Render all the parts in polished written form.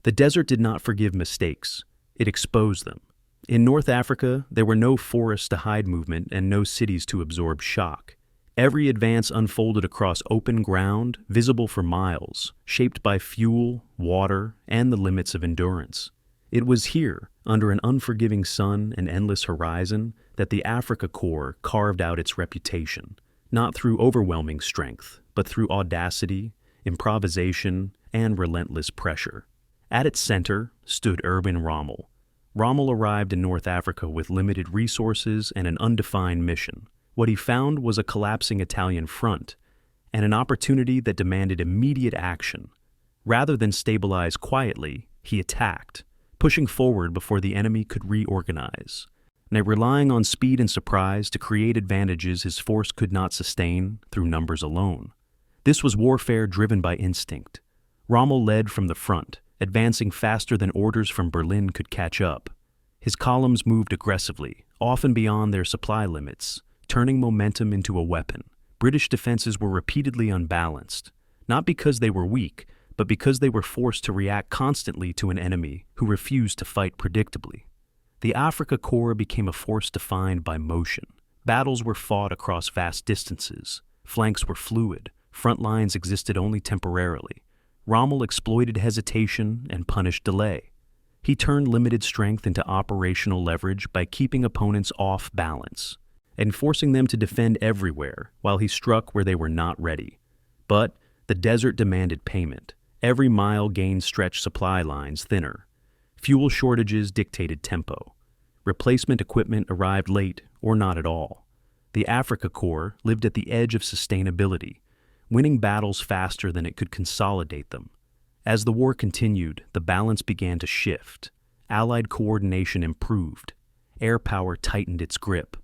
The desert did not forgive mistakes, it exposed them. In North Africa, there were no forests to hide movement and no cities to absorb shock. Every advance unfolded across open ground, visible for miles, shaped by fuel, water, and the limits of endurance. It was here, under an unforgiving sun and endless horizon, that the Afrika Korps carved out its reputation, not through overwhelming strength, but through audacity, improvisation, and relentless pressure. At its center stood Erwin Rommel. Rommel arrived in North Africa with limited resources and an undefined mission. What he found was a collapsing Italian front and an opportunity that demanded immediate action. Rather than stabilize quietly, he attacked, pushing forward before the enemy could reorganize. Now, relying on speed and surprise to create advantages his force could not sustain through numbers alone. This was warfare driven by instinct. Rommel led from the front, advancing faster than orders from Berlin could catch up. His columns moved aggressively, often beyond their supply limits, turning momentum into a weapon. British defenses were repeatedly unbalanced, not because they were weak, but because they were forced to react constantly to an enemy who refused to fight predictably. The Afrika Korps became a force defined by motion. Battles were fought across vast distances. Flanks were fluid. Front lines existed only temporarily. Rommel exploited hesitation and punished delay. He turned limited strength into operational leverage by keeping opponents off balance and forcing them to defend everywhere while he struck where they were not ready. But the desert demanded payment. Every mile gained stretched supply lines thinner. Fuel shortages dictated tempo. Replacement equipment arrived late or not at all. The Afrika Korps lived at the edge of sustainability, winning battles faster than it could consolidate them. As the war continued, the balance began to shift. Allied coordination improved. Air power tightened its grip.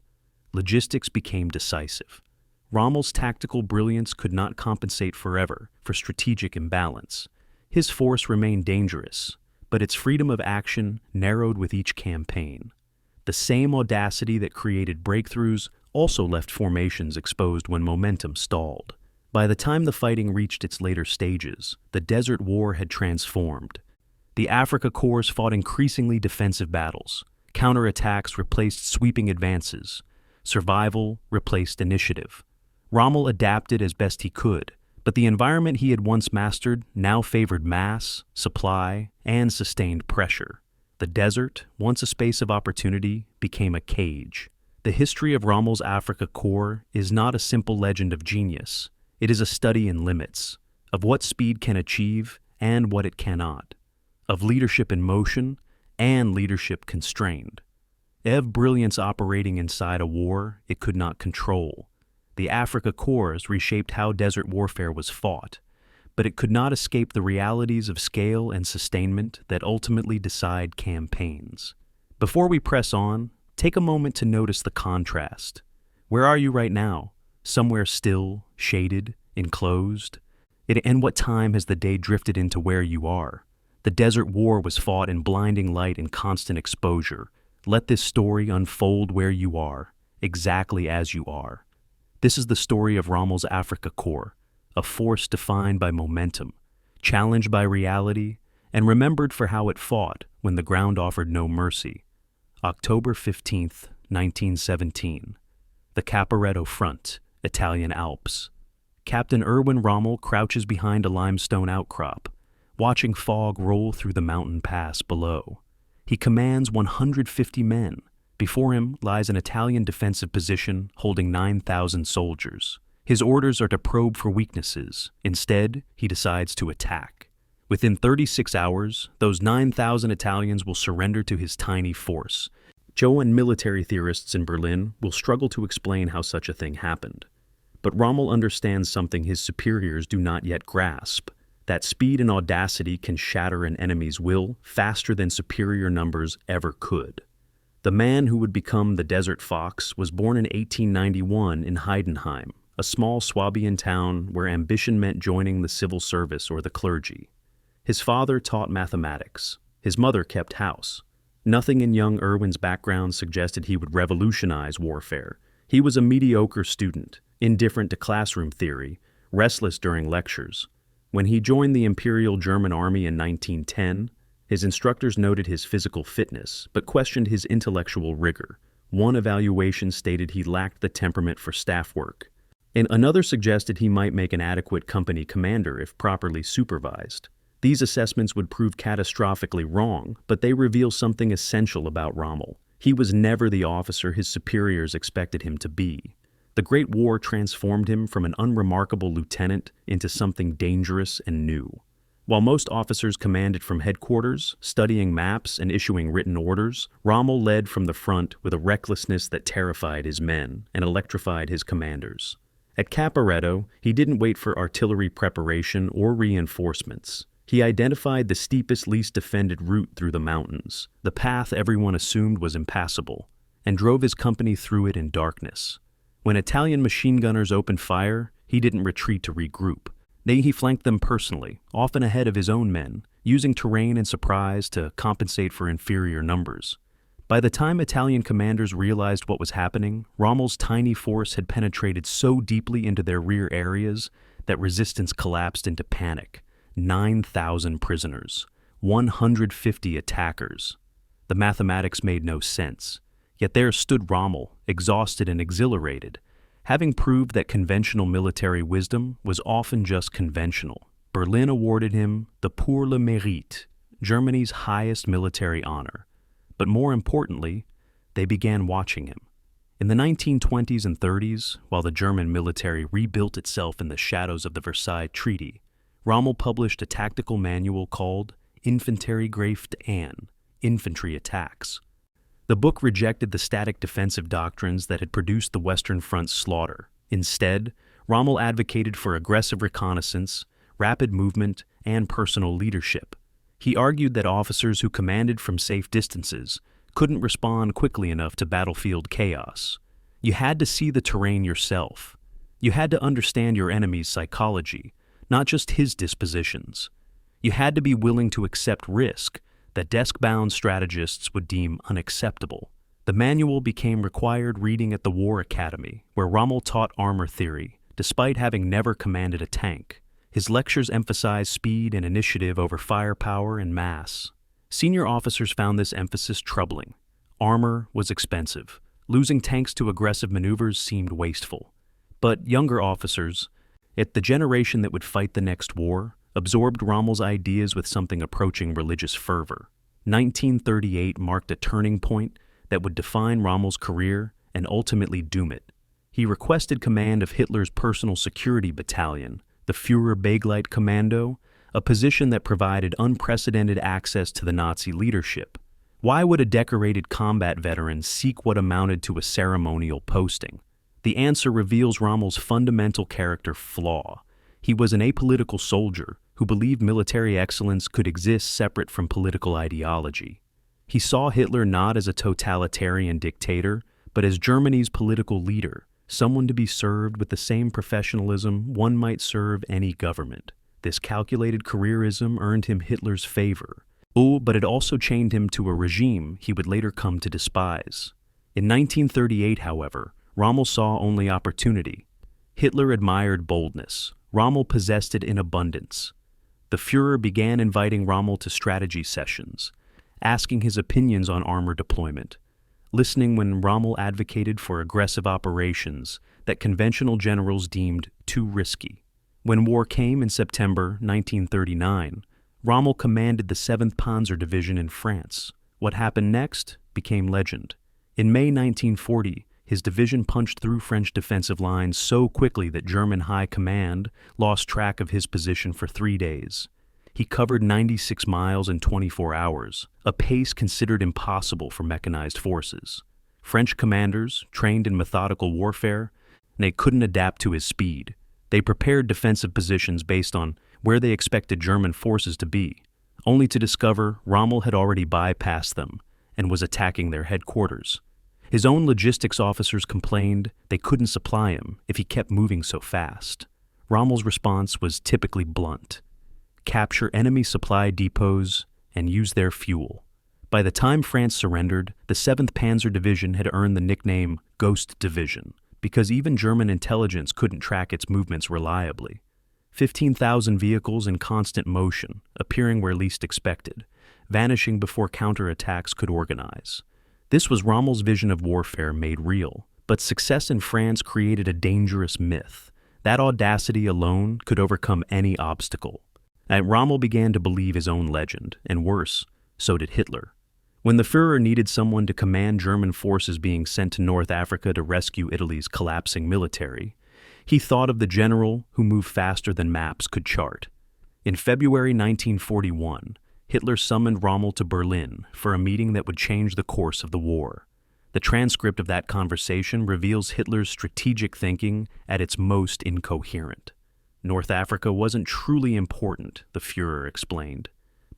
Logistics became decisive. Rommel's tactical brilliance could not compensate forever for strategic imbalance. His force remained dangerous, but its freedom of action narrowed with each campaign. The same audacity that created breakthroughs also left formations exposed when momentum stalled. By the time the fighting reached its later stages, the Desert War had transformed. The Afrika Korps fought increasingly defensive battles. Counterattacks replaced sweeping advances. Survival replaced initiative. Rommel adapted as best he could, but the environment he had once mastered now favored mass, supply, and sustained pressure. The desert, once a space of opportunity, became a cage. The history of Rommel's Afrika Korps is not a simple legend of genius. It is a study in limits, of what speed can achieve and what it cannot, of leadership in motion and leadership constrained, of brilliance operating inside a war it could not control. The Afrika Korps reshaped how desert warfare was fought, but it could not escape the realities of scale and sustainment that ultimately decide campaigns. Before we press on, take a moment to notice the contrast. Where are you right now? Somewhere still, shaded, enclosed? And what time has the day drifted into where you are? The Desert War was fought in blinding light and constant exposure. Let this story unfold where you are, exactly as you are. This is the story of Rommel's Afrika Korps, a force defined by momentum, challenged by reality, and remembered for how it fought when the ground offered no mercy. October 15th, 1917. The Caporetto Front, Italian Alps. Captain Erwin Rommel crouches behind a limestone outcrop, watching fog roll through the mountain pass below. He commands 150 men. Before him lies an Italian defensive position holding 9,000 soldiers. His orders are to probe for weaknesses. Instead, he decides to attack. Within 36 hours, those 9,000 Italians will surrender to his tiny force. Joe and military theorists in Berlin will struggle to explain how such a thing happened. But Rommel understands something his superiors do not yet grasp, that speed and audacity can shatter an enemy's will faster than superior numbers ever could. The man who would become the Desert Fox was born in 1891 in Heidenheim, a small Swabian town where ambition meant joining the civil service or the clergy. His father taught mathematics. His mother kept house. Nothing in young Erwin's background suggested he would revolutionize warfare. He was a mediocre student, indifferent to classroom theory, restless during lectures. When he joined the Imperial German Army in 1910, His instructors noted his physical fitness, but questioned his intellectual rigor. One evaluation stated he lacked the temperament for staff work, and another suggested he might make an adequate company commander if properly supervised. These assessments would prove catastrophically wrong, but they reveal something essential about Rommel. He was never the officer his superiors expected him to be. The Great War transformed him from an unremarkable lieutenant into something dangerous and new. While most officers commanded from headquarters, studying maps and issuing written orders, Rommel led from the front with a recklessness that terrified his men and electrified his commanders. At Caporetto, he didn't wait for artillery preparation or reinforcements. He identified the steepest, least defended route through the mountains, the path everyone assumed was impassable, and drove his company through it in darkness. When Italian machine gunners opened fire, he didn't retreat to regroup. He flanked them personally, often ahead of his own men, using terrain and surprise to compensate for inferior numbers. By the time Italian commanders realized what was happening, Rommel's tiny force had penetrated so deeply into their rear areas that resistance collapsed into panic. 9,000 prisoners, 150 attackers. The mathematics made no sense. Yet there stood Rommel, exhausted and exhilarated, having proved that conventional military wisdom was often just conventional. Berlin awarded him the Pour le Mérite, Germany's highest military honor. But more importantly, they began watching him. In the 1920s and 30s, while the German military rebuilt itself in the shadows of the Versailles Treaty, Rommel published a tactical manual called Infanteriegreift an, Infantry Attacks. The book rejected the static defensive doctrines that had produced the Western Front's slaughter. Instead, Rommel advocated for aggressive reconnaissance, rapid movement, and personal leadership. He argued that officers who commanded from safe distances couldn't respond quickly enough to battlefield chaos. You had to see the terrain yourself. You had to understand your enemy's psychology, not just his dispositions. You had to be willing to accept risk that desk-bound strategists would deem unacceptable. The manual became required reading at the War Academy, where Rommel taught armor theory, despite having never commanded a tank. His lectures emphasized speed and initiative over firepower and mass. Senior officers found this emphasis troubling. Armor was expensive. Losing tanks to aggressive maneuvers seemed wasteful. But younger officers, the generation that would fight the next war, absorbed Rommel's ideas with something approaching religious fervor. 1938 marked a turning point that would define Rommel's career and ultimately doom it. He requested command of Hitler's personal security battalion, the Führer Kommando, a position that provided unprecedented access to the Nazi leadership. Why would a decorated combat veteran seek what amounted to a ceremonial posting? The answer reveals Rommel's fundamental character flaw. He was an apolitical soldier who believed military excellence could exist separate from political ideology. He saw Hitler not as a totalitarian dictator, but as Germany's political leader, someone to be served with the same professionalism one might serve any government. This calculated careerism earned him Hitler's favor. But it also chained him to a regime he would later come to despise. In 1938, however, Rommel saw only opportunity. Hitler admired boldness. Rommel possessed it in abundance. The Führer began inviting Rommel to strategy sessions, asking his opinions on armor deployment, listening when Rommel advocated for aggressive operations that conventional generals deemed too risky. When war came in September 1939, Rommel commanded the 7th Panzer Division in France. What happened next became legend. In May 1940, his division punched through French defensive lines so quickly that German high command lost track of his position for 3 days. He covered 96 miles in 24 hours, a pace considered impossible for mechanized forces. French commanders, trained in methodical warfare, they couldn't adapt to his speed. They prepared defensive positions based on where they expected German forces to be, only to discover Rommel had already bypassed them and was attacking their headquarters. His own logistics officers complained they couldn't supply him if he kept moving so fast. Rommel's response was typically blunt: capture enemy supply depots and use their fuel. By the time France surrendered, the 7th Panzer Division had earned the nickname Ghost Division, because even German intelligence couldn't track its movements reliably. 15,000 vehicles in constant motion, appearing where least expected, vanishing before counterattacks could organize. This was Rommel's vision of warfare made real, but success in France created a dangerous myth. That audacity alone could overcome any obstacle. And Rommel began to believe his own legend, and worse, so did Hitler. When the Führer needed someone to command German forces being sent to North Africa to rescue Italy's collapsing military, he thought of the general who moved faster than maps could chart. In February 1941, Hitler summoned Rommel to Berlin for a meeting that would change the course of the war. The transcript of that conversation reveals Hitler's strategic thinking at its most incoherent. North Africa wasn't truly important, the Führer explained,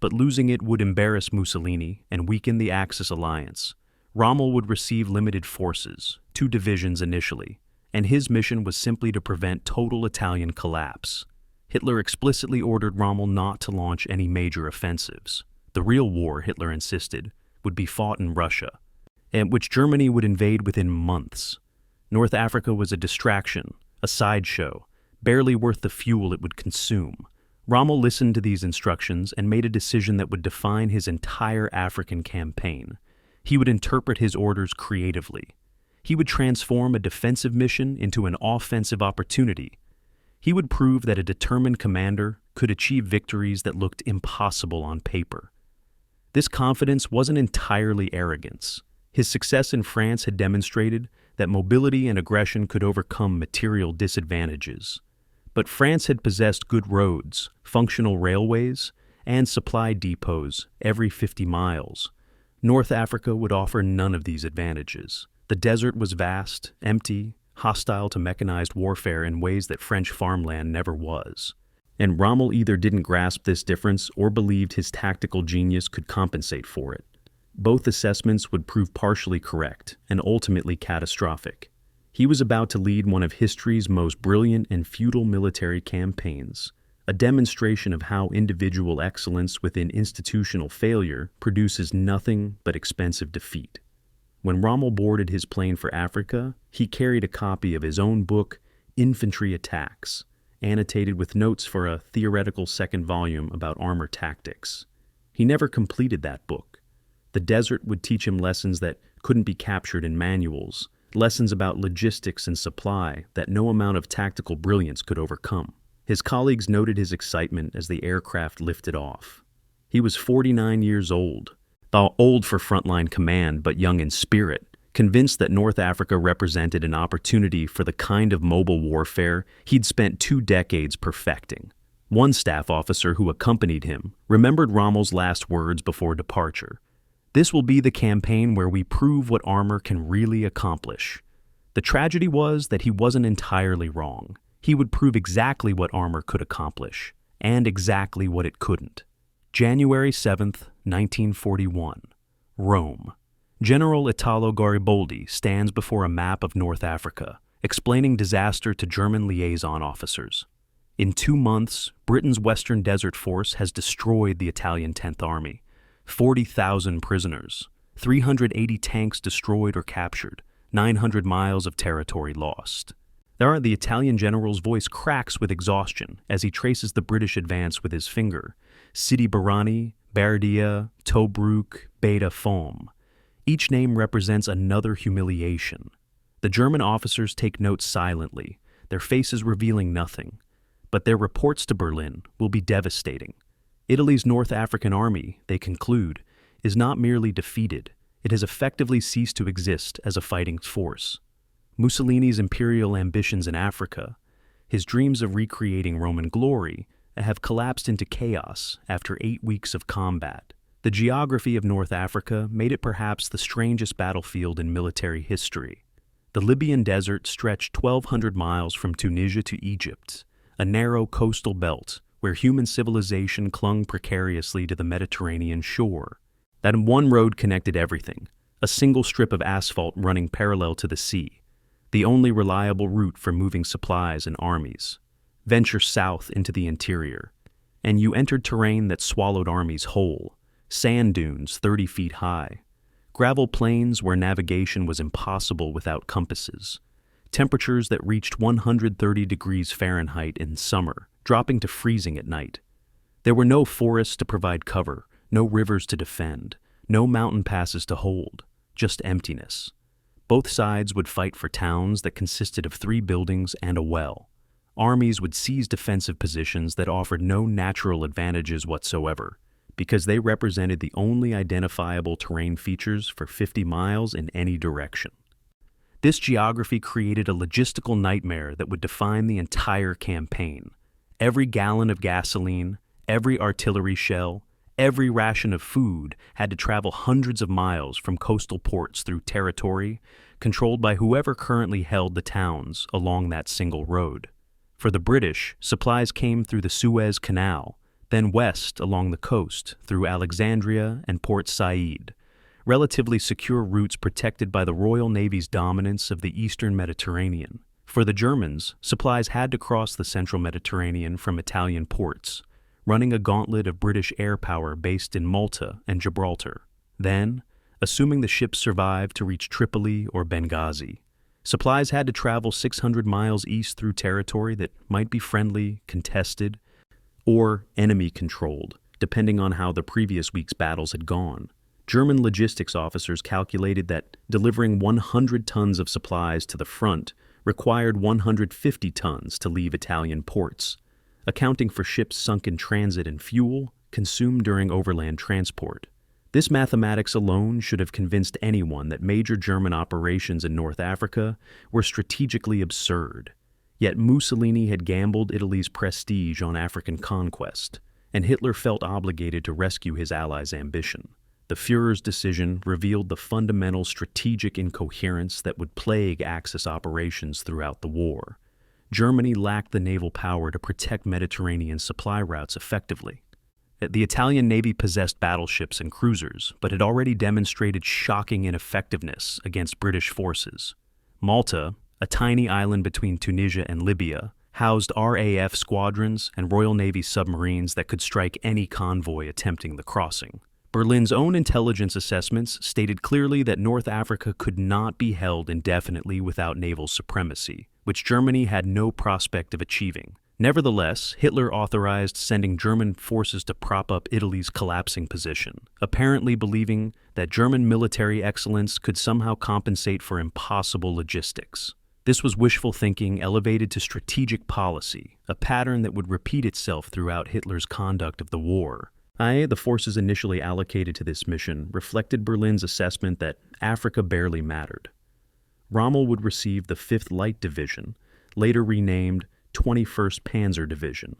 but losing it would embarrass Mussolini and weaken the Axis alliance. Rommel would receive limited forces, 2 divisions initially, and his mission was simply to prevent total Italian collapse. Hitler explicitly ordered Rommel not to launch any major offensives. The real war, Hitler insisted, would be fought in Russia, and which Germany would invade within months. North Africa was a distraction, a sideshow, barely worth the fuel it would consume. Rommel listened to these instructions and made a decision that would define his entire African campaign. He would interpret his orders creatively. He would transform a defensive mission into an offensive opportunity. He would prove that a determined commander could achieve victories that looked impossible on paper. This confidence wasn't entirely arrogance. His success in France had demonstrated that mobility and aggression could overcome material disadvantages. But France had possessed good roads, functional railways, and supply depots every 50 miles. North Africa would offer none of these advantages. The desert was vast, empty, hostile to mechanized warfare in ways that French farmland never was. And Rommel either didn't grasp this difference or believed his tactical genius could compensate for it. Both assessments would prove partially correct and ultimately catastrophic. He was about to lead one of history's most brilliant and futile military campaigns, a demonstration of how individual excellence within institutional failure produces nothing but expensive defeat. When Rommel boarded his plane for Africa, he carried a copy of his own book, Infantry Attacks, annotated with notes for a theoretical second volume about armor tactics. He never completed that book. The desert would teach him lessons that couldn't be captured in manuals, lessons about logistics and supply that no amount of tactical brilliance could overcome. His colleagues noted his excitement as the aircraft lifted off. He was 49 years old, old for frontline command but young in spirit, convinced that North Africa represented an opportunity for the kind of mobile warfare he'd spent 2 decades perfecting. One staff officer who accompanied him remembered Rommel's last words before departure. "This will be the campaign where we prove what armor can really accomplish." The tragedy was that he wasn't entirely wrong. He would prove exactly what armor could accomplish, and exactly what it couldn't. January 7th, 1941. Rome. General Italo Garibaldi stands before a map of North Africa, explaining disaster to German liaison officers. In 2 months, Britain's Western Desert Force has destroyed the Italian 10th Army. 40,000 prisoners, 380 tanks destroyed or captured, 900 miles of territory lost. The Italian general's voice cracks with exhaustion as he traces the British advance with his finger. Sidi Barrani, Bardia, Tobruk, Beta Foam. Each name represents another humiliation. The German officers take notes silently, their faces revealing nothing. But their reports to Berlin will be devastating. Italy's North African army, they conclude, is not merely defeated, it has effectively ceased to exist as a fighting force. Mussolini's imperial ambitions in Africa, his dreams of recreating Roman glory, have collapsed into chaos after 8 weeks of combat. The geography of North Africa made it perhaps the strangest battlefield in military history. The Libyan desert stretched 1,200 miles from Tunisia to Egypt, a narrow coastal belt where human civilization clung precariously to the Mediterranean shore. That one road connected everything, a single strip of asphalt running parallel to the sea, the only reliable route for moving supplies and armies. Venture south into the interior, and you entered terrain that swallowed armies whole, sand dunes 30 feet high, gravel plains where navigation was impossible without compasses, temperatures that reached 130 degrees Fahrenheit in summer, dropping to freezing at night. There were no forests to provide cover, No rivers to defend, no mountain passes to hold, just emptiness. Both sides would fight for towns that consisted of 3 buildings and a well. Armies would seize defensive positions that offered no natural advantages whatsoever, because they represented the only identifiable terrain features for 50 miles in any direction. This geography created a logistical nightmare that would define the entire campaign. Every gallon of gasoline, every artillery shell, every ration of food had to travel hundreds of miles from coastal ports through territory controlled by whoever currently held the towns along that single road. For the British, supplies came through the Suez Canal, then west along the coast through Alexandria and Port Said, relatively secure routes protected by the Royal Navy's dominance of the eastern Mediterranean. For the Germans, supplies had to cross the central Mediterranean from Italian ports, running a gauntlet of British air power based in Malta and Gibraltar. Then, assuming the ships survived to reach Tripoli or Benghazi, supplies had to travel 600 miles east through territory that might be friendly, contested, or enemy-controlled, depending on how the previous week's battles had gone. German logistics officers calculated that delivering 100 tons of supplies to the front required 150 tons to leave Italian ports, accounting for ships sunk in transit and fuel consumed during overland transport. This mathematics alone should have convinced anyone that major German operations in North Africa were strategically absurd. Yet Mussolini had gambled Italy's prestige on African conquest, and Hitler felt obligated to rescue his allies' ambition. The Führer's decision revealed the fundamental strategic incoherence that would plague Axis operations throughout the war. Germany lacked the naval power to protect Mediterranean supply routes effectively. The Italian Navy possessed battleships and cruisers, but had already demonstrated shocking ineffectiveness against British forces. Malta, a tiny island between Tunisia and Libya, housed RAF squadrons and Royal Navy submarines that could strike any convoy attempting the crossing. Berlin's own intelligence assessments stated clearly that North Africa could not be held indefinitely without naval supremacy, which Germany had no prospect of achieving. Nevertheless, Hitler authorized sending German forces to prop up Italy's collapsing position, apparently believing that German military excellence could somehow compensate for impossible logistics. This was wishful thinking elevated to strategic policy, a pattern that would repeat itself throughout Hitler's conduct of the war. The forces initially allocated to this mission reflected Berlin's assessment that Africa barely mattered. Rommel would receive the 5th Light Division, later renamed 21st Panzer Division,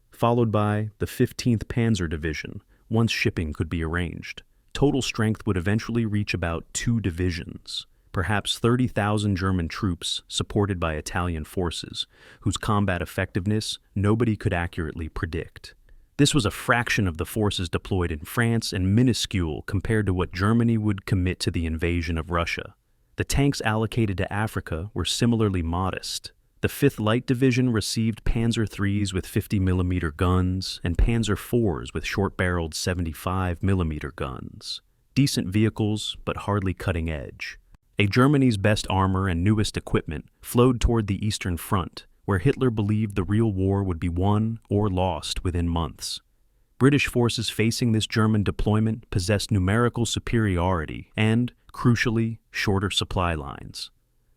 followed by the 15th Panzer Division, once shipping could be arranged. Total strength would eventually reach about 2 divisions, perhaps 30,000 German troops supported by Italian forces, whose combat effectiveness nobody could accurately predict. This was a fraction of the forces deployed in France and minuscule compared to what Germany would commit to the invasion of Russia. The tanks allocated to Africa were similarly modest. The 5th Light Division received Panzer IIIs with 50mm guns and Panzer IVs with short-barreled 75mm guns. Decent vehicles, but hardly cutting edge. Germany's best armor and newest equipment flowed toward the Eastern Front, where Hitler believed the real war would be won or lost within months. British forces facing this German deployment possessed numerical superiority and, crucially, shorter supply lines.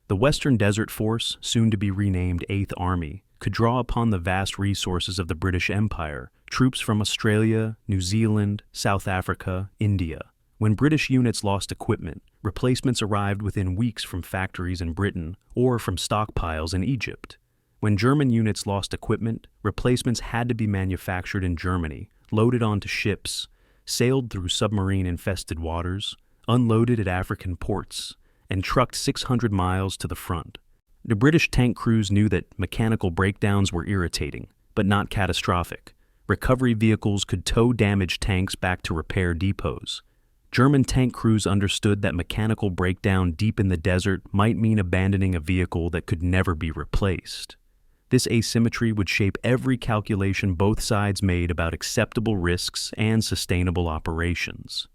The Western Desert Force, soon to be renamed 8th Army, could draw upon the vast resources of the British Empire, troops from Australia, New Zealand, South Africa, India. When British units lost equipment, replacements arrived within weeks from factories in Britain or from stockpiles in Egypt. When German units lost equipment, replacements had to be manufactured in Germany, loaded onto ships, sailed through submarine-infested waters, unloaded at African ports, and trucked 600 miles to the front. The British tank crews knew that mechanical breakdowns were irritating, but not catastrophic. Recovery vehicles could tow damaged tanks back to repair depots. German tank crews understood that mechanical breakdown deep in the desert might mean abandoning a vehicle that could never be replaced. This asymmetry would shape every calculation both sides made about acceptable risks and sustainable operations.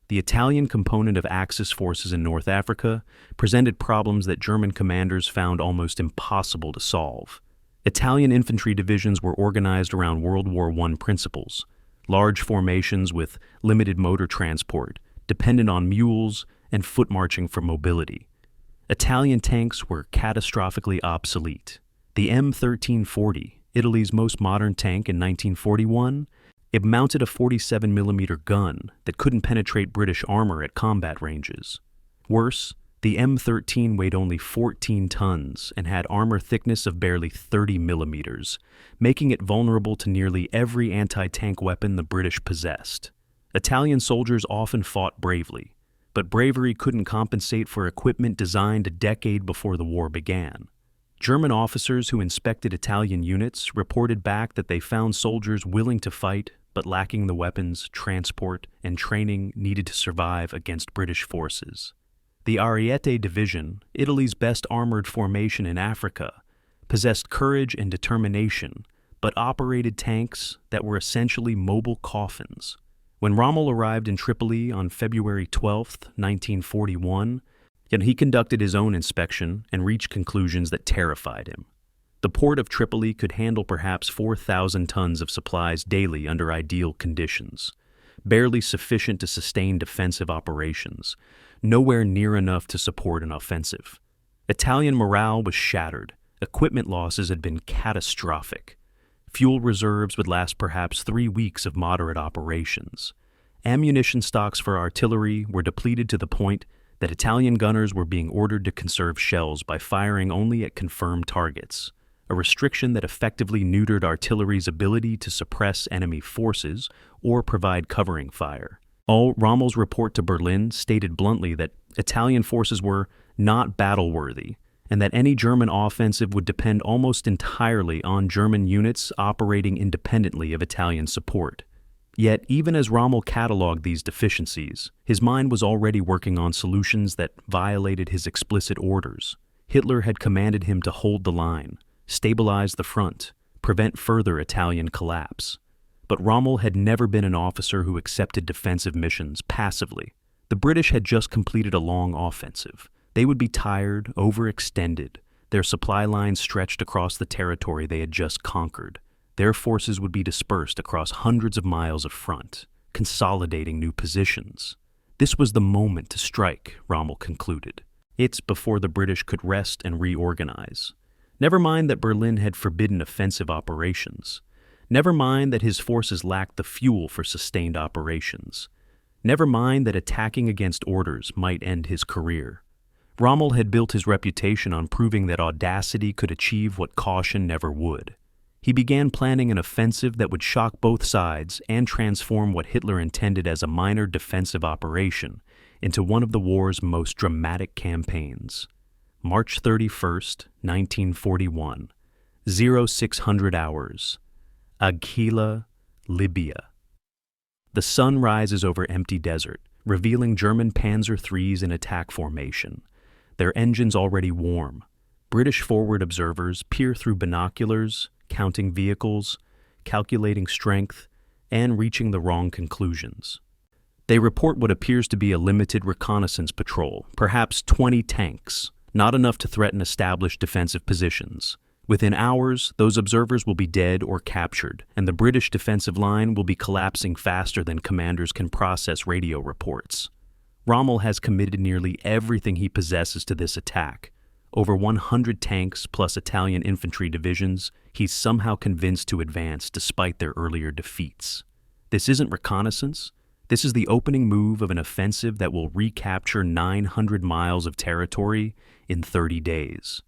The Italian component of Axis forces in North Africa presented problems that German commanders found almost impossible to solve. Italian infantry divisions were organized around World War I principles. large formations with limited motor transport, dependent on mules and foot marching for mobility. Italian tanks were catastrophically obsolete. The M1340, Italy's most modern tank in 1941, it mounted a 47mm gun that couldn't penetrate British armor at combat ranges. Worse, the M13 weighed only 14 tons and had armor thickness of barely 30 millimeters, making it vulnerable to nearly every anti-tank weapon the British possessed. Italian soldiers often fought bravely, but bravery couldn't compensate for equipment designed a decade before the war began. German officers who inspected Italian units reported back that they found soldiers willing to fight but lacking the weapons, transport, and training needed to survive against British forces. The Ariete Division, Italy's best armored formation in Africa, possessed courage and determination, but operated tanks that were essentially mobile coffins. When Rommel arrived in Tripoli on February 12, 1941, he conducted his own inspection and reached conclusions that terrified him. The port of Tripoli could handle perhaps 4,000 tons of supplies daily under ideal conditions, barely sufficient to sustain defensive operations, nowhere near enough to support an offensive. Italian morale was shattered. Equipment losses had been catastrophic. Fuel reserves would last perhaps 3 weeks of moderate operations. Ammunition stocks for artillery were depleted to the point that Italian gunners were being ordered to conserve shells by firing only at confirmed targets, a restriction that effectively neutered artillery's ability to suppress enemy forces or provide covering fire. Rommel's report to Berlin stated bluntly that Italian forces were not battle-worthy, and that any German offensive would depend almost entirely on German units operating independently of Italian support. Yet, even as Rommel cataloged these deficiencies, his mind was already working on solutions that violated his explicit orders. Hitler had commanded him to hold the line, stabilize the front, prevent further Italian collapse. But Rommel had never been an officer who accepted defensive missions passively. The British had just completed a long offensive. They would be tired, overextended, their supply lines stretched across the territory they had just conquered. Their forces would be dispersed across hundreds of miles of front, consolidating new positions. This was the moment to strike, Rommel concluded. It's before the British could rest and reorganize. Never mind that Berlin had forbidden offensive operations. Never mind that his forces lacked the fuel for sustained operations. Never mind that attacking against orders might end his career. Rommel had built his reputation on proving that audacity could achieve what caution never would. He began planning an offensive that would shock both sides and transform what Hitler intended as a minor defensive operation into one of the war's most dramatic campaigns. March 31st, 1941, 0600 hours, Aghila, Libya. The sun rises over empty desert, revealing German Panzer IIIs in attack formation, their engines already warm. British forward observers peer through binoculars, counting vehicles, calculating strength, and reaching the wrong conclusions. They report what appears to be a limited reconnaissance patrol, perhaps 20 tanks, not enough to threaten established defensive positions. Within hours, those observers will be dead or captured, and the British defensive line will be collapsing faster than commanders can process radio reports. Rommel has committed nearly everything he possesses to this attack. Over 100 tanks plus Italian infantry divisions he's somehow convinced to advance despite their earlier defeats. This isn't reconnaissance. This is the opening move of an offensive that will recapture 900 miles of territory in 30 days.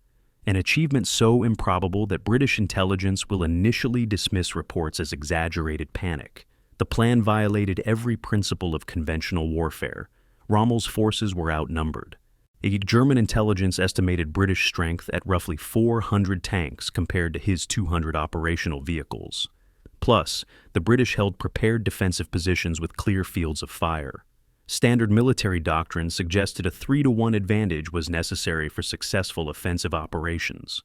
An achievement so improbable that British intelligence will initially dismiss reports as exaggerated panic. The plan violated every principle of conventional warfare. Rommel's forces were outnumbered. German intelligence estimated British strength at roughly 400 tanks compared to his 200 operational vehicles. Plus, the British held prepared defensive positions with clear fields of fire. Standard military doctrine suggested a 3-to-1 advantage was necessary for successful offensive operations.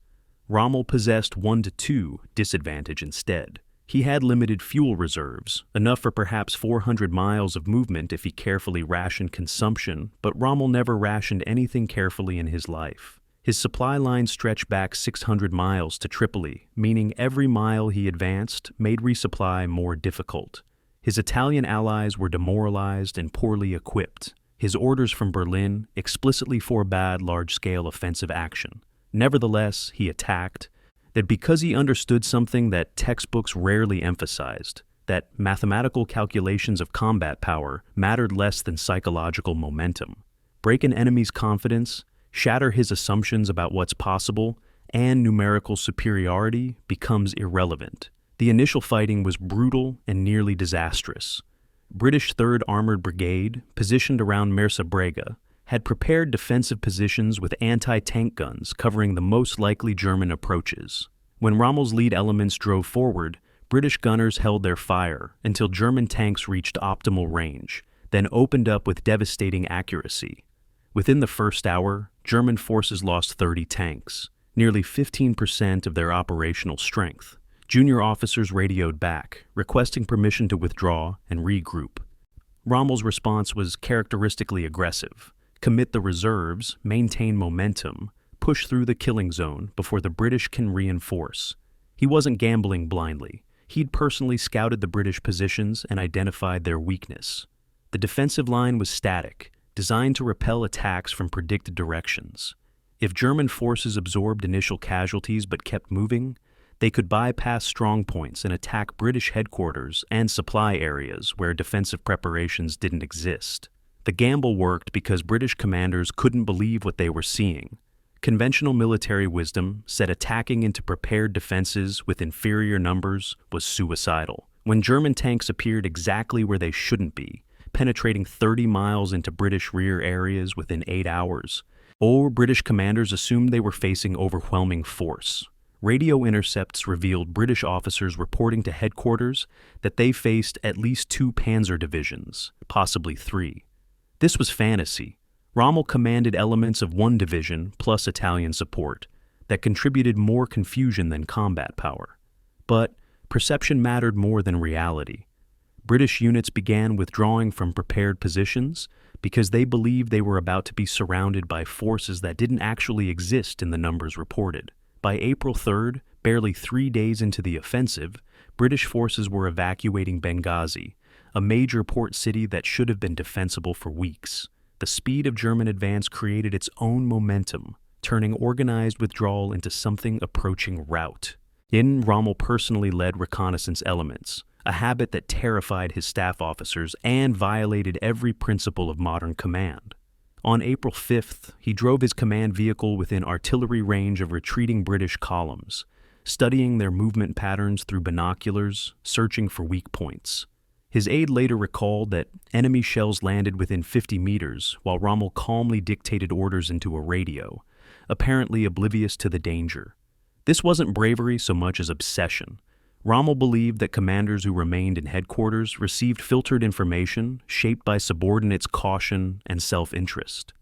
Rommel possessed 1-to-2 disadvantage instead. He had limited fuel reserves, enough for perhaps 400 miles of movement if he carefully rationed consumption, but Rommel never rationed anything carefully in his life. His supply line stretched back 600 miles to Tripoli, meaning every mile he advanced made resupply more difficult. His Italian allies were demoralized and poorly equipped. His orders from Berlin explicitly forbade large-scale offensive action. Nevertheless, he attacked, that because he understood something that textbooks rarely emphasized, that mathematical calculations of combat power mattered less than psychological momentum. Break an enemy's confidence, shatter his assumptions about what's possible, and numerical superiority becomes irrelevant. The initial fighting was brutal and nearly disastrous. British 3rd Armored Brigade, positioned around Mersa Brega, had prepared defensive positions with anti-tank guns covering the most likely German approaches. When Rommel's lead elements drove forward, British gunners held their fire until German tanks reached optimal range, then opened up with devastating accuracy. Within the first hour, German forces lost 30 tanks, nearly 15% of their operational strength. Junior officers radioed back, requesting permission to withdraw and regroup. Rommel's response was characteristically aggressive. Commit the reserves, maintain momentum, push through the killing zone before the British can reinforce. He wasn't gambling blindly. He'd personally scouted the British positions and identified their weakness. The defensive line was static, designed to repel attacks from predicted directions. If German forces absorbed initial casualties but kept moving, they could bypass strong points and attack British headquarters and supply areas where defensive preparations didn't exist. The gamble worked because British commanders couldn't believe what they were seeing. Conventional military wisdom said attacking into prepared defenses with inferior numbers was suicidal. When German tanks appeared exactly where they shouldn't be, penetrating 30 miles into British rear areas within 8 hours, or British commanders assumed they were facing overwhelming force. Radio intercepts revealed British officers reporting to headquarters that they faced at least 2 panzer divisions, possibly 3. This was fantasy. Rommel commanded elements of 1 division plus Italian support that contributed more confusion than combat power. But perception mattered more than reality. British units began withdrawing from prepared positions because they believed they were about to be surrounded by forces that didn't actually exist in the numbers reported. By April 3rd, barely 3 days into the offensive, British forces were evacuating Benghazi, a major port city that should have been defensible for weeks. The speed of German advance created its own momentum, turning organized withdrawal into something approaching rout. Rommel personally led reconnaissance elements, a habit that terrified his staff officers and violated every principle of modern command. On April 5th, he drove his command vehicle within artillery range of retreating British columns, studying their movement patterns through binoculars, searching for weak points. His aide later recalled that enemy shells landed within 50 meters while Rommel calmly dictated orders into a radio, apparently oblivious to the danger. This wasn't bravery so much as obsession. Rommel believed that commanders who remained in headquarters received filtered information shaped by subordinates' caution and self-interest.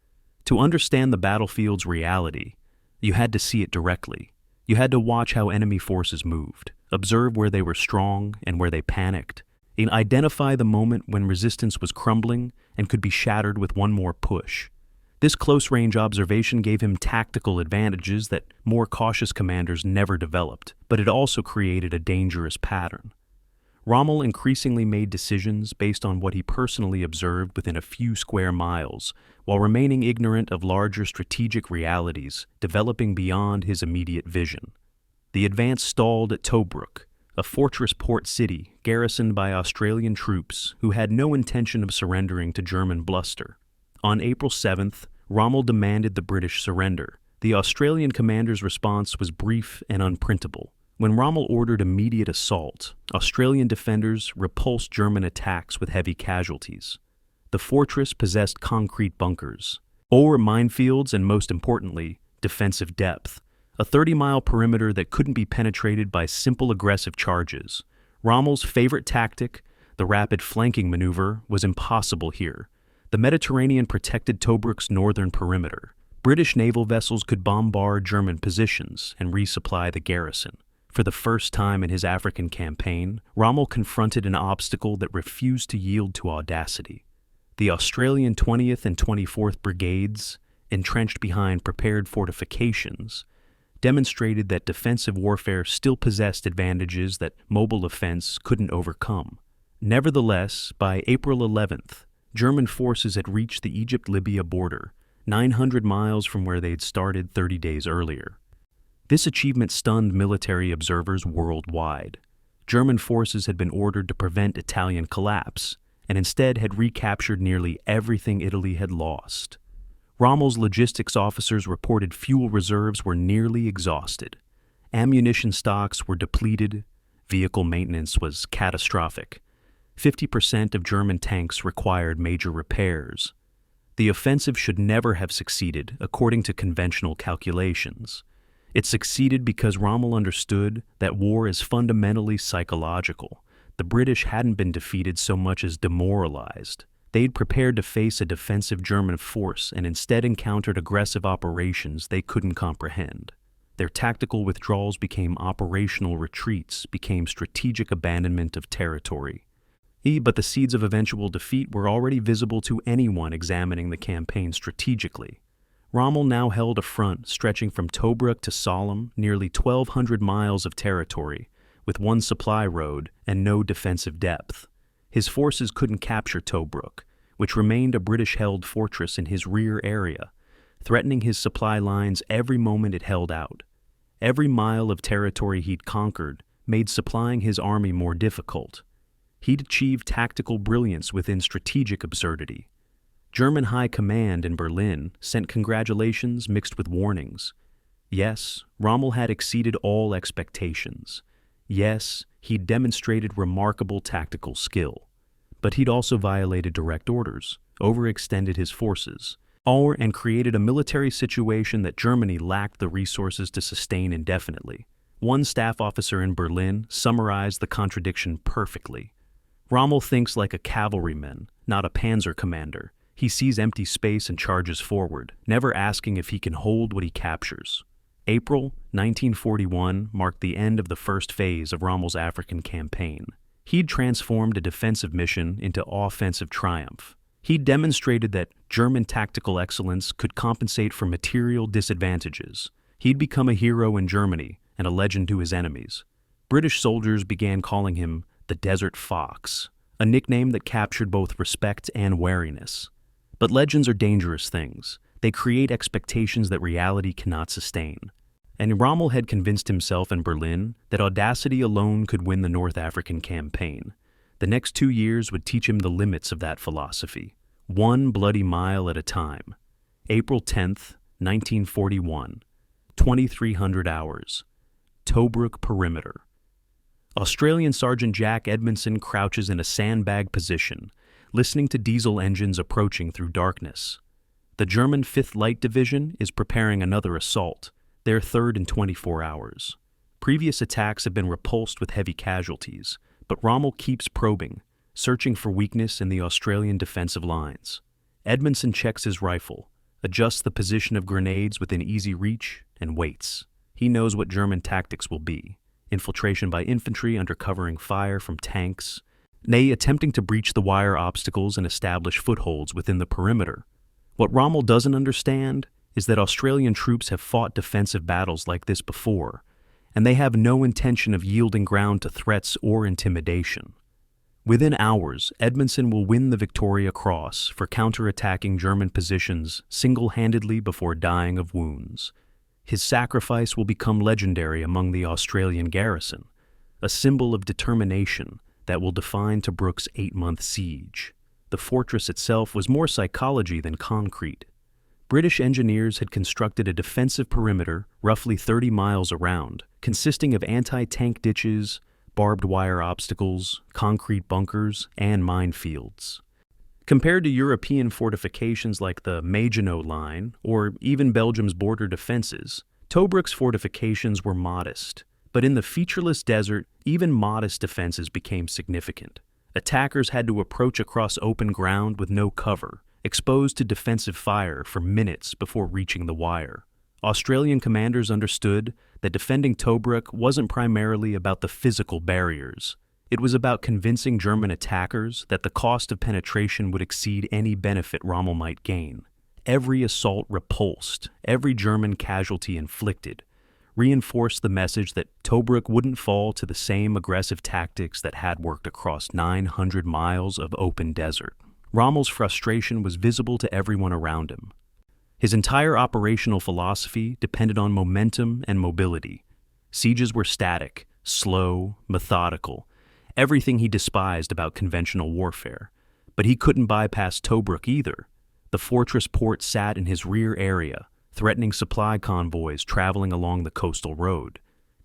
To understand the battlefield's reality, you had to see it directly. You had to watch how enemy forces moved, observe where they were strong and where they panicked, and identify the moment when resistance was crumbling and could be shattered with one more push. This close-range observation gave him tactical advantages that more cautious commanders never developed, but it also created a dangerous pattern. Rommel increasingly made decisions based on what he personally observed within a few square miles, while remaining ignorant of larger strategic realities developing beyond his immediate vision. The advance stalled at Tobruk, a fortress port city garrisoned by Australian troops who had no intention of surrendering to German bluster. On April 7th, Rommel demanded the British surrender. The Australian commander's response was brief and unprintable. When Rommel ordered immediate assault, Australian defenders repulsed German attacks with heavy casualties. The fortress possessed concrete bunkers, or minefields, and most importantly, defensive depth, a 30-mile perimeter that couldn't be penetrated by simple aggressive charges. Rommel's favorite tactic, the rapid flanking maneuver, was impossible here. The Mediterranean protected Tobruk's northern perimeter. British naval vessels could bombard German positions and resupply the garrison. For the first time in his African campaign, Rommel confronted an obstacle that refused to yield to audacity. The Australian 20th and 24th Brigades, entrenched behind prepared fortifications, demonstrated that defensive warfare still possessed advantages that mobile offense couldn't overcome. Nevertheless, by April 11th, German forces had reached the Egypt-Libya border, 900 miles from where they'd started 30 days earlier. This achievement stunned military observers worldwide. German forces had been ordered to prevent Italian collapse, and instead had recaptured nearly everything Italy had lost. Rommel's logistics officers reported fuel reserves were nearly exhausted. Ammunition stocks were depleted. Vehicle maintenance was catastrophic. 50% of German tanks required major repairs. The offensive should never have succeeded, according to conventional calculations. It succeeded because Rommel understood that war is fundamentally psychological. The British hadn't been defeated so much as demoralized. They'd prepared to face a defensive German force and instead encountered aggressive operations they couldn't comprehend. Their tactical withdrawals became operational retreats, became strategic abandonment of territory. But the seeds of eventual defeat were already visible to anyone examining the campaign strategically. Rommel now held a front stretching from Tobruk to Sollum, nearly 1,200 miles of territory, with one supply road and no defensive depth. His forces couldn't capture Tobruk, which remained a British-held fortress in his rear area, threatening his supply lines every moment it held out. Every mile of territory he'd conquered made supplying his army more difficult. He'd achieved tactical brilliance within strategic absurdity. German high command in Berlin sent congratulations mixed with warnings. Yes, Rommel had exceeded all expectations. Yes, he'd demonstrated remarkable tactical skill. But he'd also violated direct orders, overextended his forces, and created a military situation that Germany lacked the resources to sustain indefinitely. One staff officer in Berlin summarized the contradiction perfectly. Rommel thinks like a cavalryman, not a panzer commander. He sees empty space and charges forward, never asking if he can hold what he captures. April 1941 marked the end of the first phase of Rommel's African campaign. He'd transformed a defensive mission into offensive triumph. He'd demonstrated that German tactical excellence could compensate for material disadvantages. He'd become a hero in Germany and a legend to his enemies. British soldiers began calling him the Desert Fox, a nickname that captured both respect and wariness. But legends are dangerous things. They create expectations that reality cannot sustain. And Rommel had convinced himself in Berlin that audacity alone could win the North African campaign. The next 2 years would teach him the limits of that philosophy, one bloody mile at a time. April 10th, 1941, 2300 hours. Tobruk perimeter. Australian Sergeant Jack Edmondson crouches in a sandbag position, listening to diesel engines approaching through darkness. The German 5th Light Division is preparing another assault, their third in 24 hours. Previous attacks have been repulsed with heavy casualties, but Rommel keeps probing, searching for weakness in the Australian defensive lines. Edmondson checks his rifle, adjusts the position of grenades within easy reach, and waits. He knows what German tactics will be: infiltration by infantry under covering fire from tanks, attempting to breach the wire obstacles and establish footholds within the perimeter. What Rommel doesn't understand is that Australian troops have fought defensive battles like this before, and they have no intention of yielding ground to threats or intimidation. Within hours, Edmondson will win the Victoria Cross for counterattacking German positions single-handedly before dying of wounds. His sacrifice will become legendary among the Australian garrison, a symbol of determination that will define Tobruk's 8-month siege. The fortress itself was more psychology than concrete. British engineers had constructed a defensive perimeter roughly 30 miles around, consisting of anti-tank ditches, barbed wire obstacles, concrete bunkers, and minefields. Compared to European fortifications like the Maginot Line or even Belgium's border defenses, Tobruk's fortifications were modest. But in the featureless desert, even modest defenses became significant. Attackers had to approach across open ground with no cover, exposed to defensive fire for minutes before reaching the wire. Australian commanders understood that defending Tobruk wasn't primarily about the physical barriers. It was about convincing German attackers that the cost of penetration would exceed any benefit Rommel might gain. Every assault repulsed, every German casualty inflicted, reinforced the message that Tobruk wouldn't fall to the same aggressive tactics that had worked across 900 miles of open desert. Rommel's frustration was visible to everyone around him. His entire operational philosophy depended on momentum and mobility. Sieges were static, slow, methodical, everything he despised about conventional warfare. But he couldn't bypass Tobruk either. The fortress port sat in his rear area, threatening supply convoys traveling along the coastal road.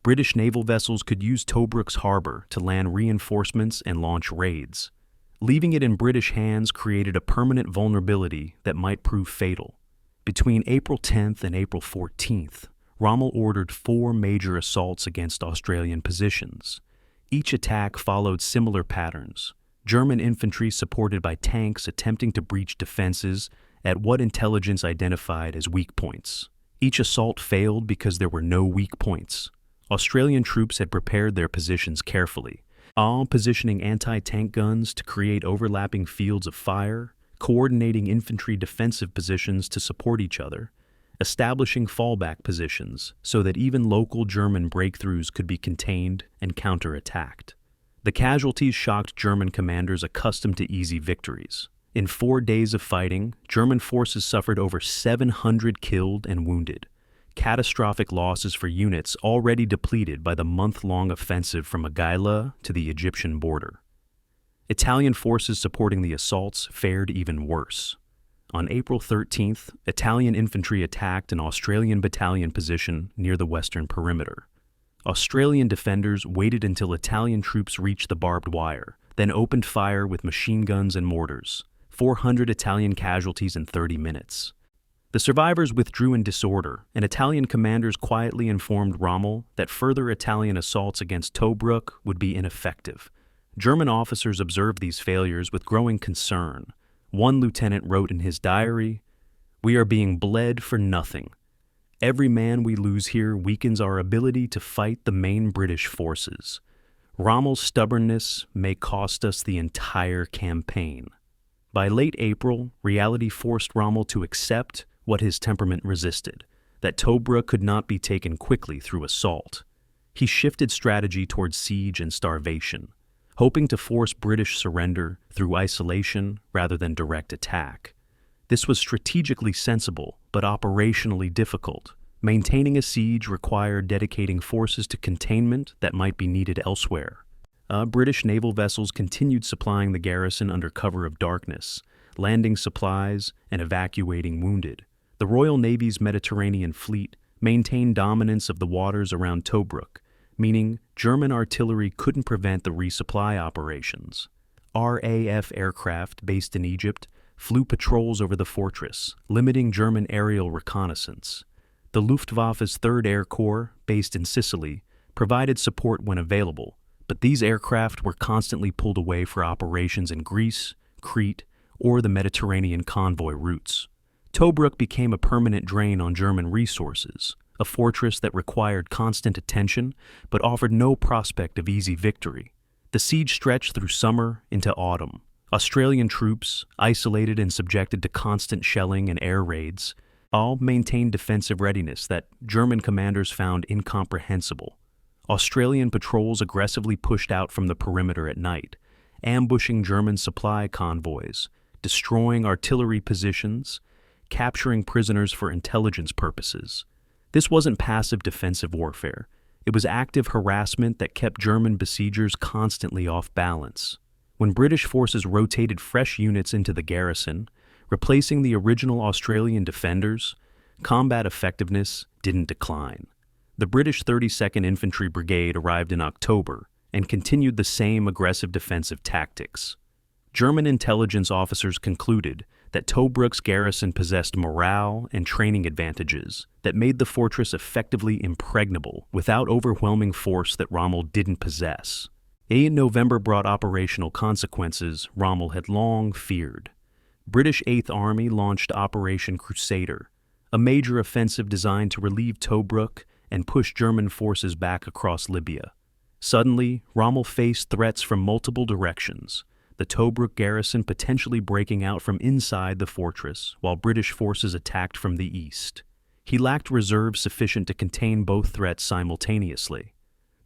British naval vessels could use Tobruk's harbor to land reinforcements and launch raids. Leaving it in British hands created a permanent vulnerability that might prove fatal. Between April 10th and April 14th, Rommel ordered 4 major assaults against Australian positions. Each attack followed similar patterns. German infantry supported by tanks attempting to breach defenses at what intelligence identified as weak points. Each assault failed because there were no weak points. Australian troops had prepared their positions carefully, all positioning anti-tank guns to create overlapping fields of fire, coordinating infantry defensive positions to support each other, establishing fallback positions so that even local German breakthroughs could be contained and counterattacked. The casualties shocked German commanders accustomed to easy victories. In 4 days of fighting, German forces suffered over 700 killed and wounded, catastrophic losses for units already depleted by the month-long offensive from Agaila to the Egyptian border. Italian forces supporting the assaults fared even worse. On April 13th, Italian infantry attacked an Australian battalion position near the western perimeter. Australian defenders waited until Italian troops reached the barbed wire, then opened fire with machine guns and mortars. 400 Italian casualties in 30 minutes. The survivors withdrew in disorder, and Italian commanders quietly informed Rommel that further Italian assaults against Tobruk would be ineffective. German officers observed these failures with growing concern. One lieutenant wrote in his diary, "We are being bled for nothing. Every man we lose here weakens our ability to fight the main British forces. Rommel's stubbornness may cost us the entire campaign." By late April, reality forced Rommel to accept what his temperament resisted, that Tobruk could not be taken quickly through assault. He shifted strategy towards siege and starvation, hoping to force British surrender through isolation rather than direct attack. This was strategically sensible, but operationally difficult. Maintaining a siege required dedicating forces to containment that might be needed elsewhere. British naval vessels continued supplying the garrison under cover of darkness, landing supplies and evacuating wounded. The Royal Navy's Mediterranean fleet maintained dominance of the waters around Tobruk, meaning German artillery couldn't prevent the resupply operations. RAF aircraft based in Egypt flew patrols over the fortress, limiting German aerial reconnaissance. The Luftwaffe's 3rd Air Corps, based in Sicily, provided support when available, but these aircraft were constantly pulled away for operations in Greece, Crete, or the Mediterranean convoy routes. Tobruk became a permanent drain on German resources, a fortress that required constant attention but offered no prospect of easy victory. The siege stretched through summer into autumn. Australian troops, isolated and subjected to constant shelling and air raids, all maintained defensive readiness that German commanders found incomprehensible. Australian patrols aggressively pushed out from the perimeter at night, ambushing German supply convoys, destroying artillery positions, capturing prisoners for intelligence purposes. This wasn't passive defensive warfare. It was active harassment that kept German besiegers constantly off balance. When British forces rotated fresh units into the garrison, replacing the original Australian defenders, combat effectiveness didn't decline. The British 32nd Infantry Brigade arrived in October and continued the same aggressive defensive tactics. German intelligence officers concluded that Tobruk's garrison possessed morale and training advantages that made the fortress effectively impregnable without overwhelming force that Rommel didn't possess. In November brought operational consequences Rommel had long feared. British 8th Army launched Operation Crusader, a major offensive designed to relieve Tobruk and push German forces back across Libya. Suddenly, Rommel faced threats from multiple directions, the Tobruk garrison potentially breaking out from inside the fortress while British forces attacked from the east. He lacked reserves sufficient to contain both threats simultaneously.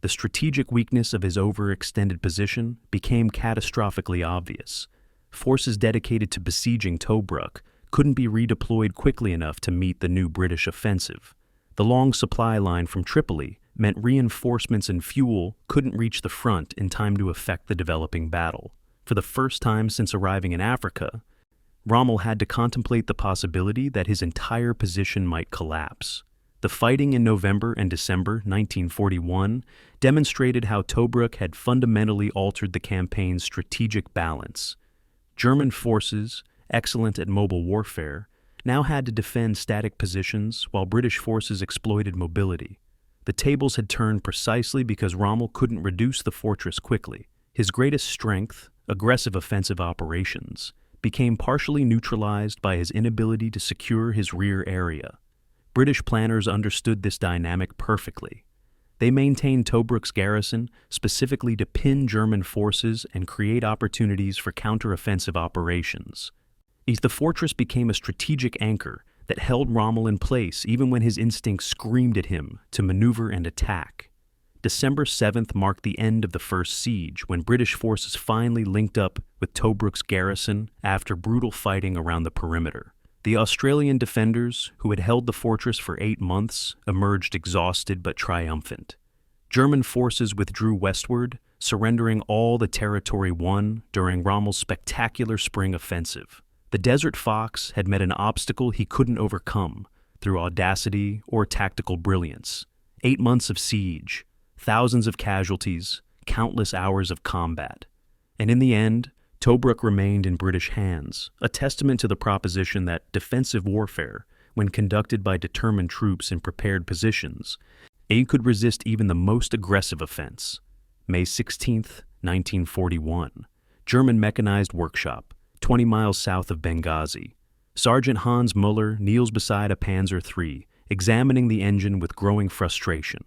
The strategic weakness of his overextended position became catastrophically obvious. Forces dedicated to besieging Tobruk couldn't be redeployed quickly enough to meet the new British offensive. The long supply line from Tripoli meant reinforcements and fuel couldn't reach the front in time to affect the developing battle. For the first time since arriving in Africa, Rommel had to contemplate the possibility that his entire position might collapse. The fighting in November and December 1941 demonstrated how Tobruk had fundamentally altered the campaign's strategic balance. German forces, excellent at mobile warfare, now had to defend static positions while British forces exploited mobility. The tables had turned precisely because Rommel couldn't reduce the fortress quickly. His greatest strength, aggressive offensive operations, became partially neutralized by his inability to secure his rear area. British planners understood this dynamic perfectly. They maintained Tobruk's garrison specifically to pin German forces and create opportunities for counteroffensive operations. The fortress became a strategic anchor that held Rommel in place even when his instincts screamed at him to maneuver and attack. December 7th marked the end of the first siege when British forces finally linked up with Tobruk's garrison after brutal fighting around the perimeter. The Australian defenders, who had held the fortress for 8 months, emerged exhausted but triumphant. German forces withdrew westward, surrendering all the territory won during Rommel's spectacular spring offensive. The Desert Fox had met an obstacle he couldn't overcome through audacity or tactical brilliance. 8 months of siege, thousands of casualties, countless hours of combat. And in the end, Tobruk remained in British hands, a testament to the proposition that defensive warfare, when conducted by determined troops in prepared positions, could resist even the most aggressive offense. May 16, 1941, German mechanized workshop, 20 miles south of Benghazi. Sergeant Hans Muller kneels beside a Panzer III, examining the engine with growing frustration.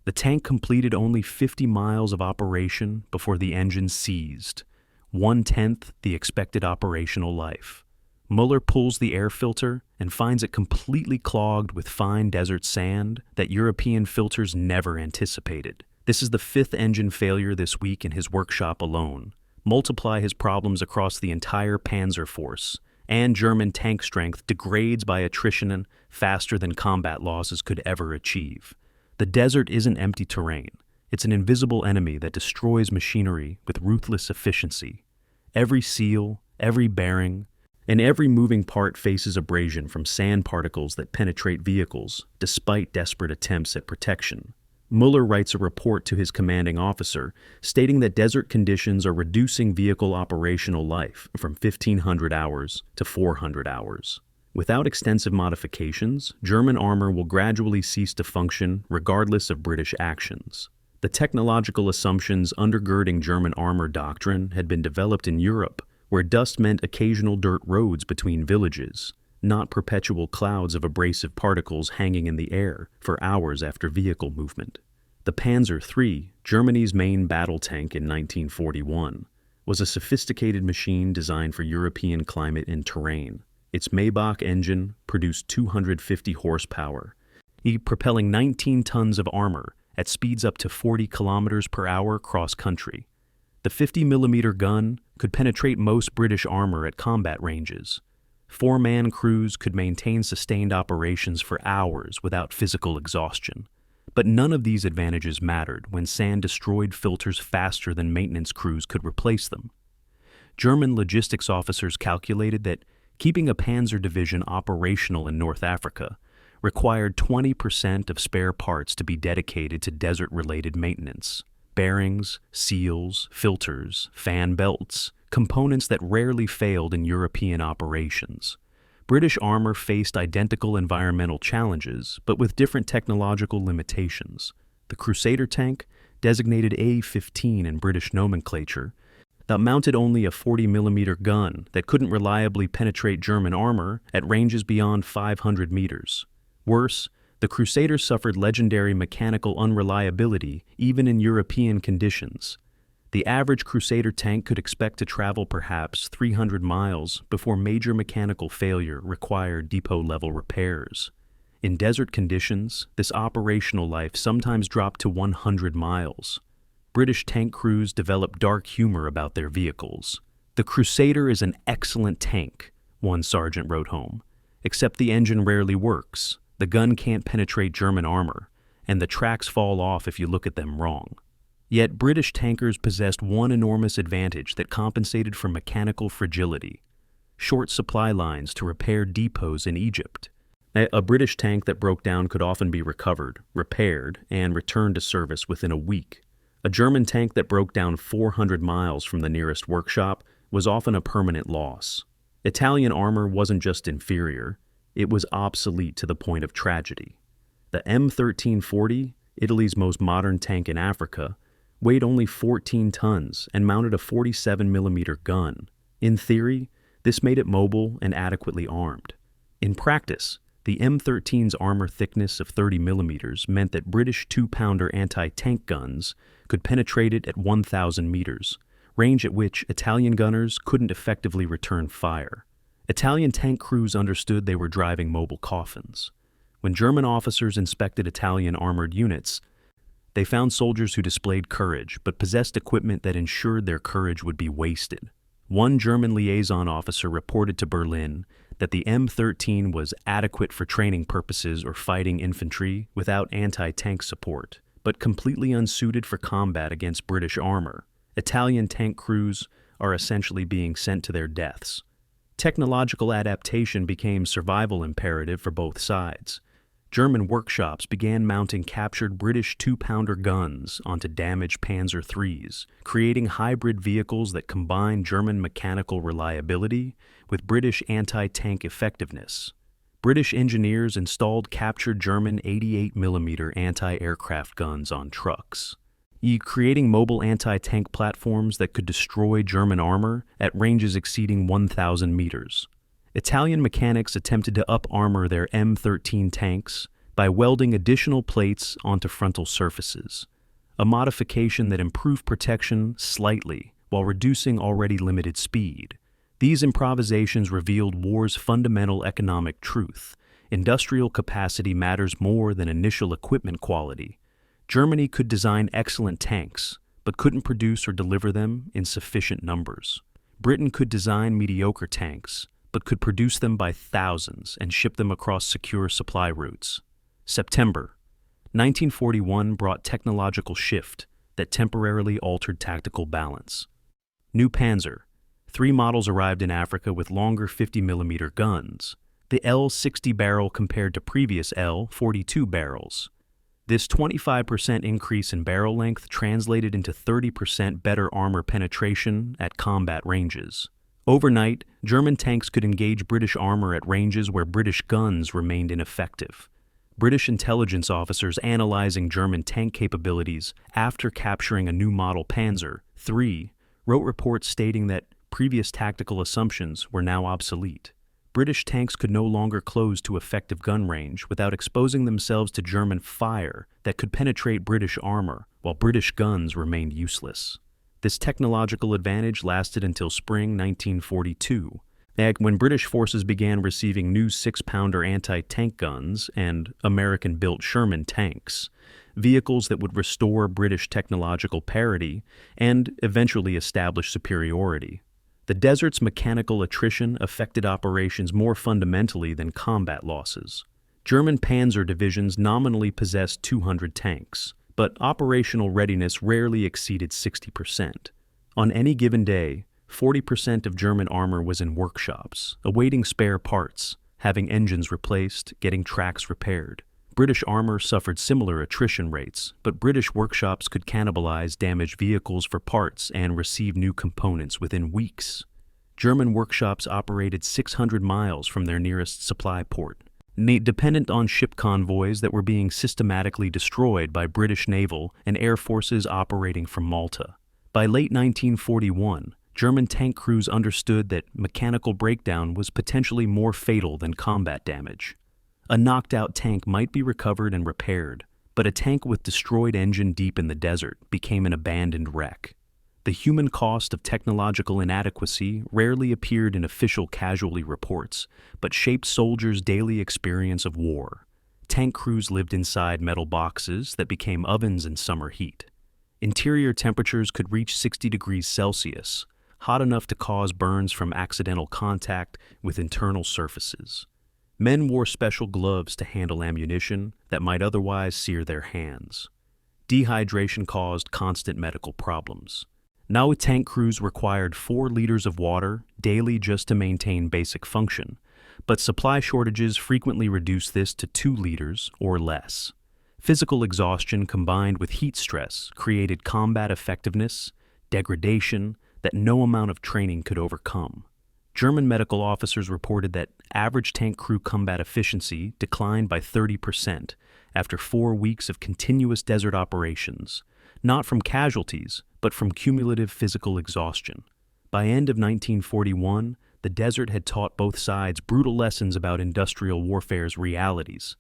The tank completed only 50 miles of operation before the engine seized, 1/10 the expected operational life. Muller pulls the air filter and finds it completely clogged with fine desert sand that European filters never anticipated. This is the 5th engine failure this week in his workshop alone. Multiply his problems across the entire Panzer force, and German tank strength degrades by attrition faster than combat losses could ever achieve. The desert isn't empty terrain. It's an invisible enemy that destroys machinery with ruthless efficiency. Every seal, every bearing, and every moving part faces abrasion from sand particles that penetrate vehicles, despite desperate attempts at protection. Muller writes a report to his commanding officer stating that desert conditions are reducing vehicle operational life from 1,500 hours to 400 hours. Without extensive modifications, German armor will gradually cease to function regardless of British actions. The technological assumptions undergirding German armor doctrine had been developed in Europe, where dust meant occasional dirt roads between villages, not perpetual clouds of abrasive particles hanging in the air for hours after vehicle movement. The Panzer III, Germany's main battle tank in 1941, was a sophisticated machine designed for European climate and terrain. Its Maybach engine produced 250 horsepower, propelling 19 tons of armor at speeds up to 40 kilometers per hour cross-country. The 50mm gun could penetrate most British armor at combat ranges. 4-man crews could maintain sustained operations for hours without physical exhaustion. But none of these advantages mattered when sand destroyed filters faster than maintenance crews could replace them. German logistics officers calculated that keeping a panzer division operational in North Africa required 20% of spare parts to be dedicated to desert-related maintenance. Bearings, seals, filters, fan belts, components that rarely failed in European operations. British armor faced identical environmental challenges, but with different technological limitations. The Crusader tank, designated A-15 in British nomenclature, that mounted only a 40mm gun that couldn't reliably penetrate German armor at ranges beyond 500 meters. Worse, the Crusader suffered legendary mechanical unreliability even in European conditions. The average Crusader tank could expect to travel perhaps 300 miles before major mechanical failure required depot-level repairs. In desert conditions, this operational life sometimes dropped to 100 miles. British tank crews developed dark humor about their vehicles. "The Crusader is an excellent tank," one sergeant wrote home, "except the engine rarely works, the gun can't penetrate German armor, and the tracks fall off if you look at them wrong." Yet British tankers possessed one enormous advantage that compensated for mechanical fragility: short supply lines to repair depots in Egypt. A British tank that broke down could often be recovered, repaired, and returned to service within a week. A German tank that broke down 400 miles from the nearest workshop was often a permanent loss. Italian armor wasn't just inferior, it was obsolete to the point of tragedy. The M1340, Italy's most modern tank in Africa, weighed only 14 tons and mounted a 47mm gun. In theory, this made it mobile and adequately armed. In practice, the M13's armor thickness of 30mm meant that British 2-pounder anti-tank guns could penetrate it at 1,000 meters, range at which Italian gunners couldn't effectively return fire. Italian tank crews understood they were driving mobile coffins. When German officers inspected Italian armored units, they found soldiers who displayed courage but possessed equipment that ensured their courage would be wasted. One German liaison officer reported to Berlin that the M13 was adequate for training purposes or fighting infantry without anti-tank support, but completely unsuited for combat against British armor. Italian tank crews are essentially being sent to their deaths. Technological adaptation became survival imperative for both sides. German workshops began mounting captured British 2-pounder guns onto damaged Panzer IIIs, creating hybrid vehicles that combined German mechanical reliability with British anti-tank effectiveness. British engineers installed captured German 88mm anti-aircraft guns on trucks, creating mobile anti-tank platforms that could destroy German armor at ranges exceeding 1,000 meters. Italian mechanics attempted to up-armor their M13 tanks by welding additional plates onto frontal surfaces, a modification that improved protection slightly while reducing already limited speed. These improvisations revealed war's fundamental economic truth: industrial capacity matters more than initial equipment quality. Germany could design excellent tanks, but couldn't produce or deliver them in sufficient numbers. Britain could design mediocre tanks, but could produce them by thousands and ship them across secure supply routes. September 1941 brought technological shift that temporarily altered tactical balance. New Panzer. 3 models arrived in Africa with longer 50mm guns. The L60 barrel compared to previous L42 barrels. This 25% increase in barrel length translated into 30% better armor penetration at combat ranges. Overnight, German tanks could engage British armor at ranges where British guns remained ineffective. British intelligence officers analyzing German tank capabilities after capturing a new model Panzer III wrote reports stating that previous tactical assumptions were now obsolete. British tanks could no longer close to effective gun range without exposing themselves to German fire that could penetrate British armor, while British guns remained useless. This technological advantage lasted until spring 1942, when British forces began receiving new 6-pounder anti-tank guns and American-built Sherman tanks, vehicles that would restore British technological parity and eventually establish superiority. The desert's mechanical attrition affected operations more fundamentally than combat losses. German panzer divisions nominally possessed 200 tanks, but operational readiness rarely exceeded 60%. On any given day, 40% of German armor was in workshops, awaiting spare parts, having engines replaced, getting tracks repaired. British armor suffered similar attrition rates, but British workshops could cannibalize damaged vehicles for parts and receive new components within weeks. German workshops operated 600 miles from their nearest supply port, dependent on ship convoys that were being systematically destroyed by British naval and air forces operating from Malta. By late 1941, German tank crews understood that mechanical breakdown was potentially more fatal than combat damage. A knocked-out tank might be recovered and repaired, but a tank with destroyed engine deep in the desert became an abandoned wreck. The human cost of technological inadequacy rarely appeared in official casualty reports, but shaped soldiers' daily experience of war. Tank crews lived inside metal boxes that became ovens in summer heat. Interior temperatures could reach 60 degrees Celsius, hot enough to cause burns from accidental contact with internal surfaces. Men wore special gloves to handle ammunition that might otherwise sear their hands. Dehydration caused constant medical problems. Now tank crews required 4 liters of water daily just to maintain basic function, but supply shortages frequently reduced this to 2 liters or less. Physical exhaustion combined with heat stress created combat effectiveness, degradation that no amount of training could overcome. German medical officers reported that average tank crew combat efficiency declined by 30% after 4 weeks of continuous desert operations, not from casualties, but from cumulative physical exhaustion. By end of 1941, the desert had taught both sides brutal lessons about industrial warfare's realities.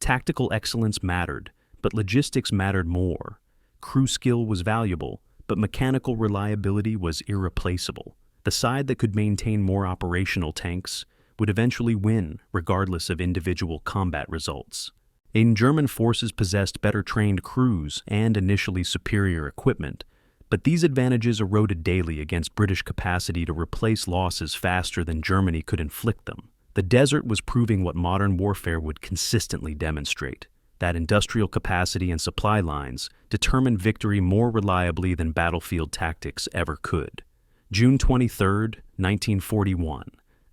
Tactical excellence mattered, but logistics mattered more. Crew skill was valuable, but mechanical reliability was irreplaceable. The side that could maintain more operational tanks would eventually win, regardless of individual combat results. German forces possessed better trained crews and initially superior equipment, but these advantages eroded daily against British capacity to replace losses faster than Germany could inflict them. The desert was proving what modern warfare would consistently demonstrate, that industrial capacity and supply lines determined victory more reliably than battlefield tactics ever could. June 23, 1941.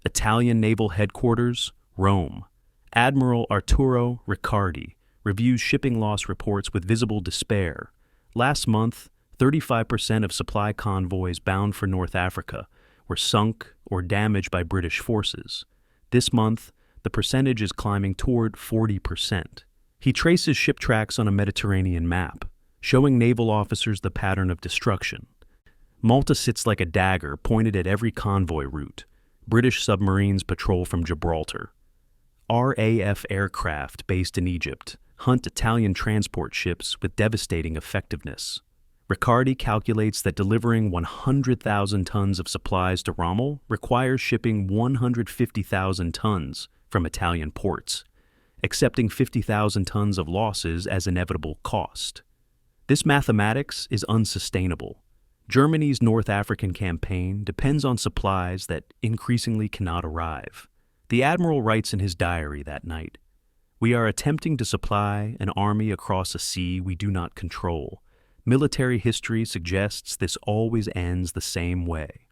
Italian Naval Headquarters, Rome. Admiral Arturo Riccardi reviews shipping loss reports with visible despair. Last month, 35% of supply convoys bound for North Africa were sunk or damaged by British forces. This month, the percentage is climbing toward 40%. He traces ship tracks on a Mediterranean map, showing naval officers the pattern of destruction. Malta sits like a dagger pointed at every convoy route. British submarines patrol from Gibraltar. RAF aircraft based in Egypt hunt Italian transport ships with devastating effectiveness. Riccardi calculates that delivering 100,000 tons of supplies to Rommel requires shipping 150,000 tons from Italian ports, accepting 50,000 tons of losses as inevitable cost. This mathematics is unsustainable. Germany's North African campaign depends on supplies that increasingly cannot arrive. The admiral writes in his diary that night, "We are attempting to supply an army across a sea we do not control. Military history suggests this always ends the same way."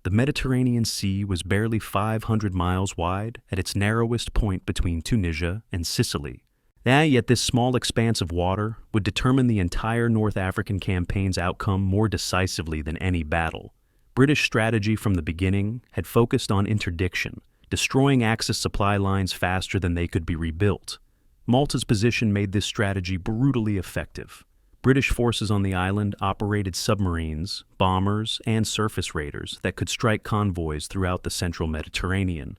The Mediterranean Sea was barely 500 miles wide at its narrowest point between Tunisia and Sicily. Yet this small expanse of water would determine the entire North African campaign's outcome more decisively than any battle. British strategy from the beginning had focused on interdiction, destroying Axis supply lines faster than they could be rebuilt. Malta's position made this strategy brutally effective. British forces on the island operated submarines, bombers, and surface raiders that could strike convoys throughout the central Mediterranean.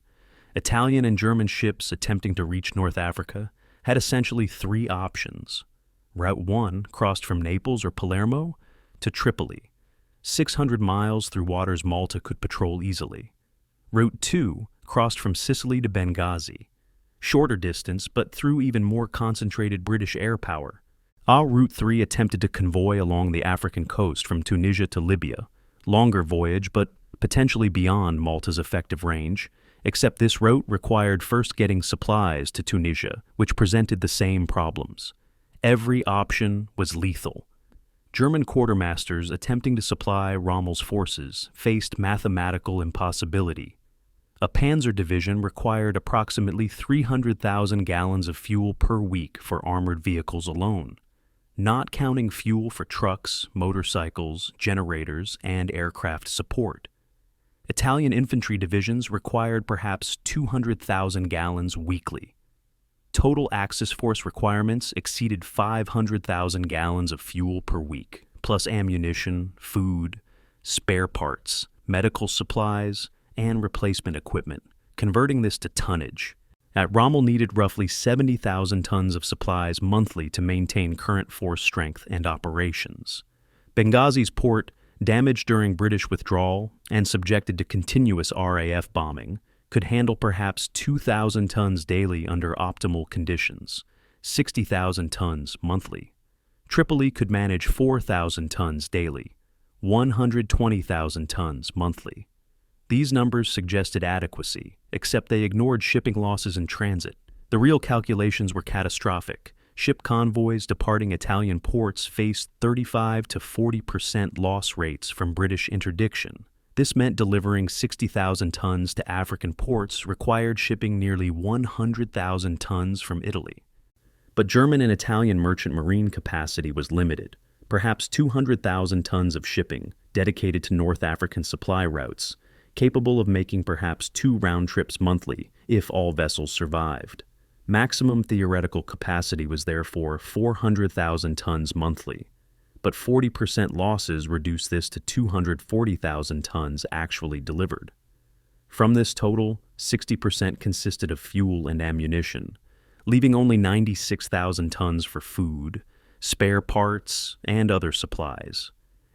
Italian and German ships attempting to reach North Africa had essentially 3 options. Route 1 crossed from Naples or Palermo to Tripoli, 600 miles through waters Malta could patrol easily. Route 2 crossed from Sicily to Benghazi, shorter distance but through even more concentrated British air power. Route 3 attempted to convoy along the African coast from Tunisia to Libya, longer voyage but potentially beyond Malta's effective range, except this route required first getting supplies to Tunisia, which presented the same problems. Every option was lethal. German quartermasters attempting to supply Rommel's forces faced mathematical impossibility. A panzer division required approximately 300,000 gallons of fuel per week for armored vehicles alone, not counting fuel for trucks, motorcycles, generators, and aircraft support. Italian infantry divisions required perhaps 200,000 gallons weekly. Total Axis force requirements exceeded 500,000 gallons of fuel per week, plus ammunition, food, spare parts, medical supplies, and replacement equipment, converting this to tonnage. Rommel needed roughly 70,000 tons of supplies monthly to maintain current force strength and operations. Benghazi's port, damaged during British withdrawal and subjected to continuous RAF bombing, could handle perhaps 2,000 tons daily under optimal conditions. 60,000 tons monthly. Tripoli could manage 4,000 tons daily, 120,000 tons monthly. These numbers suggested adequacy, except they ignored shipping losses in transit. The real calculations were catastrophic. Ship convoys departing Italian ports faced 35 to 40% loss rates from British interdiction. This meant delivering 60,000 tons to African ports required shipping nearly 100,000 tons from Italy. But German and Italian merchant marine capacity was limited, perhaps 200,000 tons of shipping dedicated to North African supply routes, capable of making perhaps 2 round trips monthly if all vessels survived. Maximum theoretical capacity was therefore 400,000 tons monthly, but 40% losses reduced this to 240,000 tons actually delivered. From this total, 60% consisted of fuel and ammunition, leaving only 96,000 tons for food, spare parts, and other supplies.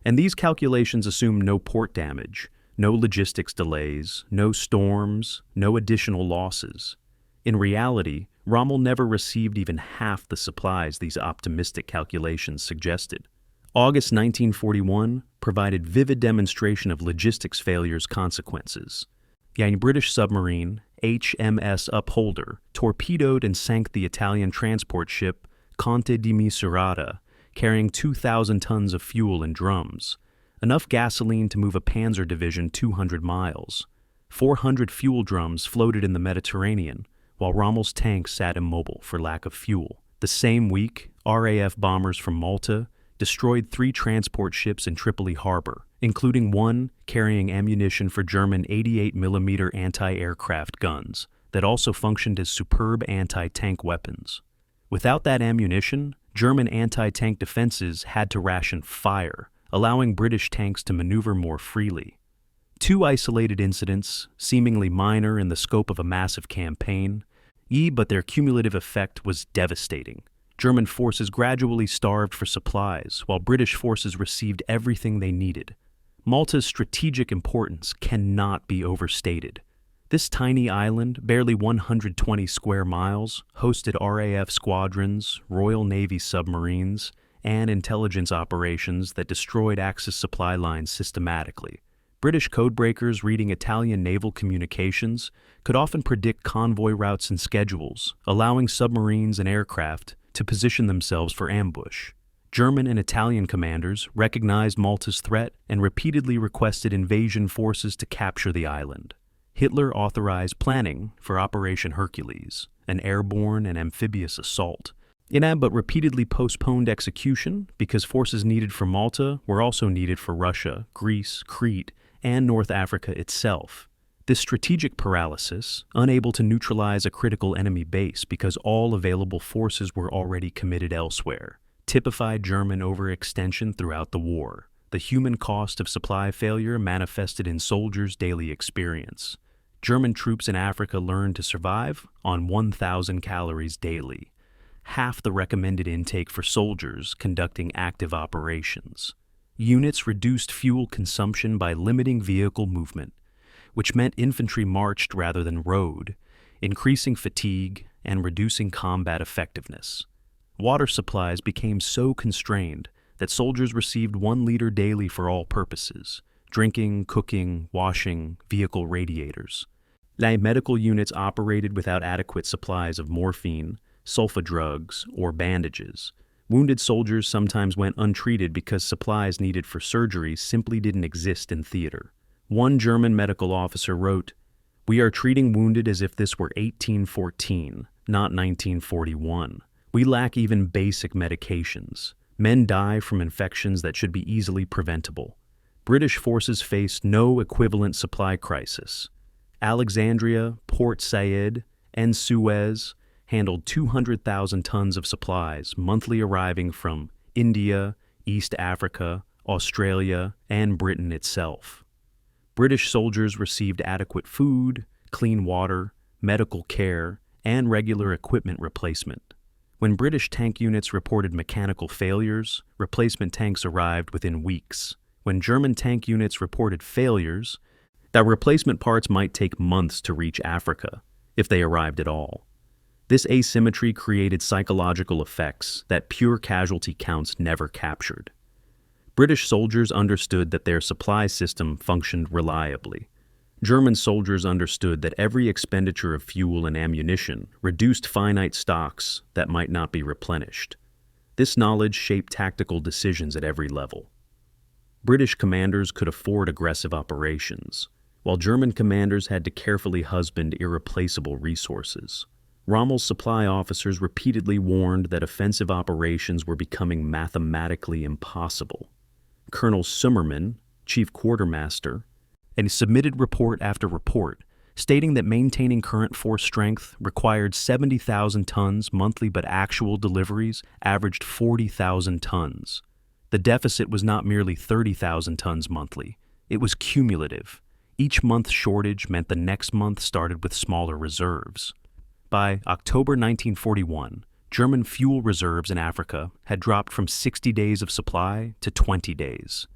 And these calculations assume no port damage, no logistics delays, no storms, no additional losses. In reality, Rommel never received even half the supplies these optimistic calculations suggested. August 1941 provided vivid demonstration of logistics failure's consequences. A British submarine, HMS Upholder, torpedoed and sank the Italian transport ship Conte di Misurata, carrying 2,000 tons of fuel in drums, enough gasoline to move a panzer division 200 miles. 400 fuel drums floated in the Mediterranean, while Rommel's tanks sat immobile for lack of fuel. The same week, RAF bombers from Malta destroyed 3 transport ships in Tripoli harbor, including one carrying ammunition for German 88mm anti-aircraft guns that also functioned as superb anti-tank weapons. Without that ammunition, German anti-tank defenses had to ration fire, allowing British tanks to maneuver more freely. 2 isolated incidents, seemingly minor in the scope of a massive campaign, but their cumulative effect was devastating. German forces gradually starved for supplies, while British forces received everything they needed. Malta's strategic importance cannot be overstated. This tiny island, barely 120 square miles, hosted RAF squadrons, Royal Navy submarines, and intelligence operations that destroyed Axis supply lines systematically. British codebreakers reading Italian naval communications could often predict convoy routes and schedules, allowing submarines and aircraft to position themselves for ambush. German and Italian commanders recognized Malta's threat and repeatedly requested invasion forces to capture the island. Hitler authorized planning for Operation Hercules, an airborne and amphibious assault, but repeatedly postponed execution because forces needed for Malta were also needed for Russia, Greece, Crete, and North Africa itself. This strategic paralysis, unable to neutralize a critical enemy base because all available forces were already committed elsewhere, typified German overextension throughout the war. The human cost of supply failure manifested in soldiers' daily experience. German troops in Africa learned to survive on 1,000 calories daily, half the recommended intake for soldiers conducting active operations. Units reduced fuel consumption by limiting vehicle movement, which meant infantry marched rather than rode, increasing fatigue and reducing combat effectiveness. Water supplies became so constrained that soldiers received 1 liter daily for all purposes: drinking, cooking, washing, vehicle radiators. Medical units operated without adequate supplies of morphine, sulfa drugs, or bandages. Wounded soldiers sometimes went untreated because supplies needed for surgery simply didn't exist in theater. One German medical officer wrote, "We are treating wounded as if this were 1814, not 1941. We lack even basic medications. Men die from infections that should be easily preventable." British forces faced no equivalent supply crisis. Alexandria, Port Said, and Suez handled 200,000 tons of supplies monthly arriving from India, East Africa, Australia, and Britain itself. British soldiers received adequate food, clean water, medical care, and regular equipment replacement. When British tank units reported mechanical failures, replacement tanks arrived within weeks. When German tank units reported failures, that replacement parts might take months to reach Africa, if they arrived at all. This asymmetry created psychological effects that pure casualty counts never captured. British soldiers understood that their supply system functioned reliably. German soldiers understood that every expenditure of fuel and ammunition reduced finite stocks that might not be replenished. This knowledge shaped tactical decisions at every level. British commanders could afford aggressive operations, while German commanders had to carefully husband irreplaceable resources. Rommel's supply officers repeatedly warned that offensive operations were becoming mathematically impossible. Colonel Sumerman, chief quartermaster, and submitted report after report stating that maintaining current force strength required 70,000 tons monthly, but actual deliveries averaged 40,000 tons. The deficit was not merely 30,000 tons monthly, it was cumulative. Each month's shortage meant the next month started with smaller reserves. By October 1941, German fuel reserves in Africa had dropped from 60 days of supply to 20 days.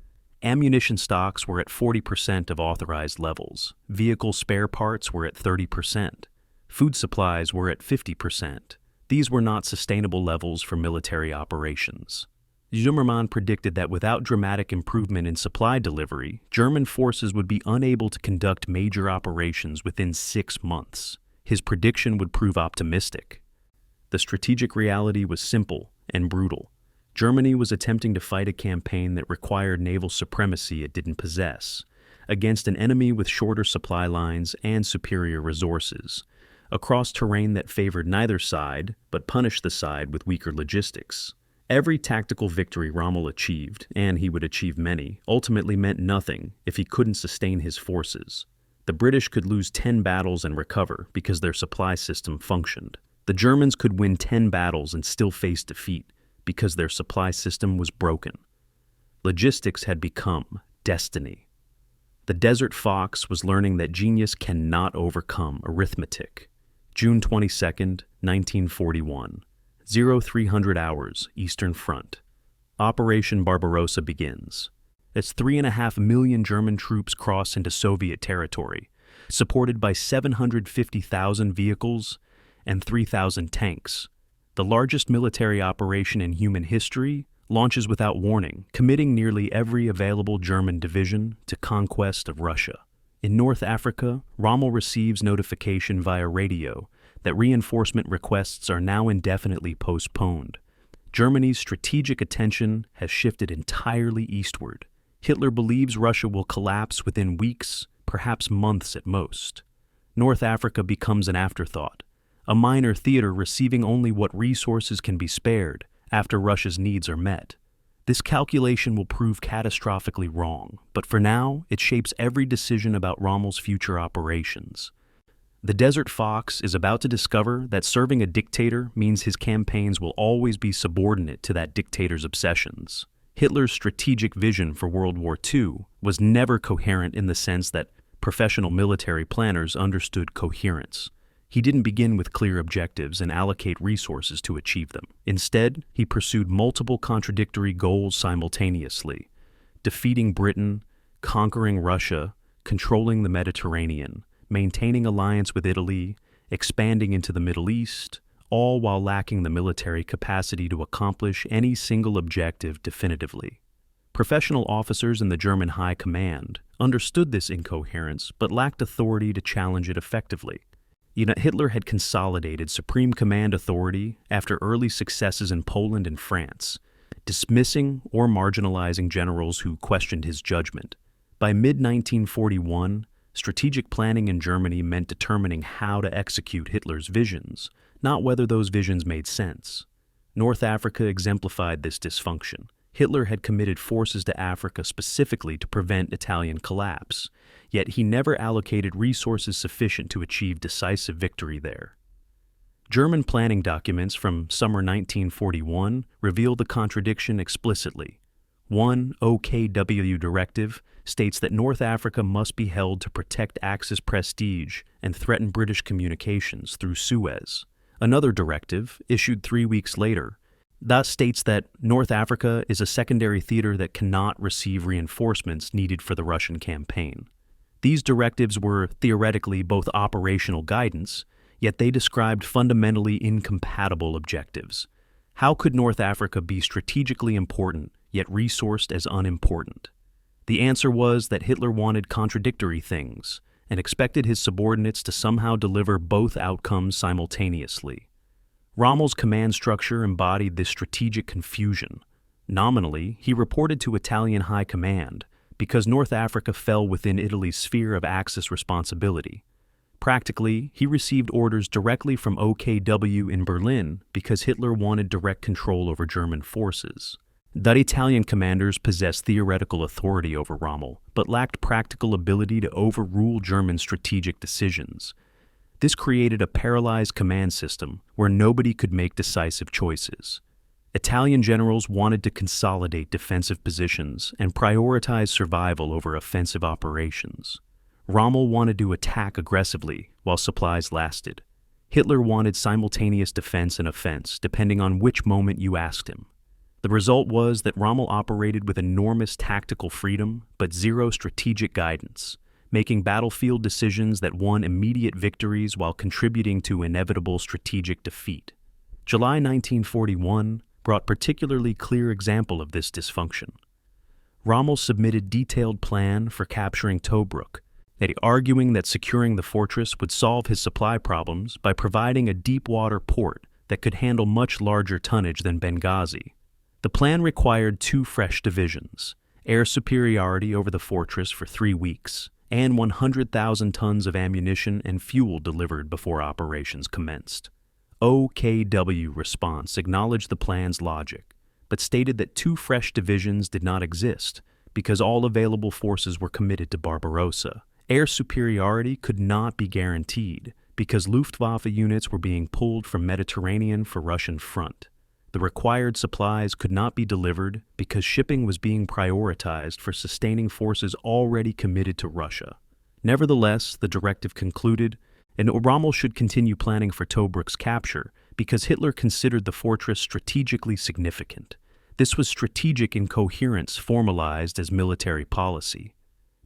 Ammunition stocks were at 40% of authorized levels. Vehicle spare parts were at 30%. Food supplies were at 50%. These were not sustainable levels for military operations. Zimmermann predicted that without dramatic improvement in supply delivery, German forces would be unable to conduct major operations within 6 months. His prediction would prove optimistic. The strategic reality was simple and brutal. Germany was attempting to fight a campaign that required naval supremacy it didn't possess, against an enemy with shorter supply lines and superior resources, across terrain that favored neither side but punished the side with weaker logistics. Every tactical victory Rommel achieved, and he would achieve many, ultimately meant nothing if he couldn't sustain his forces. The British could lose 10 battles and recover because their supply system functioned. The Germans could win 10 battles and still face defeat because their supply system was broken. Logistics had become destiny. The Desert Fox was learning that genius cannot overcome arithmetic. June 22, 1941. 0300 hours, Eastern Front. Operation Barbarossa begins. As 3.5 million German troops cross into Soviet territory, supported by 750,000 vehicles and 3,000 tanks. The largest military operation in human history launches without warning, committing nearly every available German division to conquest of Russia. In North Africa, Rommel receives notification via radio that reinforcement requests are now indefinitely postponed. Germany's strategic attention has shifted entirely eastward. Hitler believes Russia will collapse within weeks, perhaps months at most. North Africa becomes an afterthought, a minor theater receiving only what resources can be spared after Russia's needs are met. This calculation will prove catastrophically wrong, but for now, it shapes every decision about Rommel's future operations. The Desert Fox is about to discover that serving a dictator means his campaigns will always be subordinate to that dictator's obsessions. Hitler's strategic vision for World War II was never coherent in the sense that professional military planners understood coherence. He didn't begin with clear objectives and allocate resources to achieve them. Instead, he pursued multiple contradictory goals simultaneously: defeating Britain, conquering Russia, controlling the Mediterranean, maintaining alliance with Italy, expanding into the Middle East, all while lacking the military capacity to accomplish any single objective definitively. Professional officers in the German High Command understood this incoherence but lacked authority to challenge it effectively. Hitler had consolidated supreme command authority after early successes in Poland and France, dismissing or marginalizing generals who questioned his judgment. By mid-1941, strategic planning in Germany meant determining how to execute Hitler's visions, not whether those visions made sense. North Africa exemplified this dysfunction. Hitler had committed forces to Africa specifically to prevent Italian collapse, yet he never allocated resources sufficient to achieve decisive victory there. German planning documents from summer 1941 reveal the contradiction explicitly. One OKW directive states that North Africa must be held to protect Axis prestige and threaten British communications through Suez. Another directive, issued 3 weeks later, thus states that North Africa is a secondary theater that cannot receive reinforcements needed for the Russian campaign. These directives were theoretically both operational guidance, yet they described fundamentally incompatible objectives. How could North Africa be strategically important, yet resourced as unimportant? The answer was that Hitler wanted contradictory things and expected his subordinates to somehow deliver both outcomes simultaneously. Rommel's command structure embodied this strategic confusion. Nominally, he reported to Italian High Command because North Africa fell within Italy's sphere of Axis responsibility. Practically, he received orders directly from OKW in Berlin because Hitler wanted direct control over German forces. The Italian commanders possessed theoretical authority over Rommel, but lacked practical ability to overrule German strategic decisions. This created a paralyzed command system where nobody could make decisive choices. Italian generals wanted to consolidate defensive positions and prioritize survival over offensive operations. Rommel wanted to attack aggressively while supplies lasted. Hitler wanted simultaneous defense and offense, depending on which moment you asked him. The result was that Rommel operated with enormous tactical freedom but zero strategic guidance, making battlefield decisions that won immediate victories while contributing to inevitable strategic defeat. July 1941 brought particularly clear example of this dysfunction. Rommel submitted detailed plan for capturing Tobruk, arguing that securing the fortress would solve his supply problems by providing a deep-water port that could handle much larger tonnage than Benghazi. The plan required 2 fresh divisions, air superiority over the fortress for 3 weeks, and 100,000 tons of ammunition and fuel delivered before operations commenced. OKW response acknowledged the plan's logic, but stated that 2 fresh divisions did not exist because all available forces were committed to Barbarossa. Air superiority could not be guaranteed because Luftwaffe units were being pulled from Mediterranean for Russian front. The required supplies could not be delivered because shipping was being prioritized for sustaining forces already committed to Russia. Nevertheless, the directive concluded, and Rommel should continue planning for Tobruk's capture because Hitler considered the fortress strategically significant. This was strategic incoherence formalized as military policy.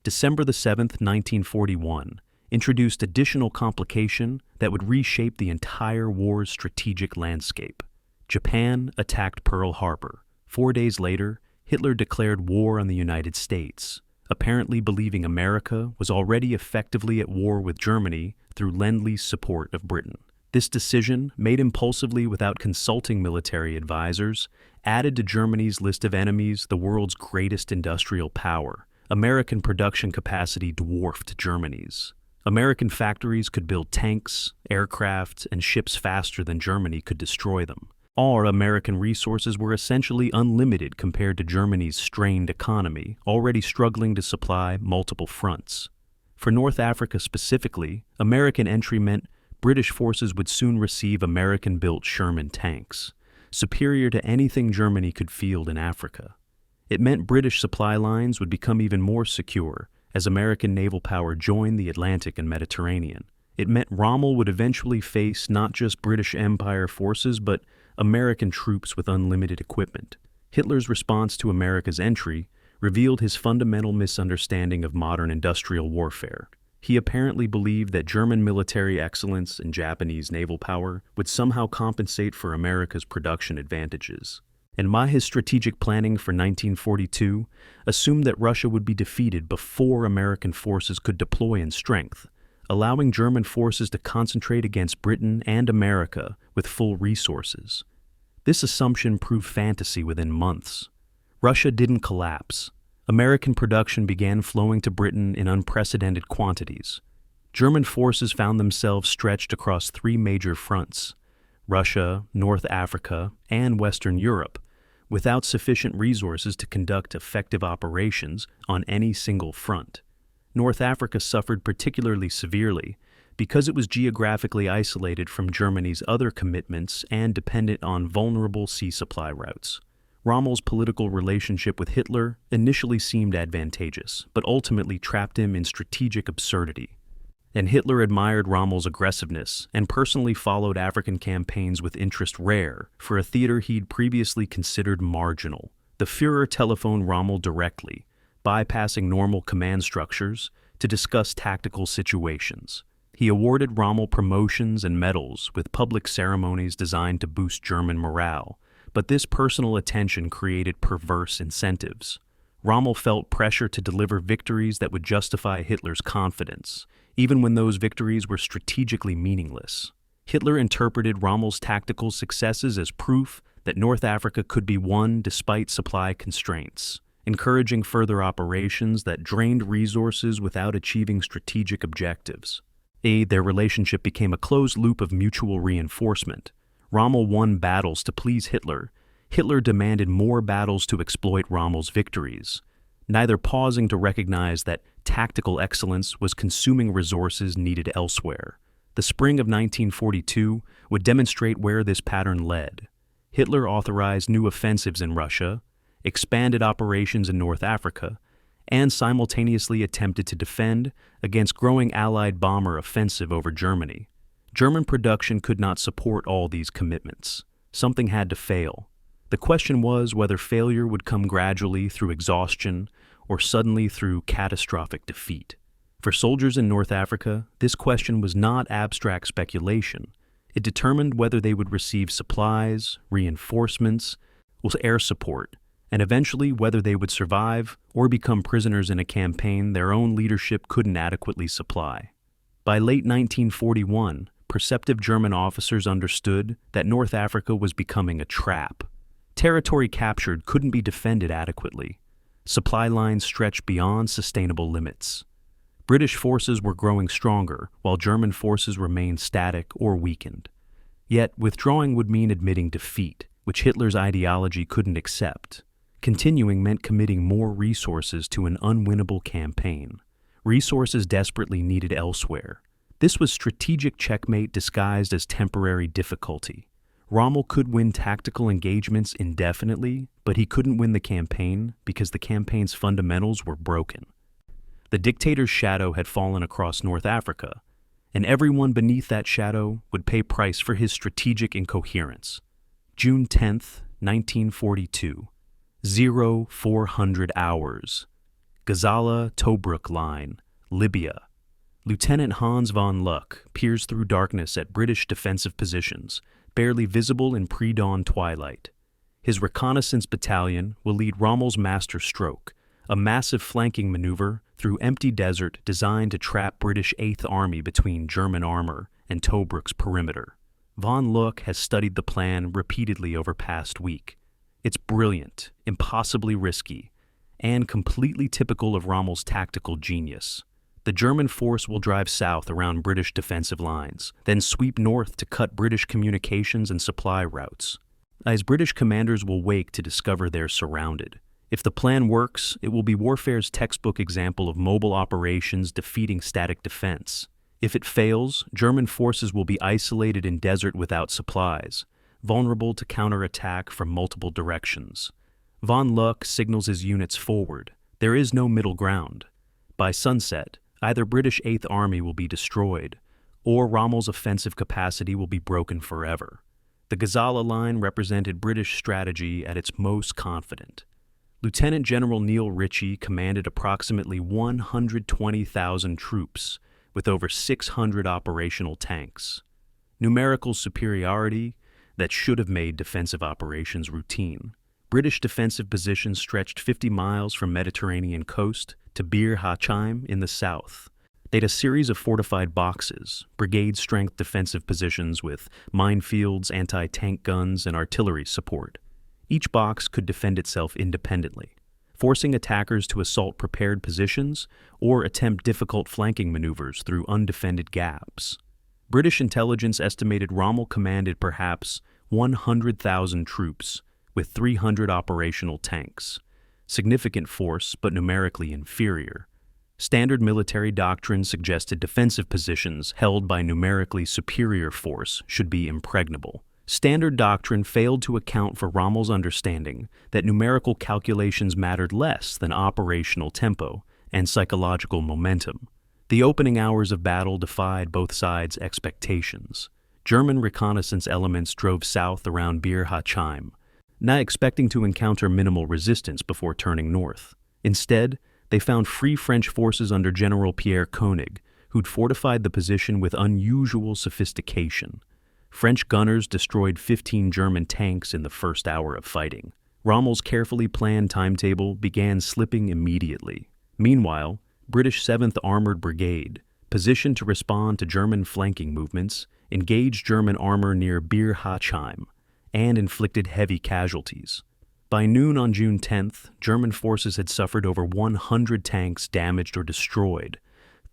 December 7, 1941, introduced additional complication that would reshape the entire war's strategic landscape. Japan attacked Pearl Harbor. 4 days later, Hitler declared war on the United States, apparently believing America was already effectively at war with Germany through Lend-Lease support of Britain. This decision, made impulsively without consulting military advisors, added to Germany's list of enemies the world's greatest industrial power. American production capacity dwarfed Germany's. American factories could build tanks, aircraft, and ships faster than Germany could destroy them. All American resources were essentially unlimited compared to Germany's strained economy, already struggling to supply multiple fronts. For North Africa specifically, American entry meant British forces would soon receive American-built Sherman tanks, superior to anything Germany could field in Africa. It meant British supply lines would become even more secure as American naval power joined the Atlantic and Mediterranean. It meant Rommel would eventually face not just British Empire forces, but American troops with unlimited equipment. Hitler's response to America's entry revealed his fundamental misunderstanding of modern industrial warfare. He apparently believed that German military excellence and Japanese naval power would somehow compensate for America's production advantages. And his strategic planning for 1942 assumed that Russia would be defeated before American forces could deploy in strength, allowing German forces to concentrate against Britain and America with full resources. This assumption proved fantasy within months. Russia didn't collapse. American production began flowing to Britain in unprecedented quantities. German forces found themselves stretched across 3 major fronts: Russia, North Africa, and Western Europe, without sufficient resources to conduct effective operations on any single front. North Africa suffered particularly severely because it was geographically isolated from Germany's other commitments and dependent on vulnerable sea supply routes. Rommel's political relationship with Hitler initially seemed advantageous, but ultimately trapped him in strategic absurdity. And Hitler admired Rommel's aggressiveness and personally followed African campaigns with interest rare for a theater he'd previously considered marginal. The Führer telephoned Rommel directly, bypassing normal command structures, to discuss tactical situations. He awarded Rommel promotions and medals with public ceremonies designed to boost German morale, but this personal attention created perverse incentives. Rommel felt pressure to deliver victories that would justify Hitler's confidence, even when those victories were strategically meaningless. Hitler interpreted Rommel's tactical successes as proof that North Africa could be won despite supply constraints, encouraging further operations that drained resources without achieving strategic objectives. Their relationship became a closed loop of mutual reinforcement. Rommel won battles to please Hitler. Hitler demanded more battles to exploit Rommel's victories, neither pausing to recognize that tactical excellence was consuming resources needed elsewhere. The spring of 1942 would demonstrate where this pattern led. Hitler authorized new offensives in Russia, expanded operations in North Africa, and simultaneously attempted to defend against growing Allied bomber offensive over Germany. German production could not support all these commitments. Something had to fail. The question was whether failure would come gradually through exhaustion or suddenly through catastrophic defeat. For soldiers in North Africa, this question was not abstract speculation. It determined whether they would receive supplies, reinforcements, air support, and eventually whether they would survive or become prisoners in a campaign their own leadership couldn't adequately supply. By late 1941, perceptive German officers understood that North Africa was becoming a trap. Territory captured couldn't be defended adequately. Supply lines stretched beyond sustainable limits. British forces were growing stronger, while German forces remained static or weakened. Yet, withdrawing would mean admitting defeat, which Hitler's ideology couldn't accept. Continuing meant committing more resources to an unwinnable campaign, resources desperately needed elsewhere. This was strategic checkmate disguised as temporary difficulty. Rommel could win tactical engagements indefinitely, but he couldn't win the campaign because the campaign's fundamentals were broken. The dictator's shadow had fallen across North Africa, and everyone beneath that shadow would pay price for his strategic incoherence. June 10th, 1942. 0400 hours. Gazala Tobruk line, Libya. Lieutenant Hans von Luck peers through darkness at British defensive positions, barely visible in pre-dawn twilight. His reconnaissance battalion will lead Rommel's master stroke, a massive flanking maneuver through empty desert designed to trap British 8th Army between German armor and Tobruk's perimeter. Von Luck has studied the plan repeatedly over past week. It's brilliant, impossibly risky, and completely typical of Rommel's tactical genius. The German force will drive south around British defensive lines, then sweep north to cut British communications and supply routes. As British commanders will wake to discover they're surrounded. If the plan works, it will be warfare's textbook example of mobile operations defeating static defense. If it fails, German forces will be isolated in desert without supplies, vulnerable to counterattack from multiple directions. Von Luck signals his units forward. There is no middle ground. By sunset, either British 8th Army will be destroyed, or Rommel's offensive capacity will be broken forever. The Gazala line represented British strategy at its most confident. Lieutenant General Neil Ritchie commanded approximately 120,000 troops, with over 600 operational tanks. Numerical superiority that should have made defensive operations routine. British defensive positions stretched 50 miles from Mediterranean coast to Bir Hachaim in the south. They had a series of fortified boxes, brigade-strength defensive positions with minefields, anti-tank guns, and artillery support. Each box could defend itself independently, forcing attackers to assault prepared positions or attempt difficult flanking maneuvers through undefended gaps. British intelligence estimated Rommel commanded perhaps 100,000 troops with 300 operational tanks. Significant force, but numerically inferior. Standard military doctrine suggested defensive positions held by numerically superior force should be impregnable. Standard doctrine failed to account for Rommel's understanding that numerical calculations mattered less than operational tempo and psychological momentum. The opening hours of battle defied both sides' expectations. German reconnaissance elements drove south around Bir Hachaim, not expecting to encounter minimal resistance before turning north. Instead, they found Free French forces under General Pierre Koenig, who'd fortified the position with unusual sophistication. French gunners destroyed 15 German tanks in the first hour of fighting. Rommel's carefully planned timetable began slipping immediately. Meanwhile, British 7th Armored Brigade, positioned to respond to German flanking movements, engaged German armor near Bir Hachheim and inflicted heavy casualties. By noon on June 10th, German forces had suffered over 100 tanks damaged or destroyed,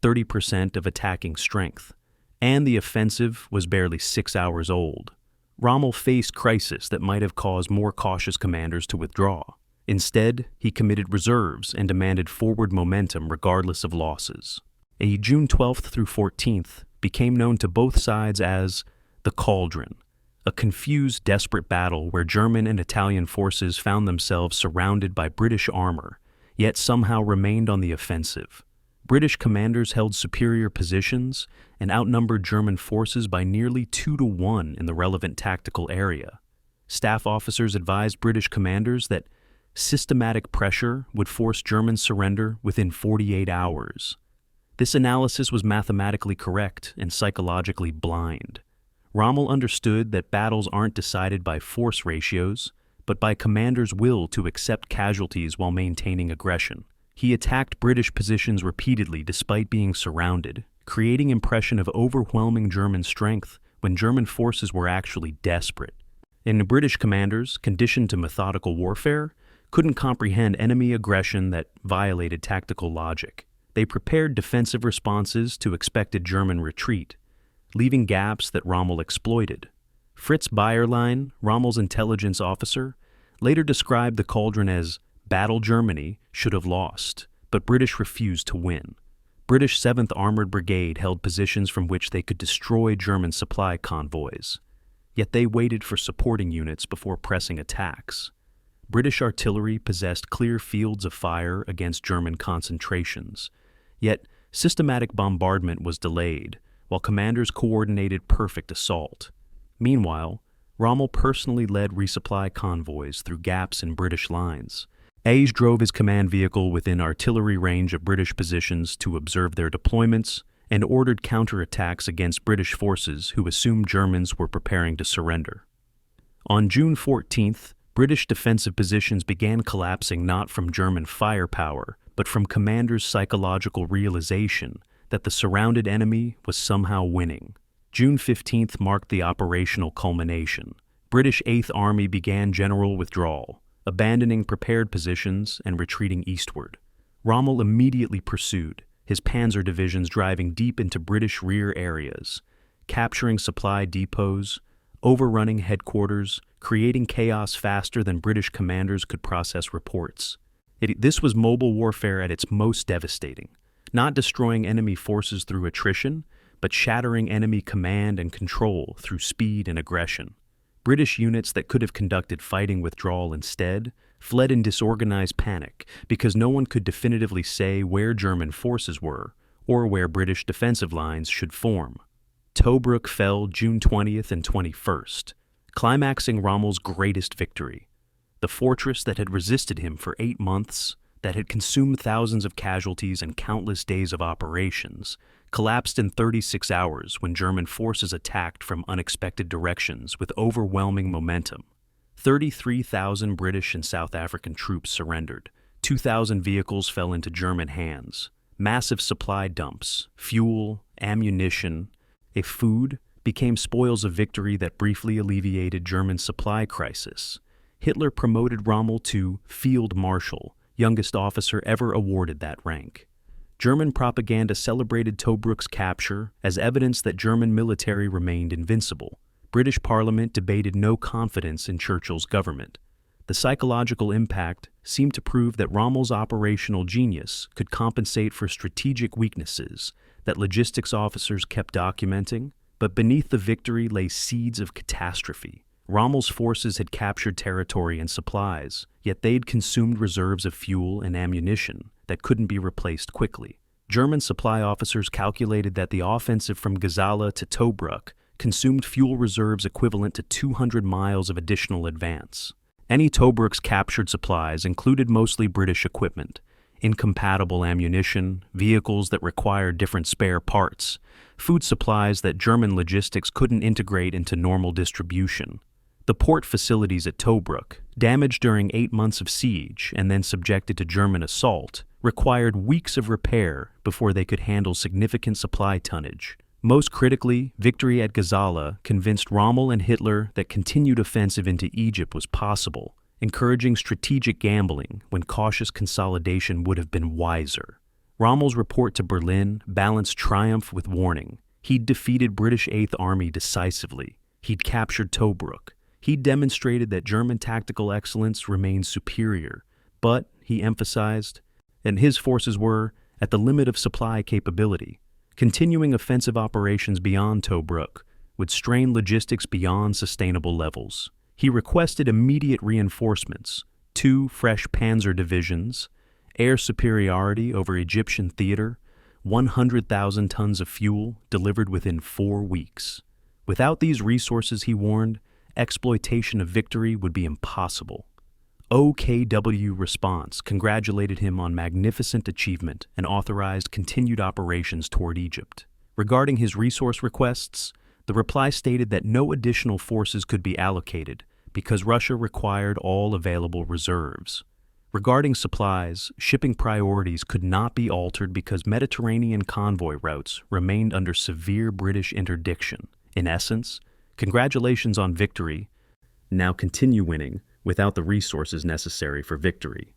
30% of attacking strength, and the offensive was barely 6 hours old. Rommel faced crisis that might have caused more cautious commanders to withdraw. Instead, he committed reserves and demanded forward momentum regardless of losses. June 12th through 14th became known to both sides as the Cauldron, a confused, desperate battle where German and Italian forces found themselves surrounded by British armor, yet somehow remained on the offensive. British commanders held superior positions and outnumbered German forces by nearly 2-to-1 in the relevant tactical area. Staff officers advised British commanders that systematic pressure would force German surrender within 48 hours. This analysis was mathematically correct and psychologically blind. Rommel understood that battles aren't decided by force ratios, but by commanders' will to accept casualties while maintaining aggression. He attacked British positions repeatedly despite being surrounded, creating impression of overwhelming German strength when German forces were actually desperate. And British commanders, conditioned to methodical warfare, couldn't comprehend enemy aggression that violated tactical logic. They prepared defensive responses to expected German retreat, leaving gaps that Rommel exploited. Fritz Bayerlein, Rommel's intelligence officer, later described the Cauldron as "Battle Germany should have lost, but British refused to win." British 7th Armored Brigade held positions from which they could destroy German supply convoys, yet they waited for supporting units before pressing attacks. British artillery possessed clear fields of fire against German concentrations, yet systematic bombardment was delayed, while commanders coordinated perfect assault. Meanwhile, Rommel personally led resupply convoys through gaps in British lines. Age drove his command vehicle within artillery range of British positions to observe their deployments and ordered counterattacks against British forces who assumed Germans were preparing to surrender. On June 14th, British defensive positions began collapsing not from German firepower, but from commanders' psychological realization that the surrounded enemy was somehow winning. June 15th marked the operational culmination. British 8th Army began general withdrawal, abandoning prepared positions and retreating eastward. Rommel immediately pursued, his panzer divisions driving deep into British rear areas, capturing supply depots, overrunning headquarters, creating chaos faster than British commanders could process reports. This was mobile warfare at its most devastating, not destroying enemy forces through attrition, but shattering enemy command and control through speed and aggression. British units that could have conducted fighting withdrawal instead fled in disorganized panic because no one could definitively say where German forces were or where British defensive lines should form. Tobruk fell June 20th and 21st, climaxing Rommel's greatest victory. The fortress that had resisted him for 8 months, that had consumed thousands of casualties and countless days of operations, collapsed in 36 hours when German forces attacked from unexpected directions with overwhelming momentum. 33,000 British and South African troops surrendered. 2,000 vehicles fell into German hands. Massive supply dumps, fuel, ammunition, food became spoils of victory that briefly alleviated German supply crisis. Hitler promoted Rommel to Field Marshal, youngest officer ever awarded that rank. German propaganda celebrated Tobruk's capture as evidence that German military remained invincible. British Parliament debated no confidence in Churchill's government. The psychological impact seemed to prove that Rommel's operational genius could compensate for strategic weaknesses that logistics officers kept documenting, but beneath the victory lay seeds of catastrophe. Rommel's forces had captured territory and supplies, yet they'd consumed reserves of fuel and ammunition that couldn't be replaced quickly. German supply officers calculated that the offensive from Gazala to Tobruk consumed fuel reserves equivalent to 200 miles of additional advance. Any Tobruk's captured supplies included mostly British equipment, incompatible ammunition, vehicles that required different spare parts, food supplies that German logistics couldn't integrate into normal distribution. The port facilities at Tobruk, damaged during 8 months of siege and then subjected to German assault, required weeks of repair before they could handle significant supply tonnage. Most critically, victory at Gazala convinced Rommel and Hitler that continued offensive into Egypt was possible, encouraging strategic gambling when cautious consolidation would have been wiser. Rommel's report to Berlin balanced triumph with warning. He'd defeated British Eighth Army decisively. He'd captured Tobruk. He demonstrated that German tactical excellence remained superior, but, he emphasized, that his forces were at the limit of supply capability. Continuing offensive operations beyond Tobruk would strain logistics beyond sustainable levels. He requested immediate reinforcements, 2 fresh panzer divisions, air superiority over Egyptian theater, 100,000 tons of fuel delivered within 4 weeks. Without these resources, he warned, exploitation of victory would be impossible. OKW response congratulated him on magnificent achievement and authorized continued operations toward Egypt. Regarding his resource requests, the reply stated that no additional forces could be allocated because Russia required all available reserves. Regarding supplies, shipping priorities could not be altered because Mediterranean convoy routes remained under severe British interdiction. In essence, congratulations on victory. Now continue winning without the resources necessary for victory.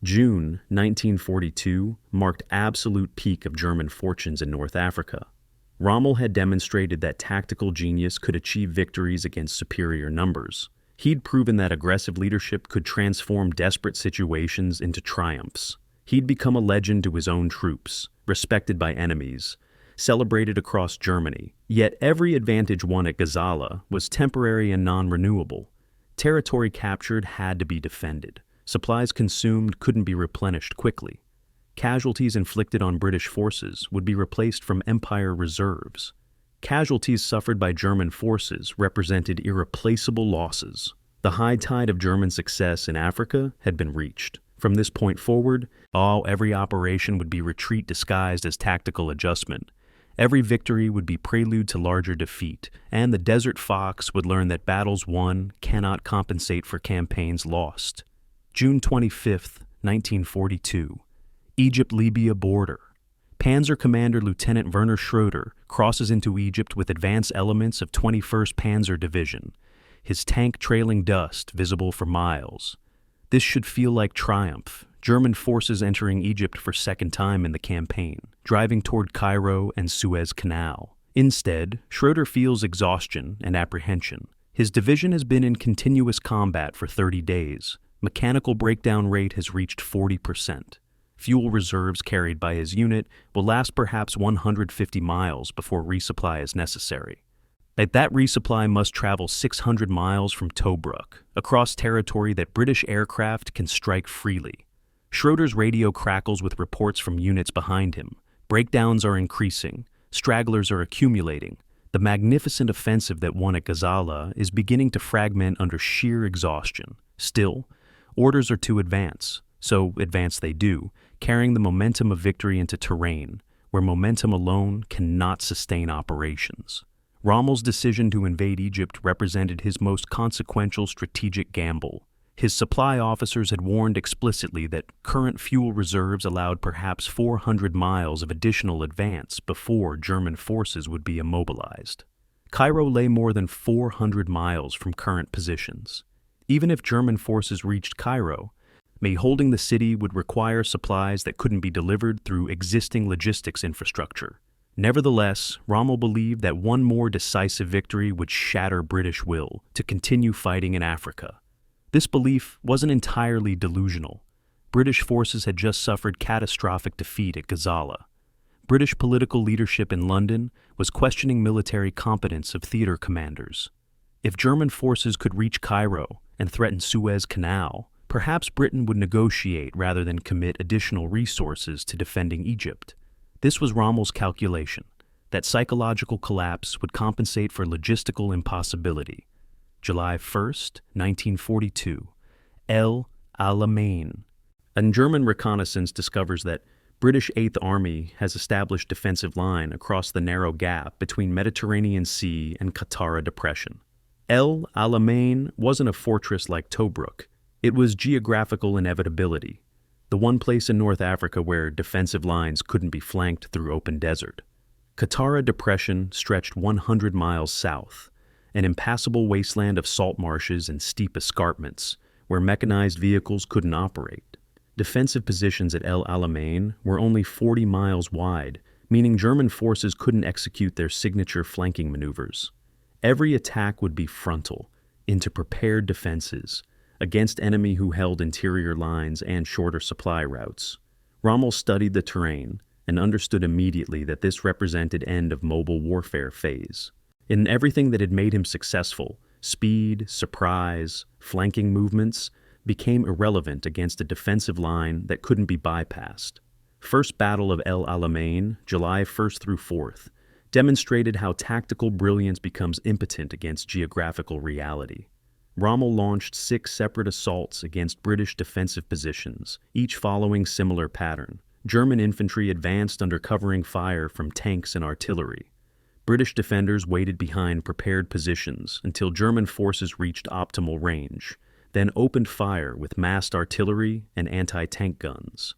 June 1942 marked absolute peak of German fortunes in North Africa. Rommel had demonstrated that tactical genius could achieve victories against superior numbers. He'd proven that aggressive leadership could transform desperate situations into triumphs. He'd become a legend to his own troops, respected by enemies, celebrated across Germany. Yet every advantage won at Gazala was temporary and non-renewable. Territory captured had to be defended. Supplies consumed couldn't be replenished quickly. Casualties inflicted on British forces would be replaced from Empire reserves. Casualties suffered by German forces represented irreplaceable losses. The high tide of German success in Africa had been reached. From this point forward, every operation would be retreat disguised as tactical adjustment. Every victory would be prelude to larger defeat, and the Desert Fox would learn that battles won cannot compensate for campaigns lost. June 25, 1942. Egypt-Libya border. Panzer Commander Lieutenant Werner Schroeder crosses into Egypt with advance elements of 21st Panzer Division, his tank trailing dust visible for miles. This should feel like triumph. German forces entering Egypt for second time in the campaign, driving toward Cairo and Suez Canal. Instead, Schroeder feels exhaustion and apprehension. His division has been in continuous combat for 30 days. Mechanical breakdown rate has reached 40%. Fuel reserves carried by his unit will last perhaps 150 miles before resupply is necessary. That resupply must travel 600 miles from Tobruk, across territory that British aircraft can strike freely. Schroeder's radio crackles with reports from units behind him. Breakdowns are increasing. Stragglers are accumulating. The magnificent offensive that won at Gazala is beginning to fragment under sheer exhaustion. Still, orders are to advance, so advance they do, carrying the momentum of victory into terrain, where momentum alone cannot sustain operations. Rommel's decision to invade Egypt represented his most consequential strategic gamble. His supply officers had warned explicitly that current fuel reserves allowed perhaps 400 miles of additional advance before German forces would be immobilized. Cairo lay more than 400 miles from current positions. Even if German forces reached Cairo, holding the city would require supplies that couldn't be delivered through existing logistics infrastructure. Nevertheless, Rommel believed that one more decisive victory would shatter British will to continue fighting in Africa. This belief wasn't entirely delusional. British forces had just suffered catastrophic defeat at Gazala. British political leadership in London was questioning military competence of theater commanders. If German forces could reach Cairo and threaten Suez Canal, perhaps Britain would negotiate rather than commit additional resources to defending Egypt. This was Rommel's calculation, that psychological collapse would compensate for logistical impossibility. July 1st, 1942, El Alamein. A German reconnaissance discovers that British 8th Army has established defensive line across the narrow gap between Mediterranean Sea and Qattara Depression. El Alamein wasn't a fortress like Tobruk. It was geographical inevitability, the one place in North Africa where defensive lines couldn't be flanked through open desert. Qattara Depression stretched 100 miles south, an impassable wasteland of salt marshes and steep escarpments where mechanized vehicles couldn't operate. Defensive positions at El Alamein were only 40 miles wide, meaning German forces couldn't execute their signature flanking maneuvers. Every attack would be frontal, into prepared defenses, against enemy who held interior lines and shorter supply routes. Rommel studied the terrain and understood immediately that this represented end of mobile warfare phase. In everything that had made him successful, speed, surprise, flanking movements became irrelevant against a defensive line that couldn't be bypassed. First Battle of El Alamein, July 1st through 4th, demonstrated how tactical brilliance becomes impotent against geographical reality. Rommel launched 6 separate assaults against British defensive positions, each following similar pattern. German infantry advanced under covering fire from tanks and artillery. British defenders waited behind prepared positions until German forces reached optimal range, then opened fire with massed artillery and anti-tank guns.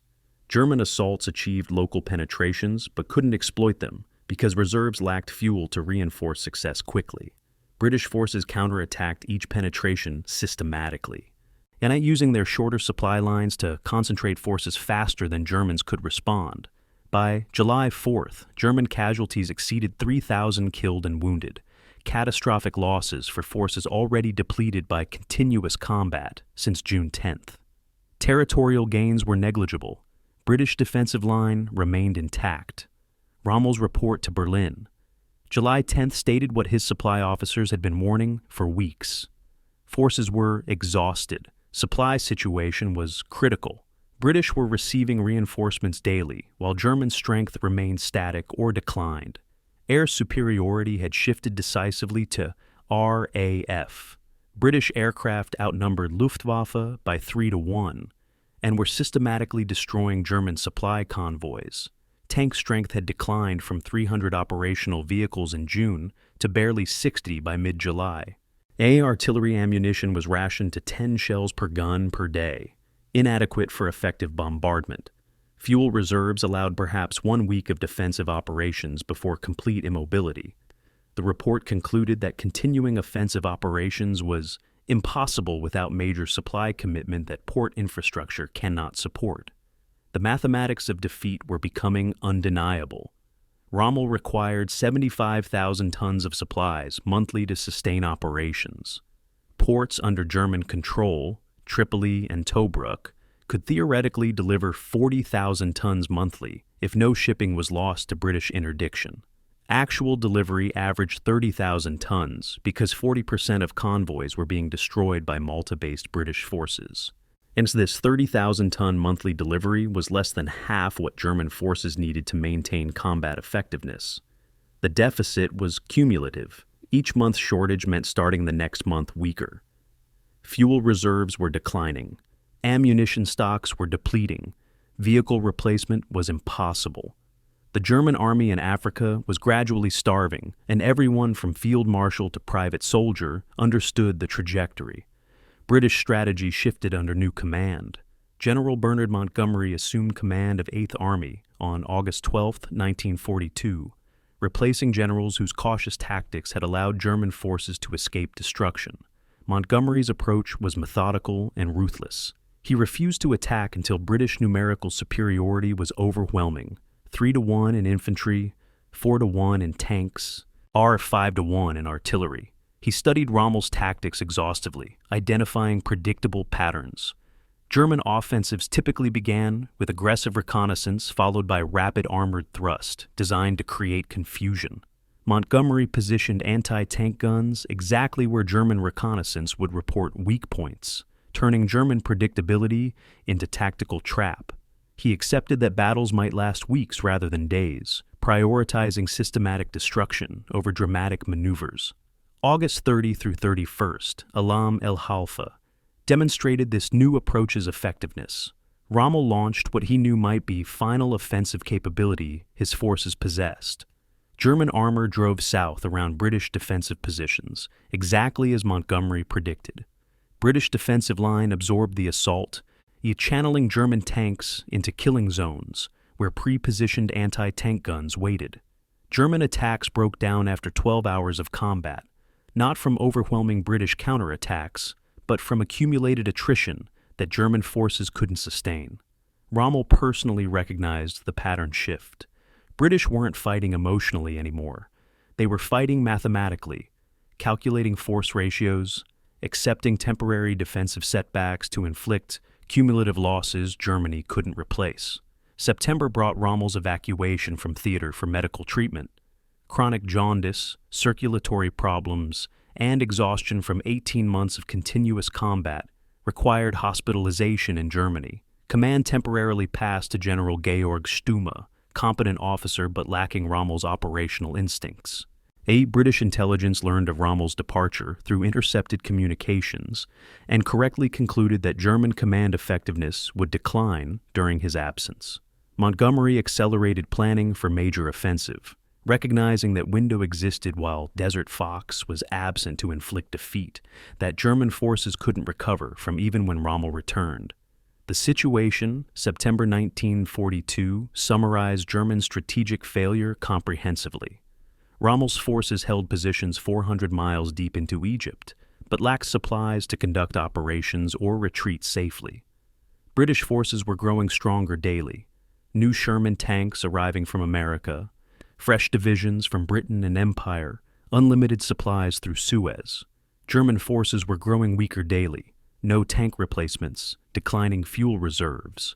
German assaults achieved local penetrations but couldn't exploit them because reserves lacked fuel to reinforce success quickly. British forces counterattacked each penetration systematically, and using their shorter supply lines to concentrate forces faster than Germans could respond. By July 4th, German casualties exceeded 3,000 killed and wounded, catastrophic losses for forces already depleted by continuous combat since June 10th. Territorial gains were negligible. British defensive line remained intact. Rommel's report to Berlin. July 10th stated what his supply officers had been warning for weeks. Forces were exhausted. Supply situation was critical. British were receiving reinforcements daily, while German strength remained static or declined. Air superiority had shifted decisively to RAF. British aircraft outnumbered Luftwaffe by 3-1 and were systematically destroying German supply convoys. Tank strength had declined from 300 operational vehicles in June to barely 60 by mid-July. Artillery ammunition was rationed to 10 shells per gun per day, inadequate for effective bombardment. Fuel reserves allowed perhaps 1 week of defensive operations before complete immobility. The report concluded that continuing offensive operations was impossible without major supply commitment that port infrastructure cannot support. The mathematics of defeat were becoming undeniable. Rommel required 75,000 tons of supplies monthly to sustain operations. Ports under German control, Tripoli and Tobruk, could theoretically deliver 40,000 tons monthly if no shipping was lost to British interdiction. Actual delivery averaged 30,000 tons because 40% of convoys were being destroyed by Malta-based British forces. And this 30,000-ton monthly delivery was less than half what German forces needed to maintain combat effectiveness. The deficit was cumulative. Each month's shortage meant starting the next month weaker. Fuel reserves were declining. Ammunition stocks were depleting. Vehicle replacement was impossible. The German army in Africa was gradually starving, and everyone from field marshal to private soldier understood the trajectory. British strategy shifted under new command. General Bernard Montgomery assumed command of 8th Army on August 12, 1942, replacing generals whose cautious tactics had allowed German forces to escape destruction. Montgomery's approach was methodical and ruthless. He refused to attack until British numerical superiority was overwhelming, 3-1 in infantry, 4-1 in tanks, 5-1 in artillery. He studied Rommel's tactics exhaustively, identifying predictable patterns. German offensives typically began with aggressive reconnaissance followed by rapid armored thrust, designed to create confusion. Montgomery positioned anti-tank guns exactly where German reconnaissance would report weak points, turning German predictability into tactical trap. He accepted that battles might last weeks rather than days, prioritizing systematic destruction over dramatic maneuvers. August 30 through 31st, Alam el Halfa, demonstrated this new approach's effectiveness. Rommel launched what he knew might be final offensive capability his forces possessed. German armor drove south around British defensive positions, exactly as Montgomery predicted. British defensive line absorbed the assault, channeling German tanks into killing zones where pre-positioned anti-tank guns waited. German attacks broke down after 12 hours of combat, not from overwhelming British counterattacks, but from accumulated attrition that German forces couldn't sustain. Rommel personally recognized the pattern shift. British weren't fighting emotionally anymore. They were fighting mathematically, calculating force ratios, accepting temporary defensive setbacks to inflict cumulative losses Germany couldn't replace. September brought Rommel's evacuation from theater for medical treatment. Chronic jaundice, circulatory problems, and exhaustion from 18 months of continuous combat required hospitalization in Germany. Command temporarily passed to General Georg Stumme, competent officer but lacking Rommel's operational instincts. British intelligence learned of Rommel's departure through intercepted communications and correctly concluded that German command effectiveness would decline during his absence. Montgomery accelerated planning for major offensive, recognizing that window existed while Desert Fox was absent to inflict defeat that German forces couldn't recover from even when Rommel returned. The situation, September 1942, summarized German strategic failure comprehensively. Rommel's forces held positions 400 miles deep into Egypt, but lacked supplies to conduct operations or retreat safely. British forces were growing stronger daily, new Sherman tanks arriving from America, fresh divisions from Britain and Empire, unlimited supplies through Suez. German forces were growing weaker daily, no tank replacements, declining fuel reserves,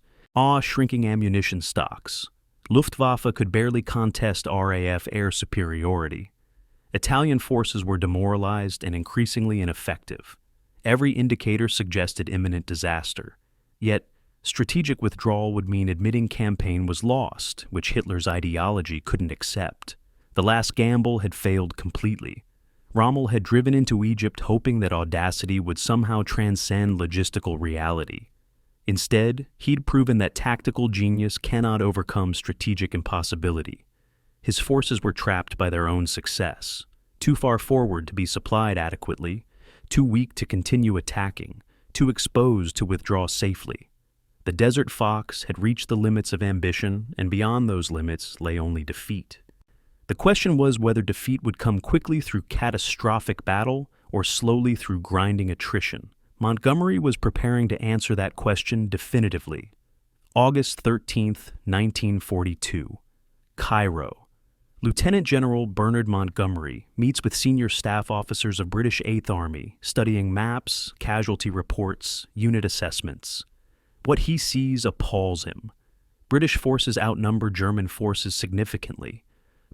shrinking ammunition stocks. Luftwaffe could barely contest RAF air superiority. Italian forces were demoralized and increasingly ineffective. Every indicator suggested imminent disaster. Yet, strategic withdrawal would mean admitting campaign was lost, which Hitler's ideology couldn't accept. The last gamble had failed completely. Rommel had driven into Egypt hoping that audacity would somehow transcend logistical reality. Instead, he'd proven that tactical genius cannot overcome strategic impossibility. His forces were trapped by their own success, too far forward to be supplied adequately, too weak to continue attacking, too exposed to withdraw safely. The Desert Fox had reached the limits of ambition, and beyond those limits lay only defeat. The question was whether defeat would come quickly through catastrophic battle or slowly through grinding attrition. Montgomery was preparing to answer that question definitively. August 13, 1942. Cairo. Lieutenant General Bernard Montgomery meets with senior staff officers of British 8th Army, studying maps, casualty reports, unit assessments. What he sees appalls him. British forces outnumber German forces significantly,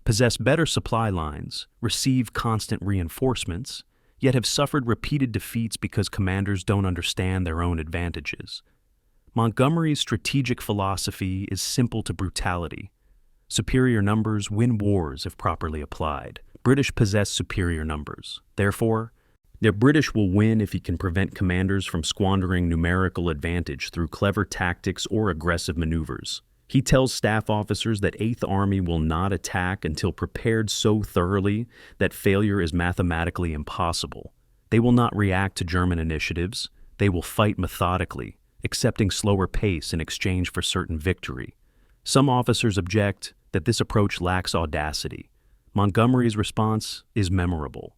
possess better supply lines, receive constant reinforcements, yet have suffered repeated defeats because commanders don't understand their own advantages. Montgomery's strategic philosophy is simple to brutality. Superior numbers win wars if properly applied. British possess superior numbers. Therefore, the British will win if he can prevent commanders from squandering numerical advantage through clever tactics or aggressive maneuvers. He tells staff officers that 8th Army will not attack until prepared so thoroughly that failure is mathematically impossible. They will not react to German initiatives. They will fight methodically, accepting slower pace in exchange for certain victory. Some officers object that this approach lacks audacity. Montgomery's response is memorable.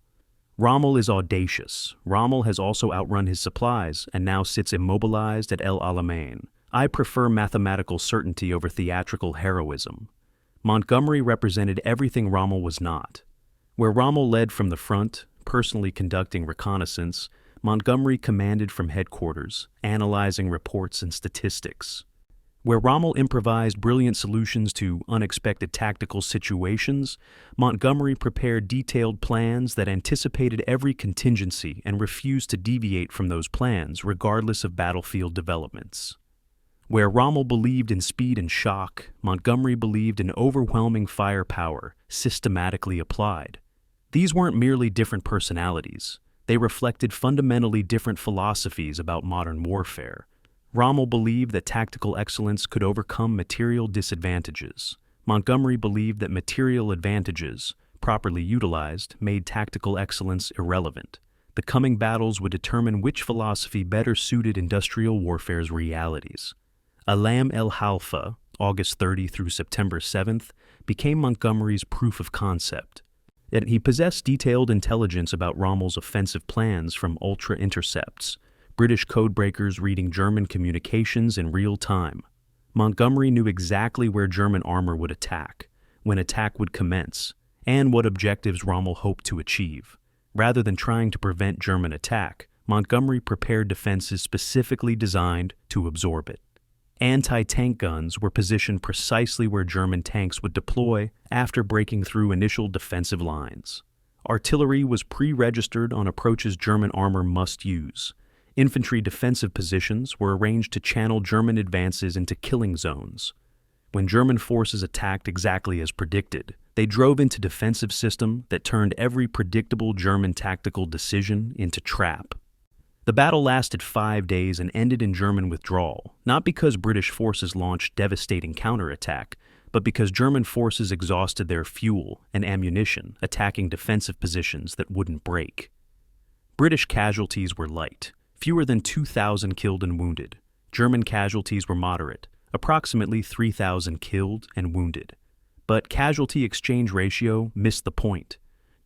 Rommel is audacious. Rommel has also outrun his supplies and now sits immobilized at El Alamein. I prefer mathematical certainty over theatrical heroism. Montgomery represented everything Rommel was not. Where Rommel led from the front, personally conducting reconnaissance, Montgomery commanded from headquarters, analyzing reports and statistics. Where Rommel improvised brilliant solutions to unexpected tactical situations, Montgomery prepared detailed plans that anticipated every contingency and refused to deviate from those plans regardless of battlefield developments. Where Rommel believed in speed and shock, Montgomery believed in overwhelming firepower, systematically applied. These weren't merely different personalities. They reflected fundamentally different philosophies about modern warfare. Rommel believed that tactical excellence could overcome material disadvantages. Montgomery believed that material advantages, properly utilized, made tactical excellence irrelevant. The coming battles would determine which philosophy better suited industrial warfare's realities. Alam el-Halfa, August 30 through September 7th, became Montgomery's proof of concept. Yet he possessed detailed intelligence about Rommel's offensive plans from ultra-intercepts, British codebreakers reading German communications in real time. Montgomery knew exactly where German armor would attack, when attack would commence, and what objectives Rommel hoped to achieve. Rather than trying to prevent German attack, Montgomery prepared defenses specifically designed to absorb it. Anti-tank guns were positioned precisely where German tanks would deploy after breaking through initial defensive lines. Artillery was pre-registered on approaches German armor must use. Infantry defensive positions were arranged to channel German advances into killing zones. When German forces attacked exactly as predicted, they drove into defensive system that turned every predictable German tactical decision into trap. The battle lasted 5 days and ended in German withdrawal, not because British forces launched devastating counterattack, but because German forces exhausted their fuel and ammunition attacking defensive positions that wouldn't break. British casualties were light, fewer than 2,000 killed and wounded. German casualties were moderate, approximately 3,000 killed and wounded. But casualty exchange ratio missed the point.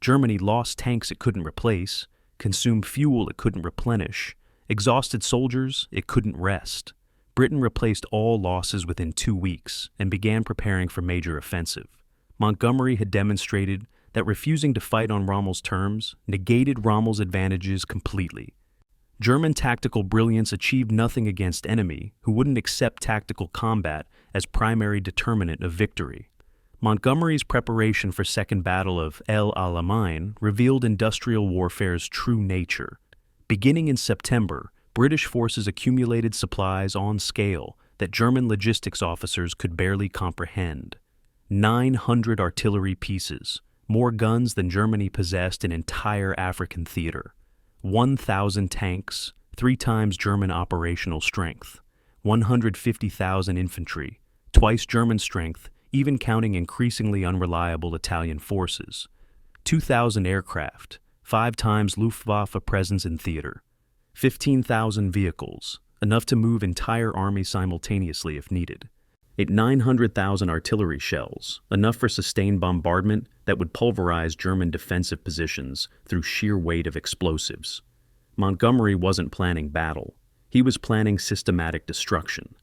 Germany lost tanks it couldn't replace, consumed fuel it couldn't replenish, exhausted soldiers it couldn't rest. Britain replaced all losses within 2 weeks and began preparing for major offensive. Montgomery had demonstrated that refusing to fight on Rommel's terms negated Rommel's advantages completely. German tactical brilliance achieved nothing against enemy who wouldn't accept tactical combat as primary determinant of victory. Montgomery's preparation for Second Battle of El Alamein revealed industrial warfare's true nature. Beginning in September, British forces accumulated supplies on scale that German logistics officers could barely comprehend. 900 artillery pieces, more guns than Germany possessed in entire African theater. 1,000 tanks, 3 times German operational strength. 150,000 infantry, twice German strength, even counting increasingly unreliable Italian forces. 2,000 aircraft, 5 times Luftwaffe presence in theater. 15,000 vehicles, enough to move entire armies simultaneously if needed. 900,000 artillery shells, enough for sustained bombardment that would pulverize German defensive positions through sheer weight of explosives. Montgomery wasn't planning battle. He was planning systematic destruction.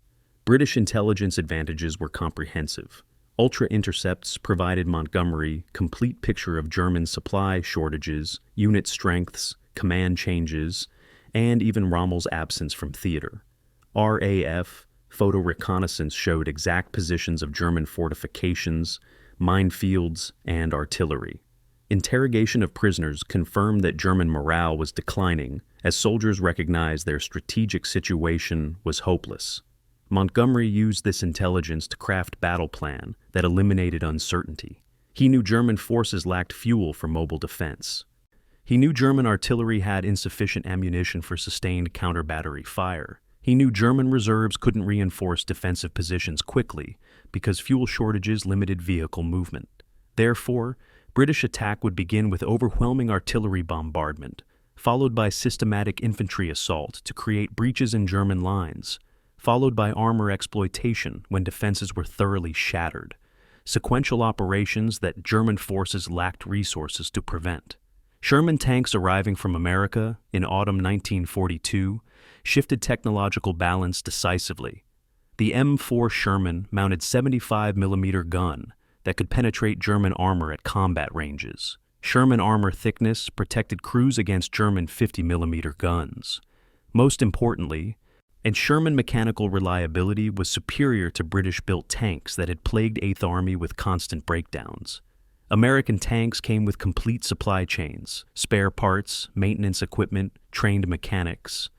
British intelligence advantages were comprehensive. Ultra-intercepts provided Montgomery complete picture of German supply shortages, unit strengths, command changes, and even Rommel's absence from theater. RAF photo reconnaissance showed exact positions of German fortifications, minefields, and artillery. Interrogation of prisoners confirmed that German morale was declining as soldiers recognized their strategic situation was hopeless. Montgomery used this intelligence to craft battle plan that eliminated uncertainty. He knew German forces lacked fuel for mobile defense. He knew German artillery had insufficient ammunition for sustained counter-battery fire. He knew German reserves couldn't reinforce defensive positions quickly because fuel shortages limited vehicle movement. Therefore, British attack would begin with overwhelming artillery bombardment, followed by systematic infantry assault to create breaches in German lines, followed by armor exploitation when defenses were thoroughly shattered, sequential operations that German forces lacked resources to prevent. Sherman tanks arriving from America in autumn 1942 shifted technological balance decisively. The M4 Sherman mounted 75mm gun that could penetrate German armor at combat ranges. Sherman armor thickness protected crews against German 50mm guns. Most importantly, and Sherman mechanical reliability was superior to British-built tanks that had plagued 8th Army with constant breakdowns. American tanks came with complete supply chains, spare parts, maintenance equipment, trained mechanics.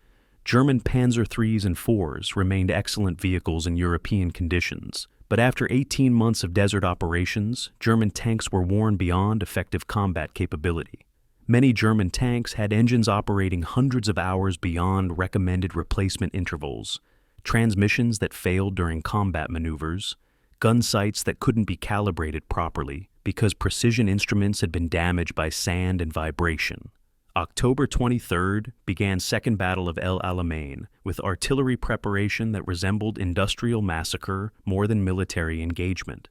German Panzer IIIs and IVs remained excellent vehicles in European conditions, but after 18 months of desert operations, German tanks were worn beyond effective combat capability. Many German tanks had engines operating hundreds of hours beyond recommended replacement intervals. transmissions that failed during combat maneuvers, gun sights that couldn't be calibrated properly because precision instruments had been damaged by sand and vibration. October 23rd began Second Battle of El Alamein with artillery preparation that resembled industrial massacre more than military engagement.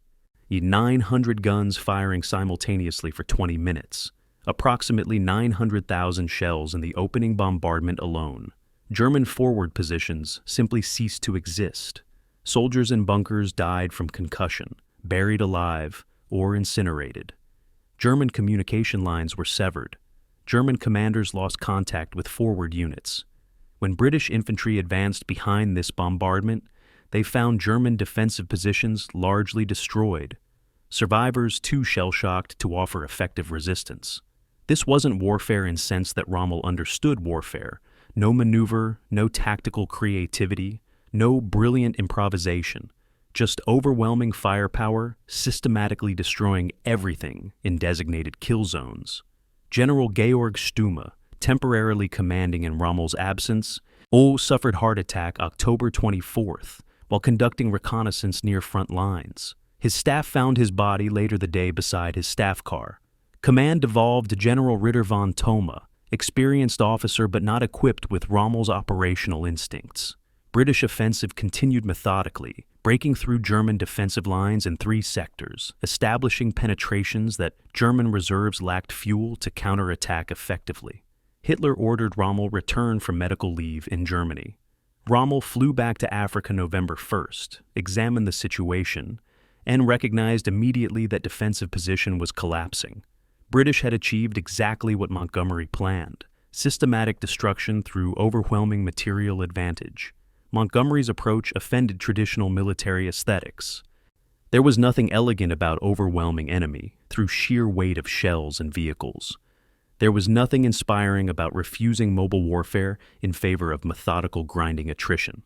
900 guns firing simultaneously for 20 minutes, approximately 900,000 shells in the opening bombardment alone. German forward positions simply ceased to exist. Soldiers in bunkers died from concussion, buried alive, or incinerated. German communication lines were severed. German commanders lost contact with forward units. When British infantry advanced behind this bombardment, they found German defensive positions largely destroyed. Survivors too shell-shocked to offer effective resistance. This wasn't warfare in sense that Rommel understood warfare. No maneuver, no tactical creativity, no brilliant improvisation. Just overwhelming firepower, systematically destroying everything in designated kill zones. General Georg Stumme, temporarily commanding in Rommel's absence, suffered heart attack October 24th while conducting reconnaissance near front lines. His staff found his body later the day beside his staff car. Command devolved to General Ritter von Thoma, experienced officer but not equipped with Rommel's operational instincts. British offensive continued methodically, breaking through German defensive lines in 3 sectors, establishing penetrations that German reserves lacked fuel to counterattack effectively. Hitler ordered Rommel return from medical leave in Germany. Rommel flew back to Africa November 1st, examined the situation, and recognized immediately that defensive position was collapsing. British had achieved exactly what Montgomery planned: systematic destruction through overwhelming material advantage. Montgomery's approach offended traditional military aesthetics. There was nothing elegant about overwhelming enemy through sheer weight of shells and vehicles. There was nothing inspiring about refusing mobile warfare in favor of methodical grinding attrition.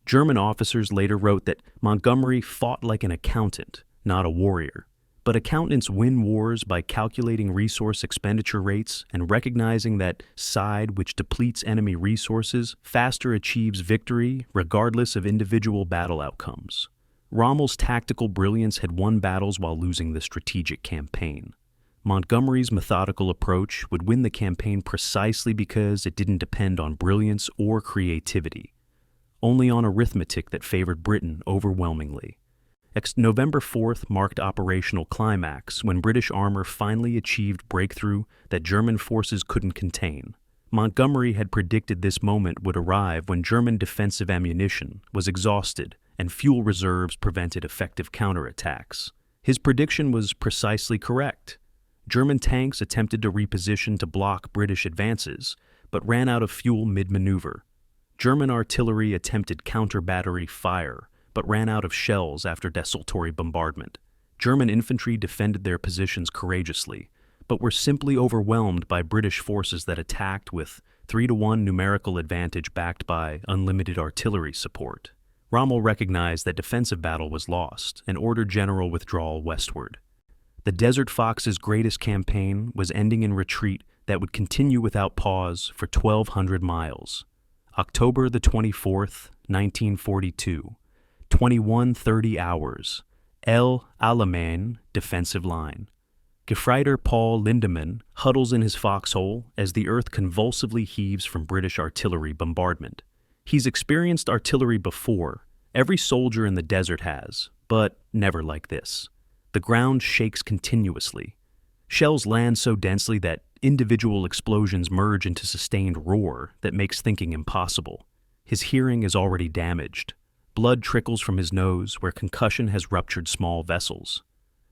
German officers later wrote that Montgomery fought like an accountant, not a warrior. But accountants win wars by calculating resource expenditure rates and recognizing that side which depletes enemy resources faster achieves victory regardless of individual battle outcomes. Rommel's tactical brilliance had won battles while losing the strategic campaign. Montgomery's methodical approach would win the campaign precisely because it didn't depend on brilliance or creativity, only on arithmetic that favored Britain overwhelmingly. November 4th marked operational climax when British armor finally achieved breakthrough that German forces couldn't contain. Montgomery had predicted this moment would arrive when German defensive ammunition was exhausted and fuel reserves prevented effective counterattacks. His prediction was precisely correct. German tanks attempted to reposition to block British advances, but ran out of fuel mid-maneuver. German artillery attempted counter-battery fire, but ran out of shells after desultory bombardment. German infantry defended their positions courageously, but were simply overwhelmed by British forces that attacked with 3-to-1 numerical advantage backed by unlimited artillery support. Rommel recognized that defensive battle was lost and ordered general withdrawal westward. The Desert Fox's greatest campaign was ending in retreat that would continue without pause for 1,200 miles. October the 24th, 1942. 21:30 hours. El Alamein defensive line. Gefreiter Paul Lindemann huddles in his foxhole as the earth convulsively heaves from British artillery bombardment. He's experienced artillery before. Every soldier in the desert has, but never like this. The ground shakes continuously. Shells land so densely that individual explosions merge into sustained roar that makes thinking impossible. His hearing is already damaged. Blood trickles from his nose where concussion has ruptured small vessels.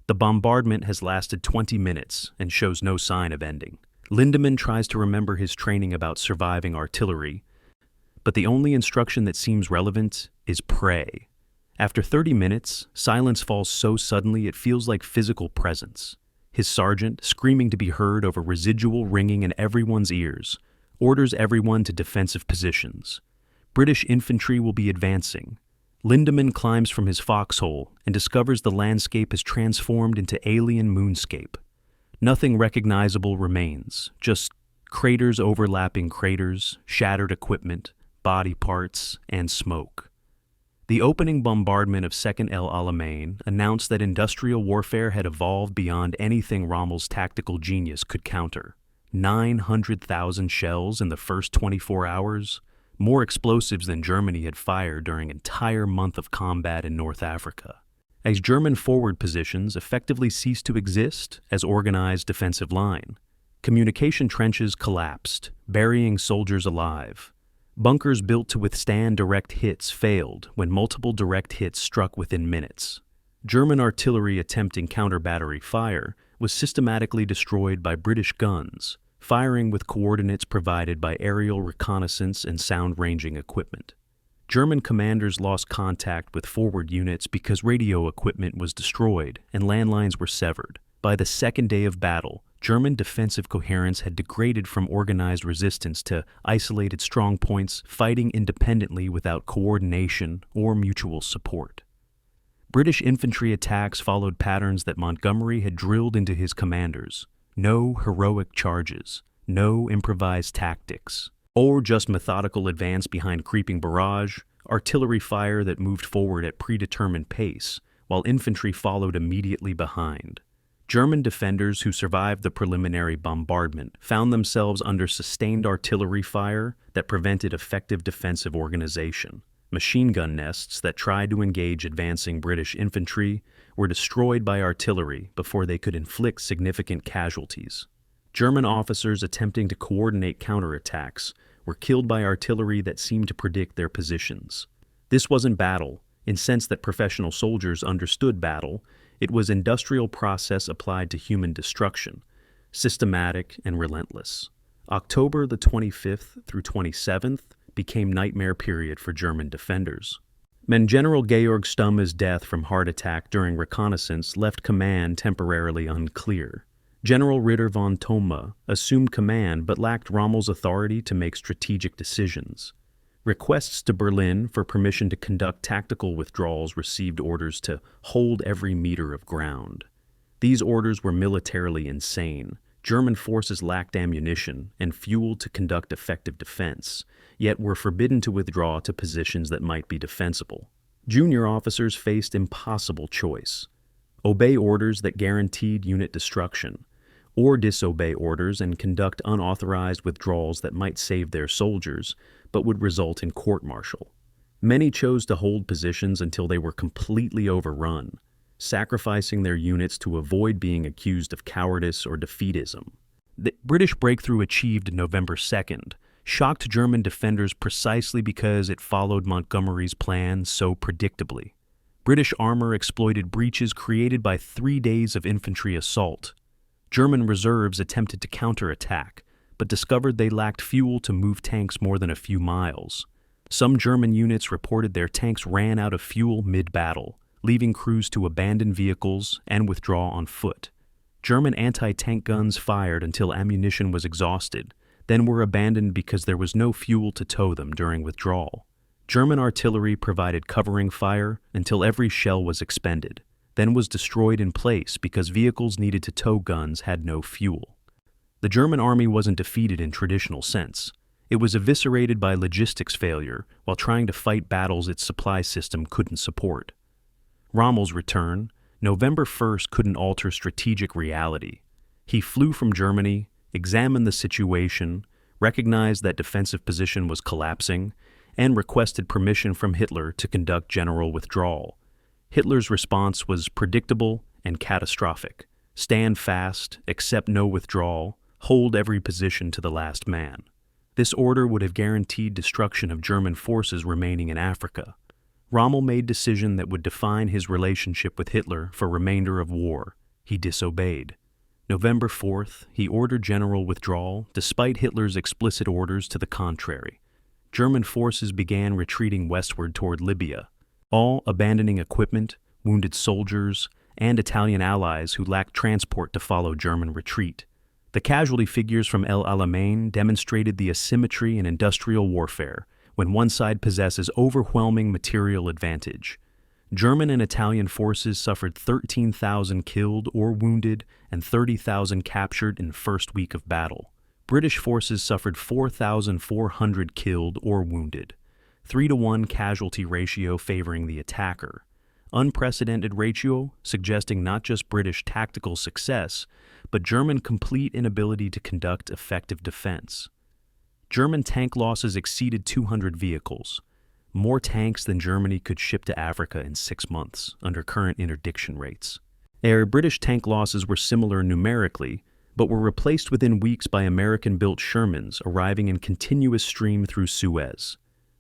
The bombardment has lasted 20 minutes and shows no sign of ending. Lindemann tries to remember his training about surviving artillery, but the only instruction that seems relevant is pray. After 30 minutes, silence falls so suddenly it feels like physical presence. His sergeant, screaming to be heard over residual ringing in everyone's ears, orders everyone to defensive positions. British infantry will be advancing. Lindemann climbs from his foxhole and discovers the landscape is transformed into alien moonscape. Nothing recognizable remains, just craters overlapping craters, shattered equipment, body parts, and smoke. The opening bombardment of 2nd El Alamein announced that industrial warfare had evolved beyond anything Rommel's tactical genius could counter. 900,000 shells in the first 24 hours, more explosives than Germany had fired during an entire month of combat in North Africa. As German forward positions effectively ceased to exist as organized defensive line, communication trenches collapsed, burying soldiers alive. Bunkers built to withstand direct hits failed when multiple direct hits struck within minutes. German artillery attempting counter-battery fire was systematically destroyed by British guns, firing with coordinates provided by aerial reconnaissance and sound-ranging equipment. German commanders lost contact with forward units because radio equipment was destroyed and landlines were severed. By the second day of battle, German defensive coherence had degraded from organized resistance to isolated strongpoints fighting independently without coordination or mutual support. British infantry attacks followed patterns that Montgomery had drilled into his commanders. No heroic charges, no improvised tactics, or just methodical advance behind creeping barrage, artillery fire that moved forward at predetermined pace, while infantry followed immediately behind. German defenders who survived the preliminary bombardment found themselves under sustained artillery fire that prevented effective defensive organization. Machine gun nests that tried to engage advancing British infantry were destroyed by artillery before they could inflict significant casualties. German officers attempting to coordinate counterattacks were killed by artillery that seemed to predict their positions. This wasn't battle, in sense that professional soldiers understood battle. It was industrial process applied to human destruction, systematic and relentless. October the 25th through 27th became nightmare period for German defenders. General Georg Stumme's death from heart attack during reconnaissance left command temporarily unclear. General Ritter von Thoma assumed command but lacked Rommel's authority to make strategic decisions. Requests to Berlin for permission to conduct tactical withdrawals received orders to hold every meter of ground. These orders were militarily insane. German forces lacked ammunition and fuel to conduct effective defense, yet were forbidden to withdraw to positions that might be defensible. Junior officers faced impossible choice: obey orders that guaranteed unit destruction, or disobey orders and conduct unauthorized withdrawals that might save their soldiers, but would result in court-martial. Many chose to hold positions until they were completely overrun, sacrificing their units to avoid being accused of cowardice or defeatism. The British breakthrough achieved November 2nd shocked German defenders precisely because it followed Montgomery's plan so predictably. British armor exploited breaches created by 3 days of infantry assault. German reserves attempted to counterattack, but discovered they lacked fuel to move tanks more than a few miles. Some German units reported their tanks ran out of fuel mid-battle, leaving crews to abandon vehicles and withdraw on foot. German anti-tank guns fired until ammunition was exhausted, then were abandoned because there was no fuel to tow them during withdrawal. German artillery provided covering fire until every shell was expended, then was destroyed in place because vehicles needed to tow guns had no fuel. The German army wasn't defeated in traditional sense. It was eviscerated by logistics failure while trying to fight battles its supply system couldn't support. Rommel's return, November 1st, couldn't alter strategic reality. He flew from Germany, examined the situation, recognized that defensive position was collapsing, and requested permission from Hitler to conduct general withdrawal. Hitler's response was predictable and catastrophic: stand fast, accept no withdrawal, hold every position to the last man. This order would have guaranteed destruction of German forces remaining in Africa. Rommel made decision that would define his relationship with Hitler for remainder of war. He disobeyed. November 4th, he ordered general withdrawal despite Hitler's explicit orders to the contrary. German forces began retreating westward toward Libya, all abandoning equipment, wounded soldiers, and Italian allies who lacked transport to follow German retreat. The casualty figures from El Alamein demonstrated the asymmetry in industrial warfare when one side possesses overwhelming material advantage. German and Italian forces suffered 13,000 killed or wounded and 30,000 captured in the first week of battle. British forces suffered 4,400 killed or wounded, 3-to-1 casualty ratio favoring the attacker. Unprecedented ratio suggesting not just British tactical success, but German complete inability to conduct effective defense. German tank losses exceeded 200 vehicles, more tanks than Germany could ship to Africa in 6 months under current interdiction rates. British tank losses were similar numerically, but were replaced within weeks by American-built Shermans arriving in continuous stream through Suez.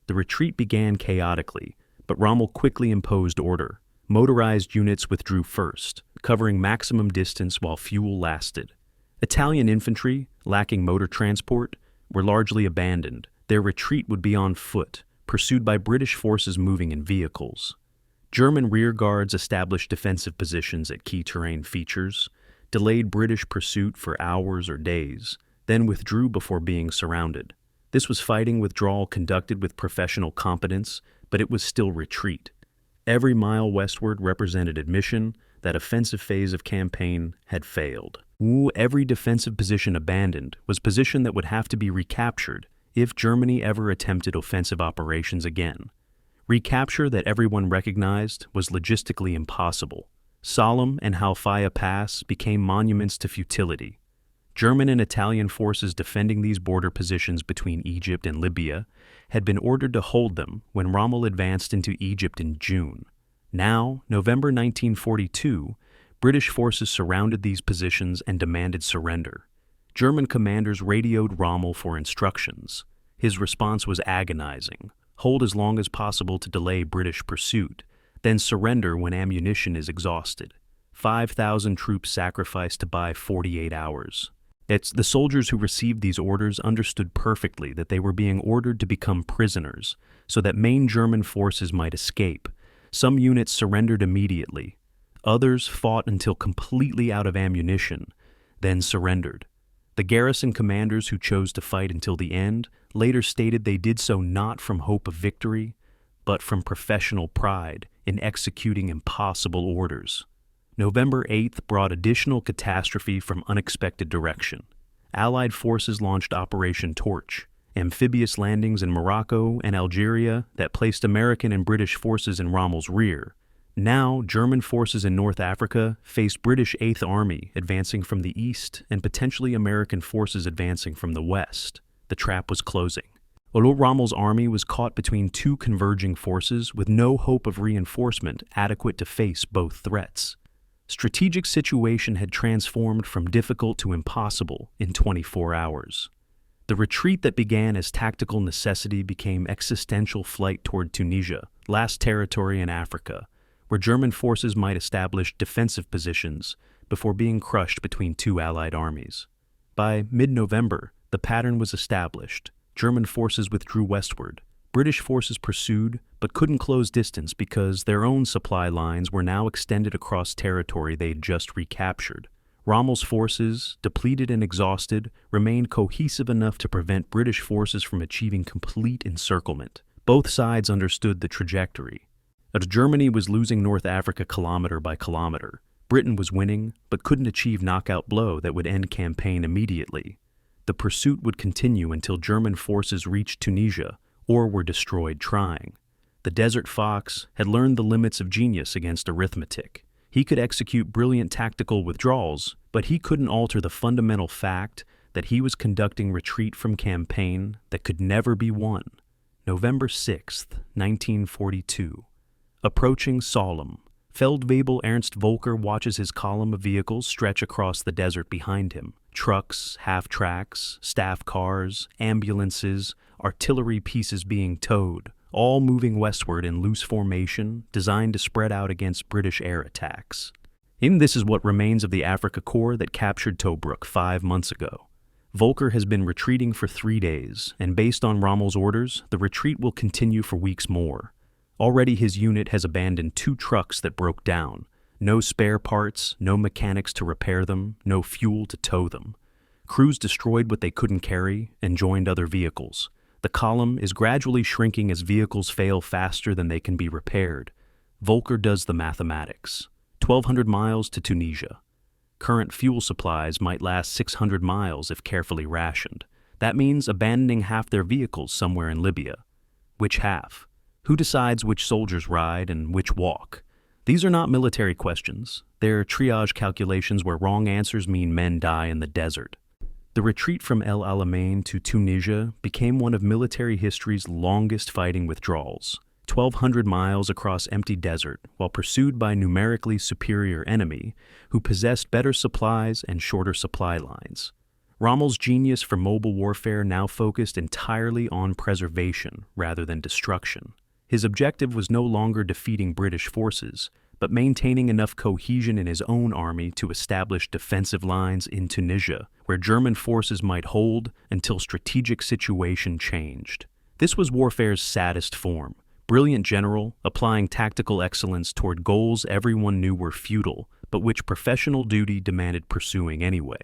The retreat began chaotically, but Rommel quickly imposed order. Motorized units withdrew first, covering maximum distance while fuel lasted. Italian infantry, lacking motor transport, were largely abandoned. Their retreat would be on foot, pursued by British forces moving in vehicles. German rearguards established defensive positions at key terrain features, delayed British pursuit for hours or days, then withdrew before being surrounded. This was fighting withdrawal conducted with professional competence, but it was still retreat. Every mile westward represented admission that offensive phase of campaign had failed. Every defensive position abandoned was position that would have to be recaptured if Germany ever attempted offensive operations again. Recapture that everyone recognized was logistically impossible. Sollum and Halfaya Pass became monuments to futility. German and Italian forces defending these border positions between Egypt and Libya had been ordered to hold them when Rommel advanced into Egypt in June. Now, November 1942, British forces surrounded these positions and demanded surrender. German commanders radioed Rommel for instructions. His response was agonizing: hold as long as possible to delay British pursuit, then surrender when ammunition is exhausted. 5,000 troops sacrificed to buy 48 hours. The soldiers who received these orders understood perfectly that they were being ordered to become prisoners so that main German forces might escape. Some units surrendered immediately. Others fought until completely out of ammunition, then surrendered. The garrison commanders who chose to fight until the end later stated they did so not from hope of victory, but from professional pride in executing impossible orders. November 8th brought additional catastrophe from unexpected direction. Allied forces launched Operation Torch, amphibious landings in Morocco and Algeria that placed American and British forces in Rommel's rear. Now, German forces in North Africa faced British 8th Army advancing from the east and potentially American forces advancing from the west. The trap was closing. Although Rommel's army was caught between two converging forces with no hope of reinforcement adequate to face both threats. Strategic situation had transformed from difficult to impossible in 24 hours. The retreat that began as tactical necessity became existential flight toward Tunisia, last territory in Africa, where German forces might establish defensive positions before being crushed between two Allied armies. By mid-November, the pattern was established. German forces withdrew westward. British forces pursued, but couldn't close distance because their own supply lines were now extended across territory they'd just recaptured. Rommel's forces, depleted and exhausted, remained cohesive enough to prevent British forces from achieving complete encirclement. Both sides understood the trajectory. As Germany was losing North Africa kilometer by kilometer, Britain was winning, but couldn't achieve knockout blow that would end campaign immediately. The pursuit would continue until German forces reached Tunisia, or were destroyed trying. The Desert Fox had learned the limits of genius against arithmetic. He could execute brilliant tactical withdrawals, but he couldn't alter the fundamental fact that he was conducting retreat from campaign that could never be won. November 6th, 1942. Approaching Sollum, Feldwebel Ernst Volker watches his column of vehicles stretch across the desert behind him. Trucks, half-tracks, staff cars, ambulances, artillery pieces being towed, all moving westward in loose formation, designed to spread out against British air attacks. This is what remains of the Afrika Korps that captured Tobruk 5 months ago. Volker has been retreating for 3 days, and based on Rommel's orders, the retreat will continue for weeks more. Already his unit has abandoned 2 trucks that broke down. No spare parts, no mechanics to repair them, no fuel to tow them. Crews destroyed what they couldn't carry and joined other vehicles. The column is gradually shrinking as vehicles fail faster than they can be repaired. Volker does the mathematics. 1,200 miles to Tunisia. Current fuel supplies might last 600 miles if carefully rationed. That means abandoning half their vehicles somewhere in Libya. Which half? Who decides which soldiers ride and which walk? These are not military questions. They're triage calculations where wrong answers mean men die in the desert. The retreat from El Alamein to Tunisia became one of military history's longest fighting withdrawals, 1,200 miles across empty desert, while pursued by numerically superior enemy who possessed better supplies and shorter supply lines. Rommel's genius for mobile warfare now focused entirely on preservation rather than destruction. His objective was no longer defeating British forces, but maintaining enough cohesion in his own army to establish defensive lines in Tunisia, where German forces might hold until strategic situation changed. This was warfare's saddest form. Brilliant general, applying tactical excellence toward goals everyone knew were futile, but which professional duty demanded pursuing anyway.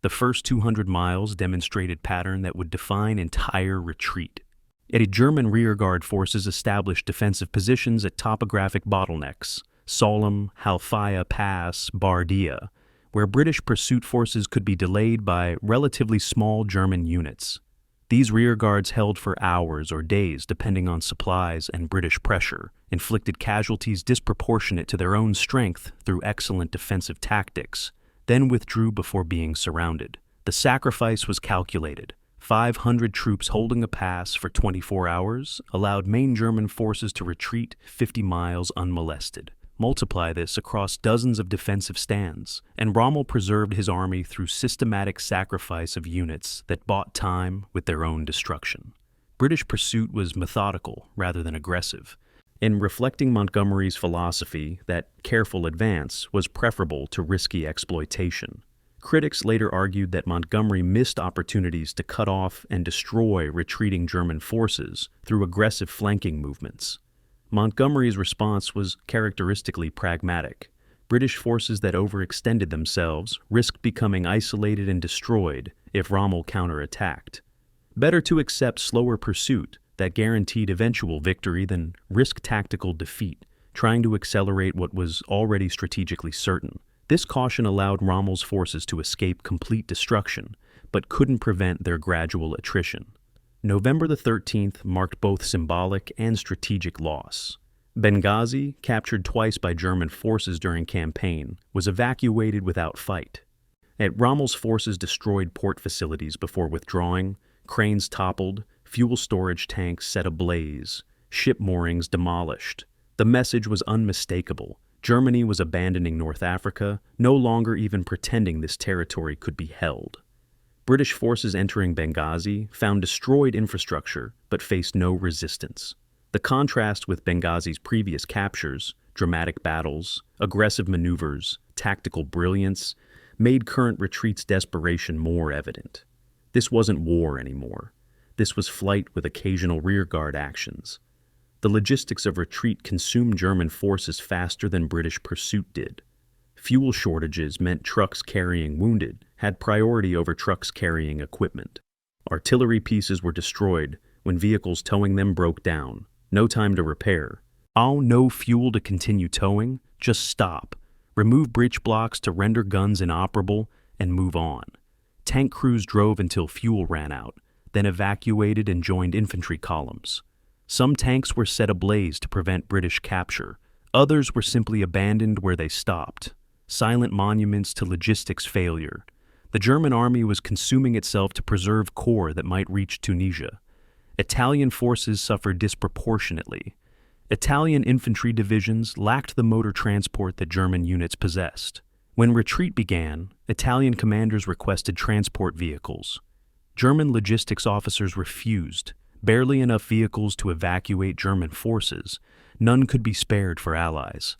The first 200 miles demonstrated pattern that would define entire retreat. German rearguard forces established defensive positions at topographic bottlenecks, Sollum, Halfaya Pass, Bardia, where British pursuit forces could be delayed by relatively small German units. These rearguards held for hours or days depending on supplies and British pressure, inflicted casualties disproportionate to their own strength through excellent defensive tactics, then withdrew before being surrounded. The sacrifice was calculated. 500 troops holding a pass for 24 hours allowed main German forces to retreat 50 miles unmolested. Multiply this across dozens of defensive stands, and Rommel preserved his army through systematic sacrifice of units that bought time with their own destruction. British pursuit was methodical rather than aggressive, in reflecting Montgomery's philosophy that careful advance was preferable to risky exploitation. Critics later argued that Montgomery missed opportunities to cut off and destroy retreating German forces through aggressive flanking movements. Montgomery's response was characteristically pragmatic. British forces that overextended themselves risked becoming isolated and destroyed if Rommel counterattacked. Better to accept slower pursuit that guaranteed eventual victory than risk tactical defeat, trying to accelerate what was already strategically certain. This caution allowed Rommel's forces to escape complete destruction, but couldn't prevent their gradual attrition. November the 13th marked both symbolic and strategic loss. Benghazi, captured twice by German forces during campaign, was evacuated without fight. Rommel's forces destroyed port facilities before withdrawing, cranes toppled, fuel storage tanks set ablaze, ship moorings demolished. The message was unmistakable. Germany was abandoning North Africa, no longer even pretending this territory could be held. British forces entering Benghazi found destroyed infrastructure but faced no resistance. The contrast with Benghazi's previous captures, dramatic battles, aggressive maneuvers, tactical brilliance, made current retreat's desperation more evident. This wasn't war anymore. This was flight with occasional rearguard actions. The logistics of retreat consumed German forces faster than British pursuit did. Fuel shortages meant trucks carrying wounded had priority over trucks carrying equipment. Artillery pieces were destroyed when vehicles towing them broke down. No time to repair. No fuel to continue towing, just stop. Remove breech blocks to render guns inoperable and move on. Tank crews drove until fuel ran out, then evacuated and joined infantry columns. Some tanks were set ablaze to prevent British capture. Others were simply abandoned where they stopped. Silent monuments to logistics failure. The German army was consuming itself to preserve corps that might reach Tunisia. Italian forces suffered disproportionately. Italian infantry divisions lacked the motor transport that German units possessed. When retreat began, Italian commanders requested transport vehicles. German logistics officers refused. Barely enough vehicles to evacuate German forces. None could be spared for allies.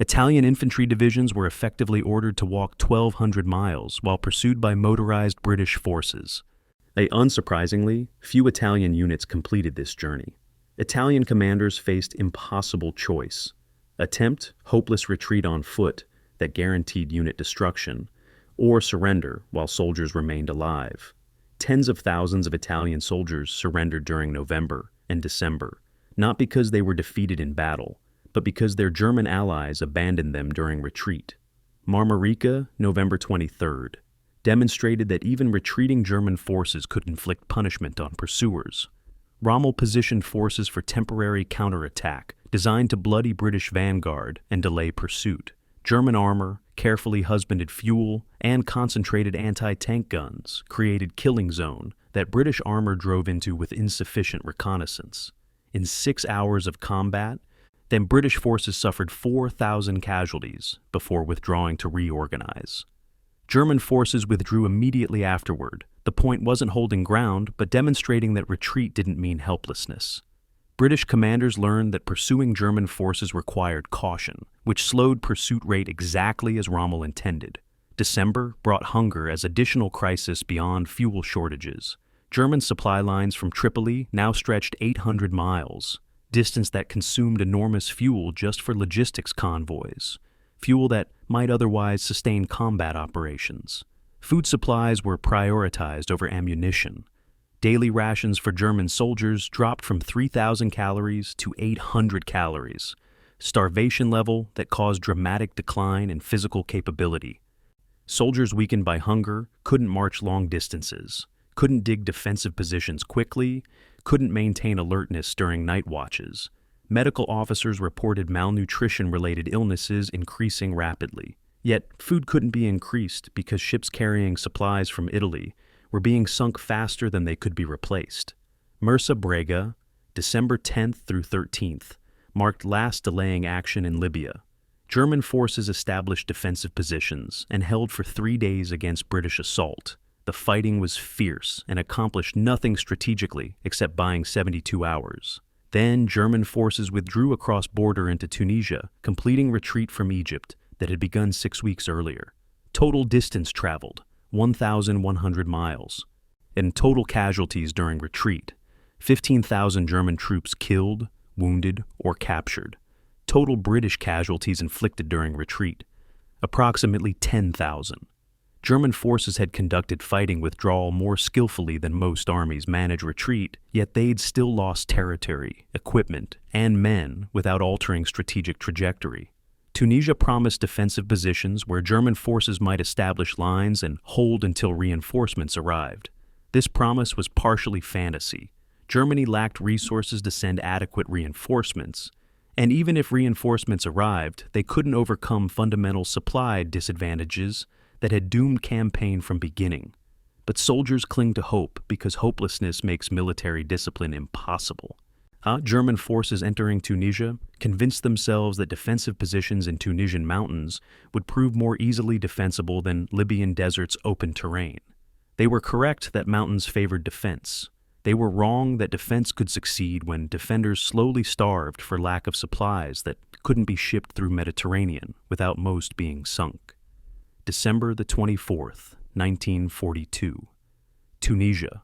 Italian infantry divisions were effectively ordered to walk 1,200 miles while pursued by motorized British forces. Unsurprisingly, few Italian units completed this journey. Italian commanders faced impossible choice. Attempt hopeless retreat on foot that guaranteed unit destruction, or surrender while soldiers remained alive. Tens of thousands of Italian soldiers surrendered during November and December, not because they were defeated in battle, but because their German allies abandoned them during retreat. Marmarica, November 23rd, demonstrated that even retreating German forces could inflict punishment on pursuers. Rommel positioned forces for temporary counterattack, designed to bloody British vanguard and delay pursuit. German armor, carefully husbanded fuel, and concentrated anti-tank guns created killing zone that British armor drove into with insufficient reconnaissance. In 6 hours of combat, then British forces suffered 4,000 casualties before withdrawing to reorganize. German forces withdrew immediately afterward. The point wasn't holding ground, but demonstrating that retreat didn't mean helplessness. British commanders learned that pursuing German forces required caution, which slowed pursuit rate exactly as Rommel intended. December brought hunger as additional crisis beyond fuel shortages. German supply lines from Tripoli now stretched 800 miles, distance that consumed enormous fuel just for logistics convoys, fuel that might otherwise sustain combat operations. Food supplies were prioritized over ammunition. Daily rations for German soldiers dropped from 3,000 calories to 800 calories, starvation level that caused dramatic decline in physical capability. Soldiers weakened by hunger couldn't march long distances, couldn't dig defensive positions quickly, couldn't maintain alertness during night watches. Medical officers reported malnutrition-related illnesses increasing rapidly. Yet, food couldn't be increased because ships carrying supplies from Italy were being sunk faster than they could be replaced. Mursa Brega, December 10th through 13th, marked last delaying action in Libya. German forces established defensive positions and held for 3 days against British assault. The fighting was fierce and accomplished nothing strategically except buying 72 hours. Then German forces withdrew across border into Tunisia, completing retreat from Egypt that had begun 6 weeks earlier. Total distance traveled, 1,100 miles. And total casualties during retreat, 15,000 German troops killed, wounded, or captured. Total British casualties inflicted during retreat, approximately 10,000. German forces had conducted fighting withdrawal more skillfully than most armies manage retreat, yet they'd still lost territory, equipment, and men without altering strategic trajectory. Tunisia promised defensive positions where German forces might establish lines and hold until reinforcements arrived. This promise was partially fantasy. Germany lacked resources to send adequate reinforcements, and even if reinforcements arrived, they couldn't overcome fundamental supply disadvantages that had doomed campaign from beginning. But soldiers cling to hope because hopelessness makes military discipline impossible. German forces entering Tunisia convinced themselves that defensive positions in Tunisian mountains would prove more easily defensible than Libyan desert's open terrain. They were correct that mountains favored defense. They were wrong that defense could succeed when defenders slowly starved for lack of supplies that couldn't be shipped through Mediterranean without most being sunk. December the 24th, 1942. Tunisia.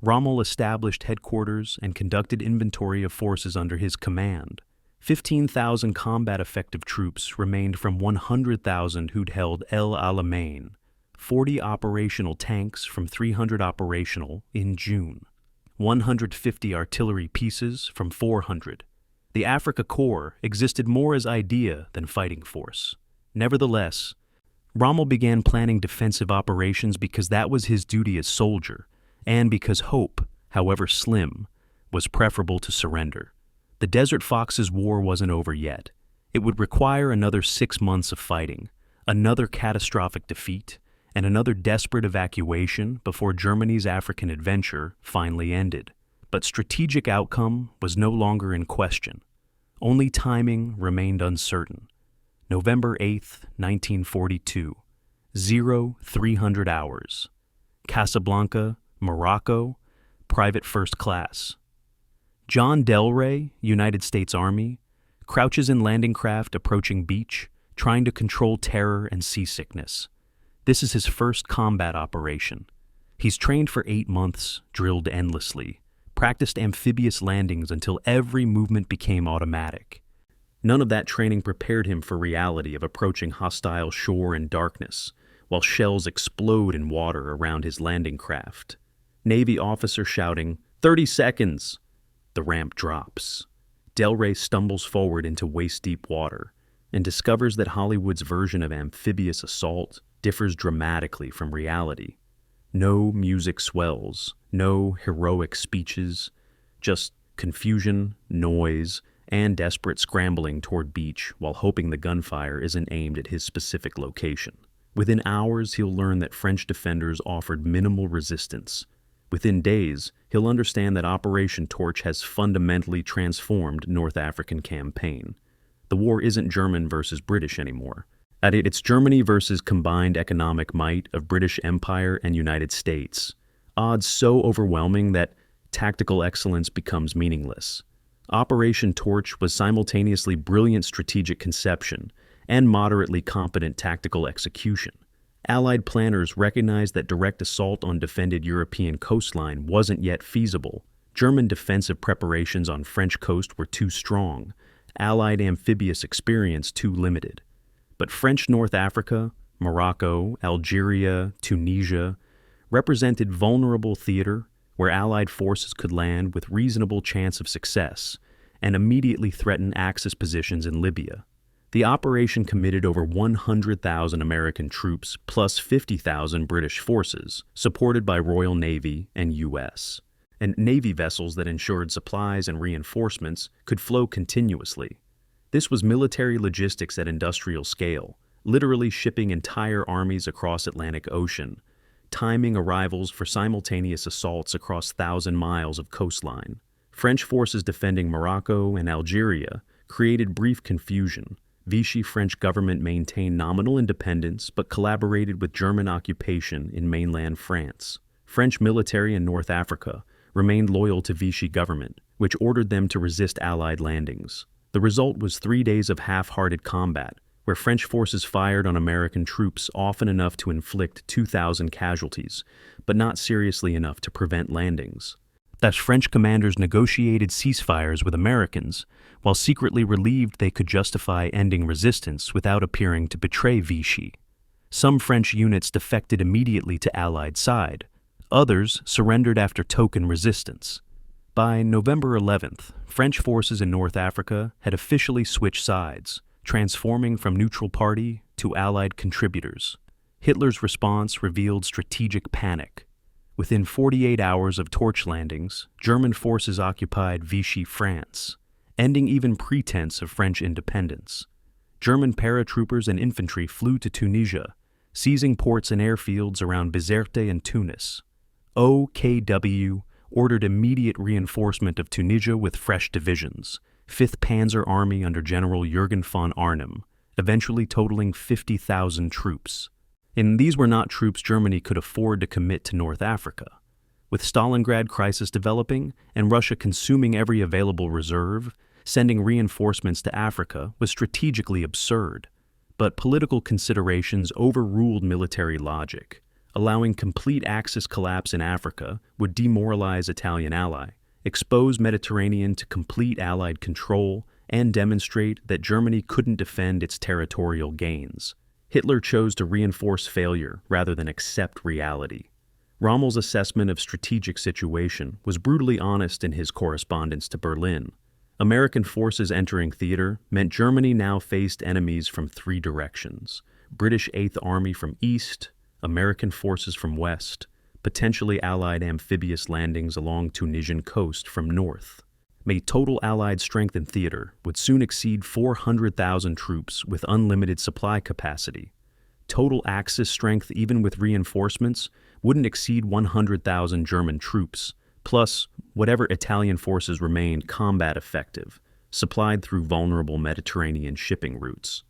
Rommel established headquarters and conducted inventory of forces under his command. 15,000 combat-effective troops remained from 100,000 who'd held El Alamein, 40 operational tanks from 300 operational in June, 150 artillery pieces from 400. The Afrika Korps existed more as idea than fighting force. Nevertheless, Rommel began planning defensive operations because that was his duty as soldier, and because hope, however slim, was preferable to surrender. The Desert Fox's war wasn't over yet. It would require another 6 months of fighting, another catastrophic defeat, and another desperate evacuation before Germany's African adventure finally ended. But strategic outcome was no longer in question. Only timing remained uncertain. November 8th, 1942, 0300 hours. Casablanca, Morocco, private first class. John Delray, United States Army, crouches in landing craft approaching beach, trying to control terror and seasickness. This is his first combat operation. He's trained for 8 months, drilled endlessly, practiced amphibious landings until every movement became automatic. None of that training prepared him for reality of approaching hostile shore in darkness, while shells explode in water around his landing craft. Navy officer shouting, 30 seconds! The ramp drops. Delray stumbles forward into waist-deep water. and discovers that Hollywood's version of amphibious assault differs dramatically from reality. No music swells, no heroic speeches, just confusion, noise, and desperate scrambling toward beach while hoping the gunfire isn't aimed at his specific location. Within hours, he'll learn that French defenders offered minimal resistance. Within days, he'll understand that Operation Torch has fundamentally transformed North African campaign. The war isn't German versus British anymore. It's Germany versus combined economic might of British Empire and United States. Odds so overwhelming that tactical excellence becomes meaningless. Operation Torch was simultaneously brilliant strategic conception and moderately competent tactical execution. Allied planners recognized that direct assault on defended European coastline wasn't yet feasible. German defensive preparations on French coast were too strong, Allied amphibious experience too limited. But French North Africa, Morocco, Algeria, Tunisia represented vulnerable theater where Allied forces could land with reasonable chance of success and immediately threaten Axis positions in Libya. The operation committed over 100,000 American troops plus 50,000 British forces, supported by Royal Navy and U.S. and Navy vessels that ensured supplies and reinforcements could flow continuously. This was military logistics at industrial scale, literally shipping entire armies across Atlantic Ocean, timing arrivals for simultaneous assaults across 1,000 miles of coastline. French forces defending Morocco and Algeria created brief confusion. Vichy French government maintained nominal independence but collaborated with German occupation in mainland France. French military in North Africa remained loyal to Vichy government, which ordered them to resist Allied landings. The result was 3 days of half-hearted combat, where French forces fired on American troops often enough to inflict 2,000 casualties, but not seriously enough to prevent landings. Thus, French commanders negotiated ceasefires with Americans, while secretly relieved they could justify ending resistance without appearing to betray Vichy. Some French units defected immediately to Allied side. Others surrendered after token resistance. By November 11th, French forces in North Africa had officially switched sides, transforming from neutral party to Allied contributors. Hitler's response revealed strategic panic. Within 48 hours of torch landings, German forces occupied Vichy France, ending even pretense of French independence. German paratroopers and infantry flew to Tunisia, seizing ports and airfields around Bizerte and Tunis. OKW ordered immediate reinforcement of Tunisia with fresh divisions, 5th Panzer Army under General Jürgen von Arnim, eventually totaling 50,000 troops. And these were not troops Germany could afford to commit to North Africa. With Stalingrad crisis developing and Russia consuming every available reserve, sending reinforcements to Africa was strategically absurd. But political considerations overruled military logic. Allowing complete Axis collapse in Africa would demoralize Italian ally, expose Mediterranean to complete Allied control, and demonstrate that Germany couldn't defend its territorial gains. Hitler chose to reinforce failure rather than accept reality. Rommel's assessment of strategic situation was brutally honest in his correspondence to Berlin. American forces entering theater meant Germany now faced enemies from 3 directions: British 8th Army from east, American forces from west, potentially Allied amphibious landings along Tunisian coast from north. Total Allied strength in theater would soon exceed 400,000 troops with unlimited supply capacity. Total Axis strength, even with reinforcements, wouldn't exceed 100,000 German troops, plus whatever Italian forces remained combat effective, supplied through vulnerable Mediterranean shipping routes.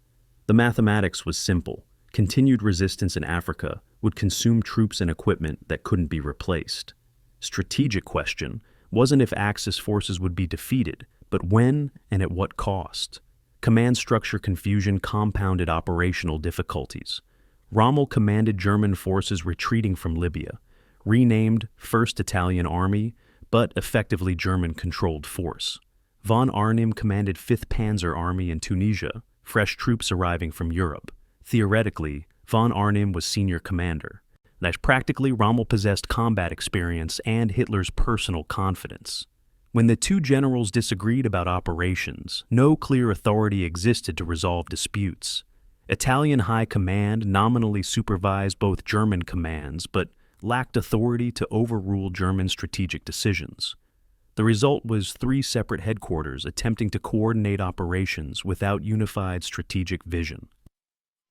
The mathematics was simple. Continued resistance in Africa would consume troops and equipment that couldn't be replaced. Strategic question wasn't if Axis forces would be defeated, but when and at what cost. Command structure confusion compounded operational difficulties. Rommel commanded German forces retreating from Libya, renamed 1st Italian Army, but effectively German-controlled force. Von Arnim commanded 5th Panzer Army in Tunisia, fresh troops arriving from Europe. Theoretically, von Arnim was senior commander. Practically, Rommel possessed combat experience and Hitler's personal confidence. When the two generals disagreed about operations, no clear authority existed to resolve disputes. Italian High Command nominally supervised both German commands, but lacked authority to overrule German strategic decisions. The result was three separate headquarters attempting to coordinate operations without unified strategic vision.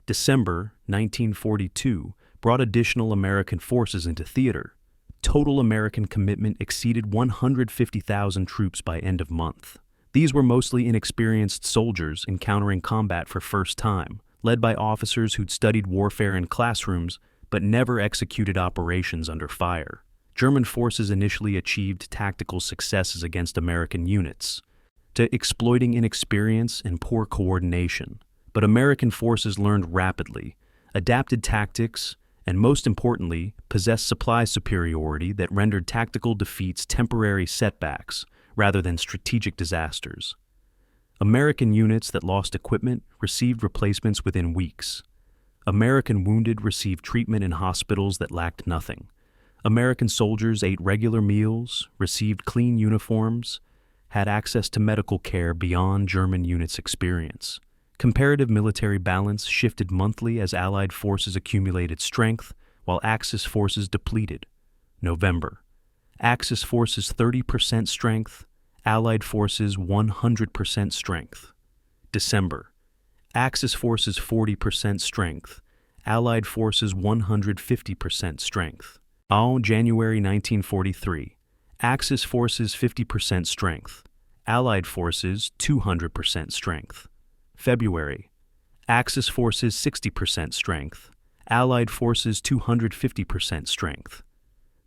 December 1942 brought additional American forces into theater. Total American commitment exceeded 150,000 troops by end of month. These were mostly inexperienced soldiers encountering combat for first time, led by officers who'd studied warfare in classrooms but never executed operations under fire. German forces initially achieved tactical successes against American units, to exploiting inexperience and poor coordination. But American forces learned rapidly, adapted tactics, and most importantly, possessed supply superiority that rendered tactical defeats temporary setbacks rather than strategic disasters. American units that lost equipment received replacements within weeks. American wounded received treatment in hospitals that lacked nothing. American soldiers ate regular meals, received clean uniforms, had access to medical care beyond German units' experience. Comparative military balance shifted monthly as Allied forces accumulated strength, while Axis forces depleted. November. Axis forces 30% strength, Allied forces 100% strength. December. Axis forces 40% strength, Allied forces 150% strength. January 1943. Axis forces 50% strength, Allied forces 200% strength. February. Axis forces 60% strength, Allied forces 250% strength.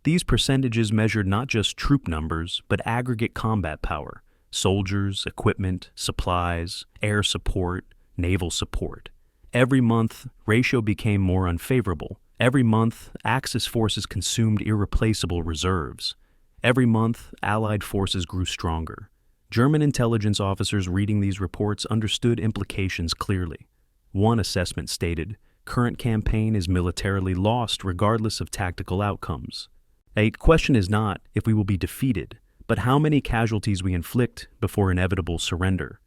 These percentages measured not just troop numbers, but aggregate combat power, soldiers, equipment, supplies, air support, naval support. Every month, ratio became more unfavorable. Every month, Axis forces consumed irreplaceable reserves. Every month, Allied forces grew stronger. German intelligence officers reading these reports understood implications clearly. One assessment stated, "Current campaign is militarily lost regardless of tactical outcomes." A question is not if we will be defeated, but how many casualties we inflict before inevitable surrender.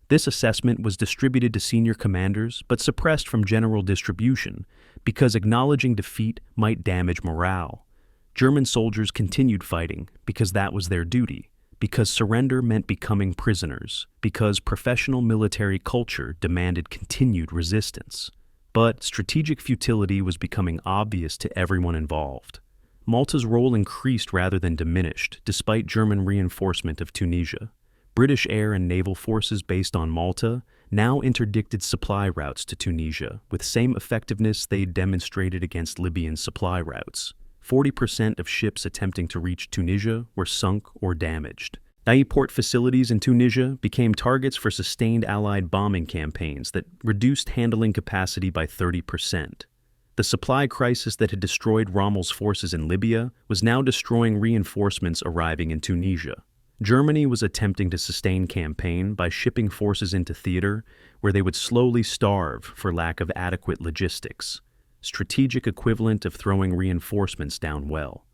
This assessment was distributed to senior commanders but suppressed from general distribution because acknowledging defeat might damage morale. German soldiers continued fighting because that was their duty, because surrender meant becoming prisoners, because professional military culture demanded continued resistance. But strategic futility was becoming obvious to everyone involved. Malta's role increased rather than diminished, despite German reinforcement of Tunisia. British air and naval forces based on Malta now interdicted supply routes to Tunisia with same effectiveness they'd demonstrated against Libyan supply routes. 40% of ships attempting to reach Tunisia were sunk or damaged. Port facilities in Tunisia became targets for sustained Allied bombing campaigns that reduced handling capacity by 30%. The supply crisis that had destroyed Rommel's forces in Libya was now destroying reinforcements arriving in Tunisia. Germany was attempting to sustain campaign by shipping forces into theater where they would slowly starve for lack of adequate logistics, strategic equivalent of throwing reinforcements down well.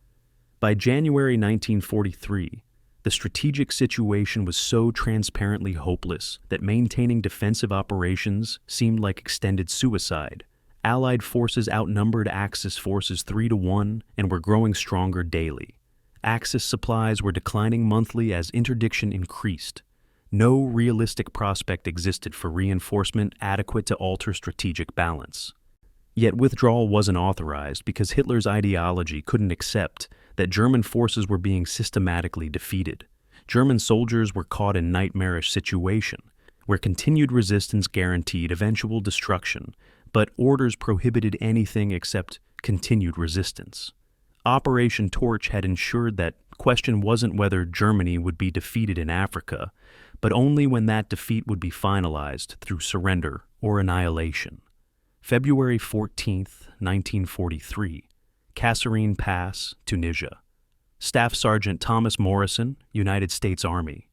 By January 1943, the strategic situation was so transparently hopeless that maintaining defensive operations seemed like extended suicide. Allied forces outnumbered Axis forces 3-1 and were growing stronger daily. Axis supplies were declining monthly as interdiction increased. No realistic prospect existed for reinforcement adequate to alter strategic balance. Yet withdrawal wasn't authorized because Hitler's ideology couldn't accept that German forces were being systematically defeated. German soldiers were caught in nightmarish situation, where continued resistance guaranteed eventual destruction, but orders prohibited anything except continued resistance. Operation Torch had ensured that question wasn't whether Germany would be defeated in Africa, but only when that defeat would be finalized through surrender or annihilation. February 14, 1943, Kasserine Pass, Tunisia. Staff Sergeant Thomas Morrison, United States Army,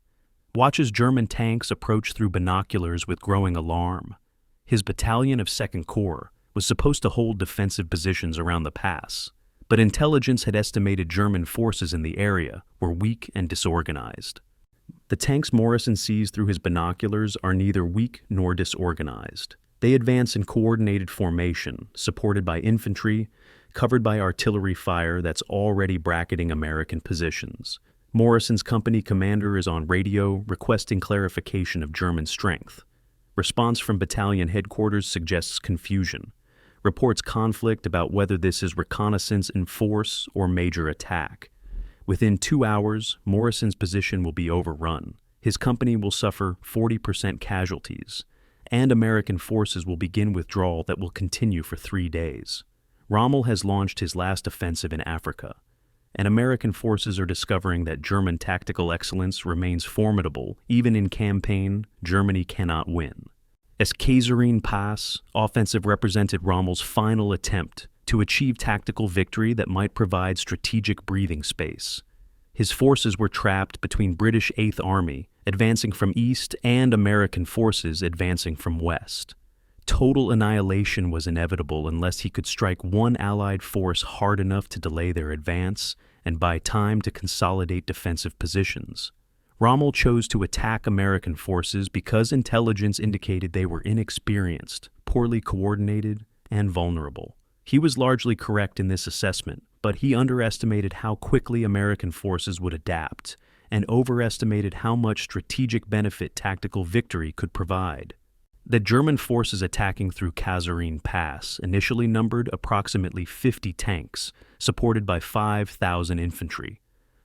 watches German tanks approach through binoculars with growing alarm. His battalion of 2nd Corps was supposed to hold defensive positions around the pass, but intelligence had estimated German forces in the area were weak and disorganized. The tanks Morrison sees through his binoculars are neither weak nor disorganized. They advance in coordinated formation, supported by infantry, covered by artillery fire that's already bracketing American positions. Morrison's company commander is on radio requesting clarification of German strength. Response from battalion headquarters suggests confusion. Reports conflict about whether this is reconnaissance in force or major attack. Within 2 hours, Morrison's position will be overrun. His company will suffer 40% casualties, and American forces will begin withdrawal that will continue for 3 days. Rommel has launched his last offensive in Africa, and American forces are discovering that German tactical excellence remains formidable even in campaign Germany cannot win. As Kasserine Pass, offensive represented Rommel's final attempt to achieve tactical victory that might provide strategic breathing space. His forces were trapped between British 8th Army advancing from east and American forces advancing from west. Total annihilation was inevitable unless he could strike one Allied force hard enough to delay their advance and buy time to consolidate defensive positions. Rommel chose to attack American forces because intelligence indicated they were inexperienced, poorly coordinated, and vulnerable. He was largely correct in this assessment, but he underestimated how quickly American forces would adapt and overestimated how much strategic benefit tactical victory could provide. The German forces attacking through Kasserine Pass initially numbered approximately 50 tanks, supported by 5,000 infantry.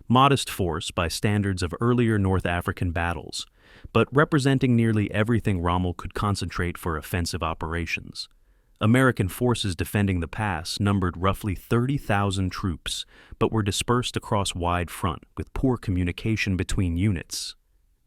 Modest force by standards of earlier North African battles, but representing nearly everything Rommel could concentrate for offensive operations. American forces defending the pass numbered roughly 30,000 troops, but were dispersed across wide front with poor communication between units.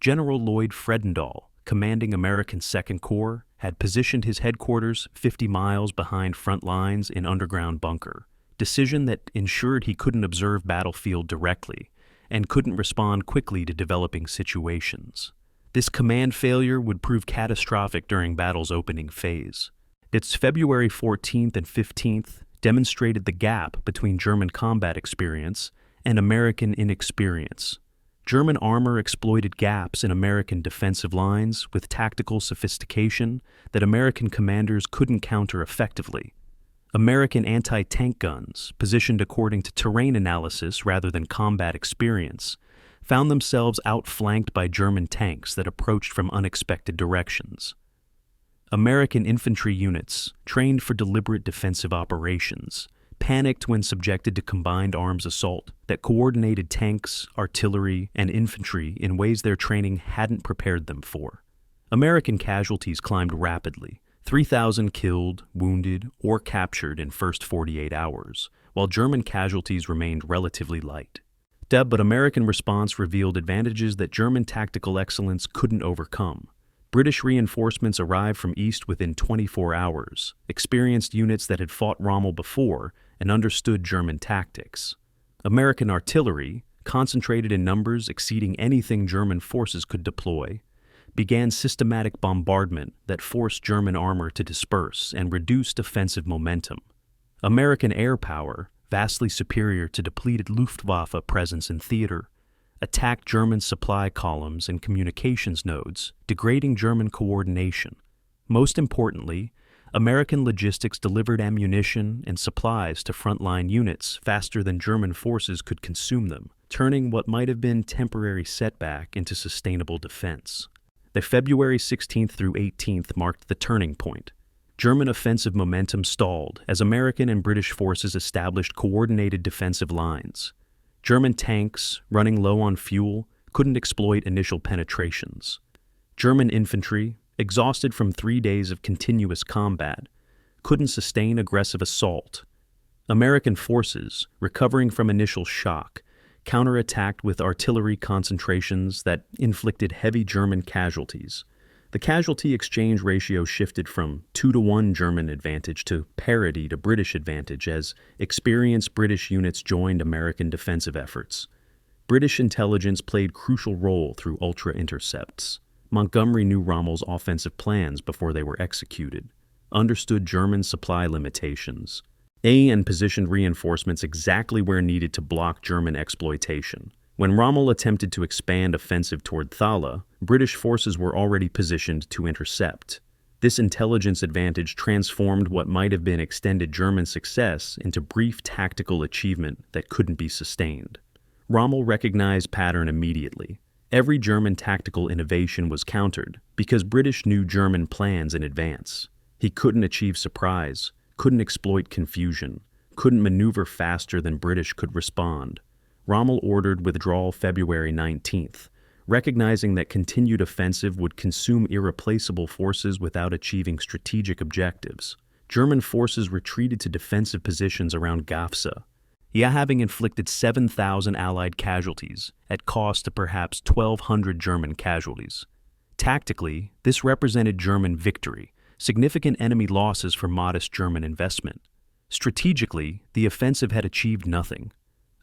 General Lloyd Fredendall, commanding American Second Corps, had positioned his headquarters 50 miles behind front lines in underground bunker, decision that ensured he couldn't observe battlefield directly and couldn't respond quickly to developing situations. This command failure would prove catastrophic during battle's opening phase. Its February 14th and 15th demonstrated the gap between German combat experience and American inexperience. German armor exploited gaps in American defensive lines with tactical sophistication that American commanders couldn't counter effectively. American anti-tank guns, positioned according to terrain analysis rather than combat experience, found themselves outflanked by German tanks that approached from unexpected directions. American infantry units, trained for deliberate defensive operations, panicked when subjected to combined arms assault that coordinated tanks, artillery, and infantry in ways their training hadn't prepared them for. American casualties climbed rapidly, 3,000 killed, wounded, or captured in first 48 hours, while German casualties remained relatively light. But American response revealed advantages that German tactical excellence couldn't overcome. British reinforcements arrived from east within 24 hours, experienced units that had fought Rommel before and understood German tactics. American artillery, concentrated in numbers exceeding anything German forces could deploy, began systematic bombardment that forced German armor to disperse and reduced offensive momentum. American air power, vastly superior to depleted Luftwaffe presence in theater, attacked German supply columns and communications nodes, degrading German coordination. Most importantly, American logistics delivered ammunition and supplies to frontline units faster than German forces could consume them, turning what might have been temporary setback into sustainable defense. The February 16th through 18th marked the turning point. German offensive momentum stalled as American and British forces established coordinated defensive lines. German tanks, running low on fuel, couldn't exploit initial penetrations. German infantry, exhausted from 3 days of continuous combat, couldn't sustain aggressive assault. American forces, recovering from initial shock, counterattacked with artillery concentrations that inflicted heavy German casualties. The casualty exchange ratio shifted from 2-to-1 German advantage to parity to British advantage as experienced British units joined American defensive efforts. British intelligence played a crucial role through ultra-intercepts. Montgomery knew Rommel's offensive plans before they were executed, understood German supply limitations, and positioned reinforcements exactly where needed to block German exploitation. When Rommel attempted to expand offensive toward Thala, British forces were already positioned to intercept. This intelligence advantage transformed what might have been extended German success into brief tactical achievement that couldn't be sustained. Rommel recognized pattern immediately. Every German tactical innovation was countered because British knew German plans in advance. He couldn't achieve surprise, couldn't exploit confusion, couldn't maneuver faster than British could respond. Rommel ordered withdrawal February 19th, recognizing that continued offensive would consume irreplaceable forces without achieving strategic objectives. German forces retreated to defensive positions around Gafsa, having inflicted 7,000 Allied casualties at cost to perhaps 1,200 German casualties. Tactically, this represented German victory, significant enemy losses for modest German investment. Strategically, the offensive had achieved nothing.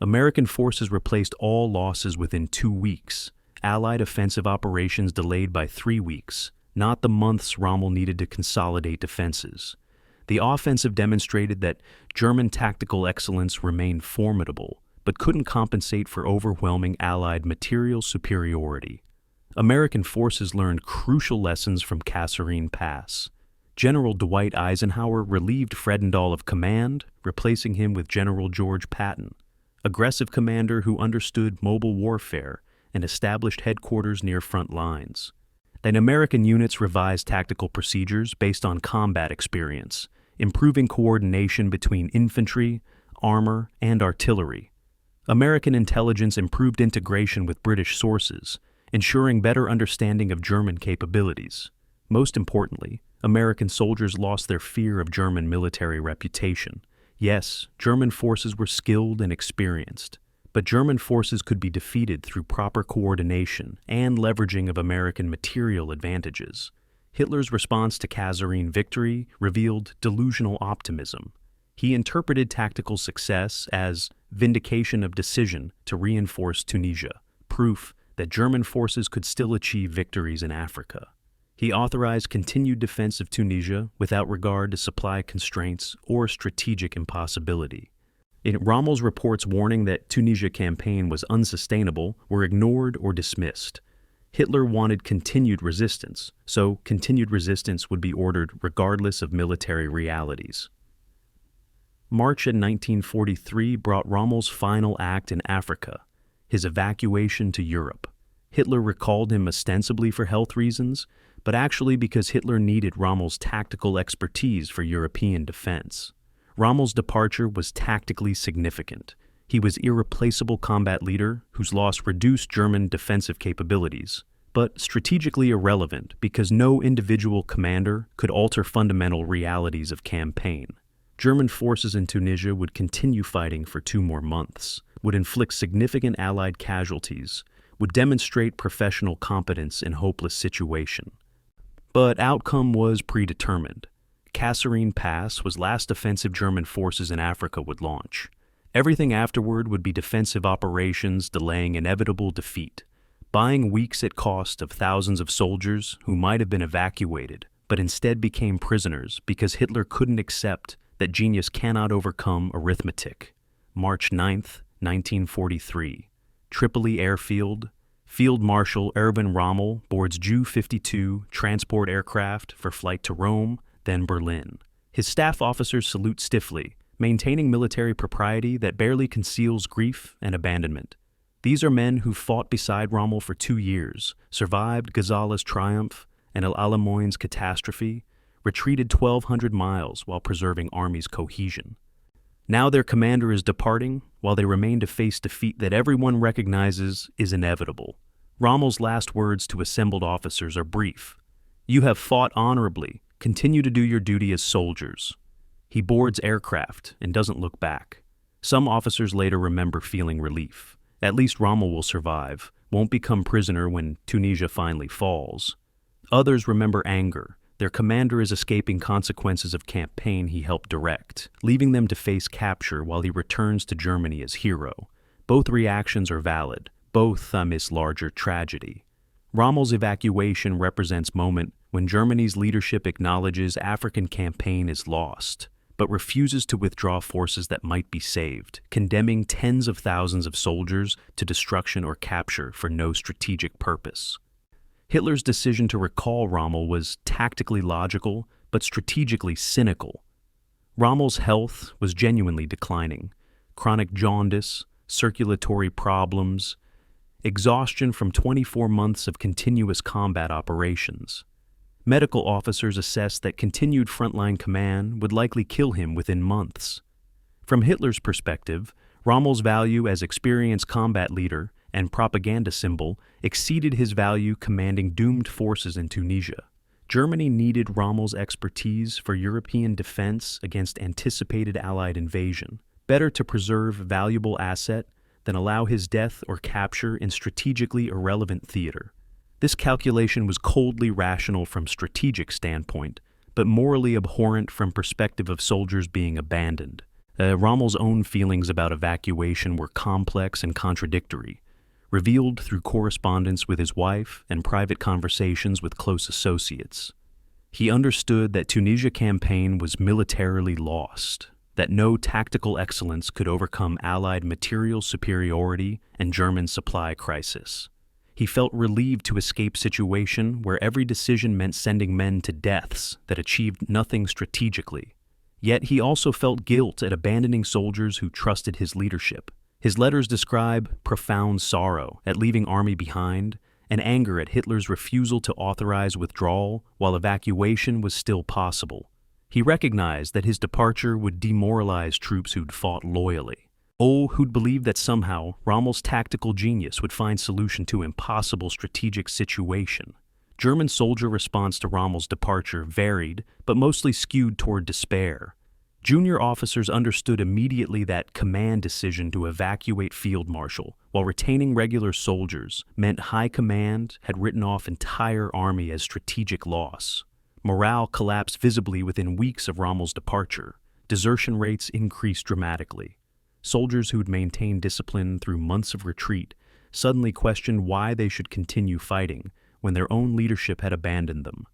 American forces replaced all losses within 2 weeks. Allied offensive operations delayed by 3 weeks, not the months Rommel needed to consolidate defenses. The offensive demonstrated that German tactical excellence remained formidable, but couldn't compensate for overwhelming Allied material superiority. American forces learned crucial lessons from Kasserine Pass. General Dwight Eisenhower relieved Fredendall of command, replacing him with General George Patton, aggressive commander who understood mobile warfare and established headquarters near front lines. Then American units revised tactical procedures based on combat experience, improving coordination between infantry, armor, and artillery. American intelligence improved integration with British sources, ensuring better understanding of German capabilities. Most importantly, American soldiers lost their fear of German military reputation. Yes, German forces were skilled and experienced, but German forces could be defeated through proper coordination and leveraging of American material advantages. Hitler's response to Kasserine victory revealed delusional optimism. He interpreted tactical success as vindication of decision to reinforce Tunisia, proof that German forces could still achieve victories in Africa. He authorized continued defense of Tunisia without regard to supply constraints or strategic impossibility. Rommel's reports warning that Tunisia campaign was unsustainable were ignored or dismissed. Hitler wanted continued resistance, so continued resistance would be ordered regardless of military realities. March in 1943 brought Rommel's final act in Africa, his evacuation to Europe. Hitler recalled him ostensibly for health reasons, but actually because Hitler needed Rommel's tactical expertise for European defense. Rommel's departure was tactically significant. He was irreplaceable combat leader whose loss reduced German defensive capabilities, but strategically irrelevant because no individual commander could alter fundamental realities of campaign. German forces in Tunisia would continue fighting for 2 more months, would inflict significant Allied casualties, would demonstrate professional competence in hopeless situation. But outcome was predetermined. Kasserine Pass was last offensive German forces in Africa would launch. Everything afterward would be defensive operations delaying inevitable defeat, buying weeks at cost of thousands of soldiers who might have been evacuated, but instead became prisoners because Hitler couldn't accept that genius cannot overcome arithmetic. March 9th, 1943. Tripoli Airfield. Field Marshal Erwin Rommel boards Ju-52 transport aircraft for flight to Rome, then Berlin. His staff officers salute stiffly, maintaining military propriety that barely conceals grief and abandonment. These are men who fought beside Rommel for 2 years, survived Ghazala's triumph and El Alamoin's catastrophe, retreated 1,200 miles while preserving armies' cohesion. Now their commander is departing, while they remain to face defeat that everyone recognizes is inevitable. Rommel's last words to assembled officers are brief. "You have fought honorably. Continue to do your duty as soldiers." He boards aircraft and doesn't look back. Some officers later remember feeling relief. At least Rommel will survive, won't become prisoner when Tunisia finally falls. Others remember anger. Their commander is escaping consequences of campaign he helped direct, leaving them to face capture while he returns to Germany as hero. Both reactions are valid, both amidst larger tragedy. Rommel's evacuation represents moment when Germany's leadership acknowledges African campaign is lost, but refuses to withdraw forces that might be saved, condemning tens of thousands of soldiers to destruction or capture for no strategic purpose. Hitler's decision to recall Rommel was tactically logical, but strategically cynical. Rommel's health was genuinely declining. Chronic jaundice, circulatory problems, exhaustion from 24 months of continuous combat operations. Medical officers assessed that continued frontline command would likely kill him within months. From Hitler's perspective, Rommel's value as experienced combat leader and propaganda symbol exceeded his value commanding doomed forces in Tunisia. Germany needed Rommel's expertise for European defense against anticipated Allied invasion. Better to preserve valuable asset than allow his death or capture in strategically irrelevant theater. This calculation was coldly rational from strategic standpoint, but morally abhorrent from perspective of soldiers being abandoned. Rommel's own feelings about evacuation were complex and contradictory, revealed through correspondence with his wife and private conversations with close associates. He understood that Tunisia campaign was militarily lost, that no tactical excellence could overcome Allied material superiority and German supply crisis. He felt relieved to escape situation where every decision meant sending men to deaths that achieved nothing strategically. Yet he also felt guilt at abandoning soldiers who trusted his leadership. His letters describe profound sorrow at leaving army behind and anger at Hitler's refusal to authorize withdrawal while evacuation was still possible. He recognized that his departure would demoralize troops who'd fought loyally. Who'd believed that somehow Rommel's tactical genius would find solution to impossible strategic situation. German soldier response to Rommel's departure varied, but mostly skewed toward despair. Junior officers understood immediately that command decision to evacuate Field Marshal while retaining regular soldiers meant high command had written off entire army as strategic loss. Morale collapsed visibly within weeks of Rommel's departure. Desertion rates increased dramatically. Soldiers who'd maintained discipline through months of retreat suddenly questioned why they should continue fighting when their own leadership had abandoned them.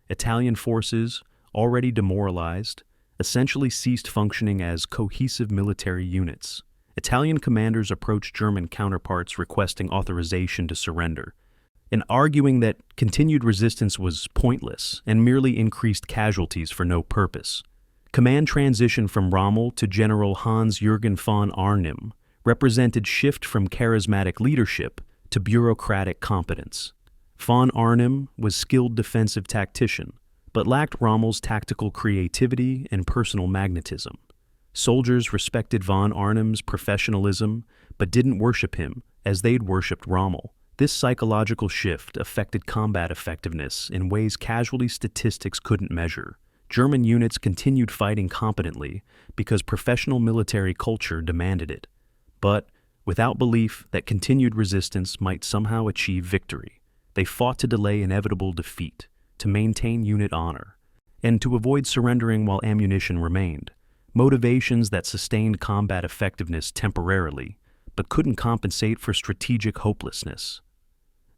Italian forces, already demoralized, essentially ceased functioning as cohesive military units. Italian commanders approached German counterparts requesting authorization to surrender, and arguing that continued resistance was pointless and merely increased casualties for no purpose. Command transition from Rommel to General Hans-Jürgen von Arnim represented shift from charismatic leadership to bureaucratic competence. Von Arnim was skilled defensive tactician, but lacked Rommel's tactical creativity and personal magnetism. Soldiers respected von Arnim's professionalism, but didn't worship him as they'd worshipped Rommel. This psychological shift affected combat effectiveness in ways casualty statistics couldn't measure. German units continued fighting competently because professional military culture demanded it, but without belief that continued resistance might somehow achieve victory. They fought to delay inevitable defeat, to maintain unit honor, and to avoid surrendering while ammunition remained, motivations that sustained combat effectiveness temporarily, but couldn't compensate for strategic hopelessness.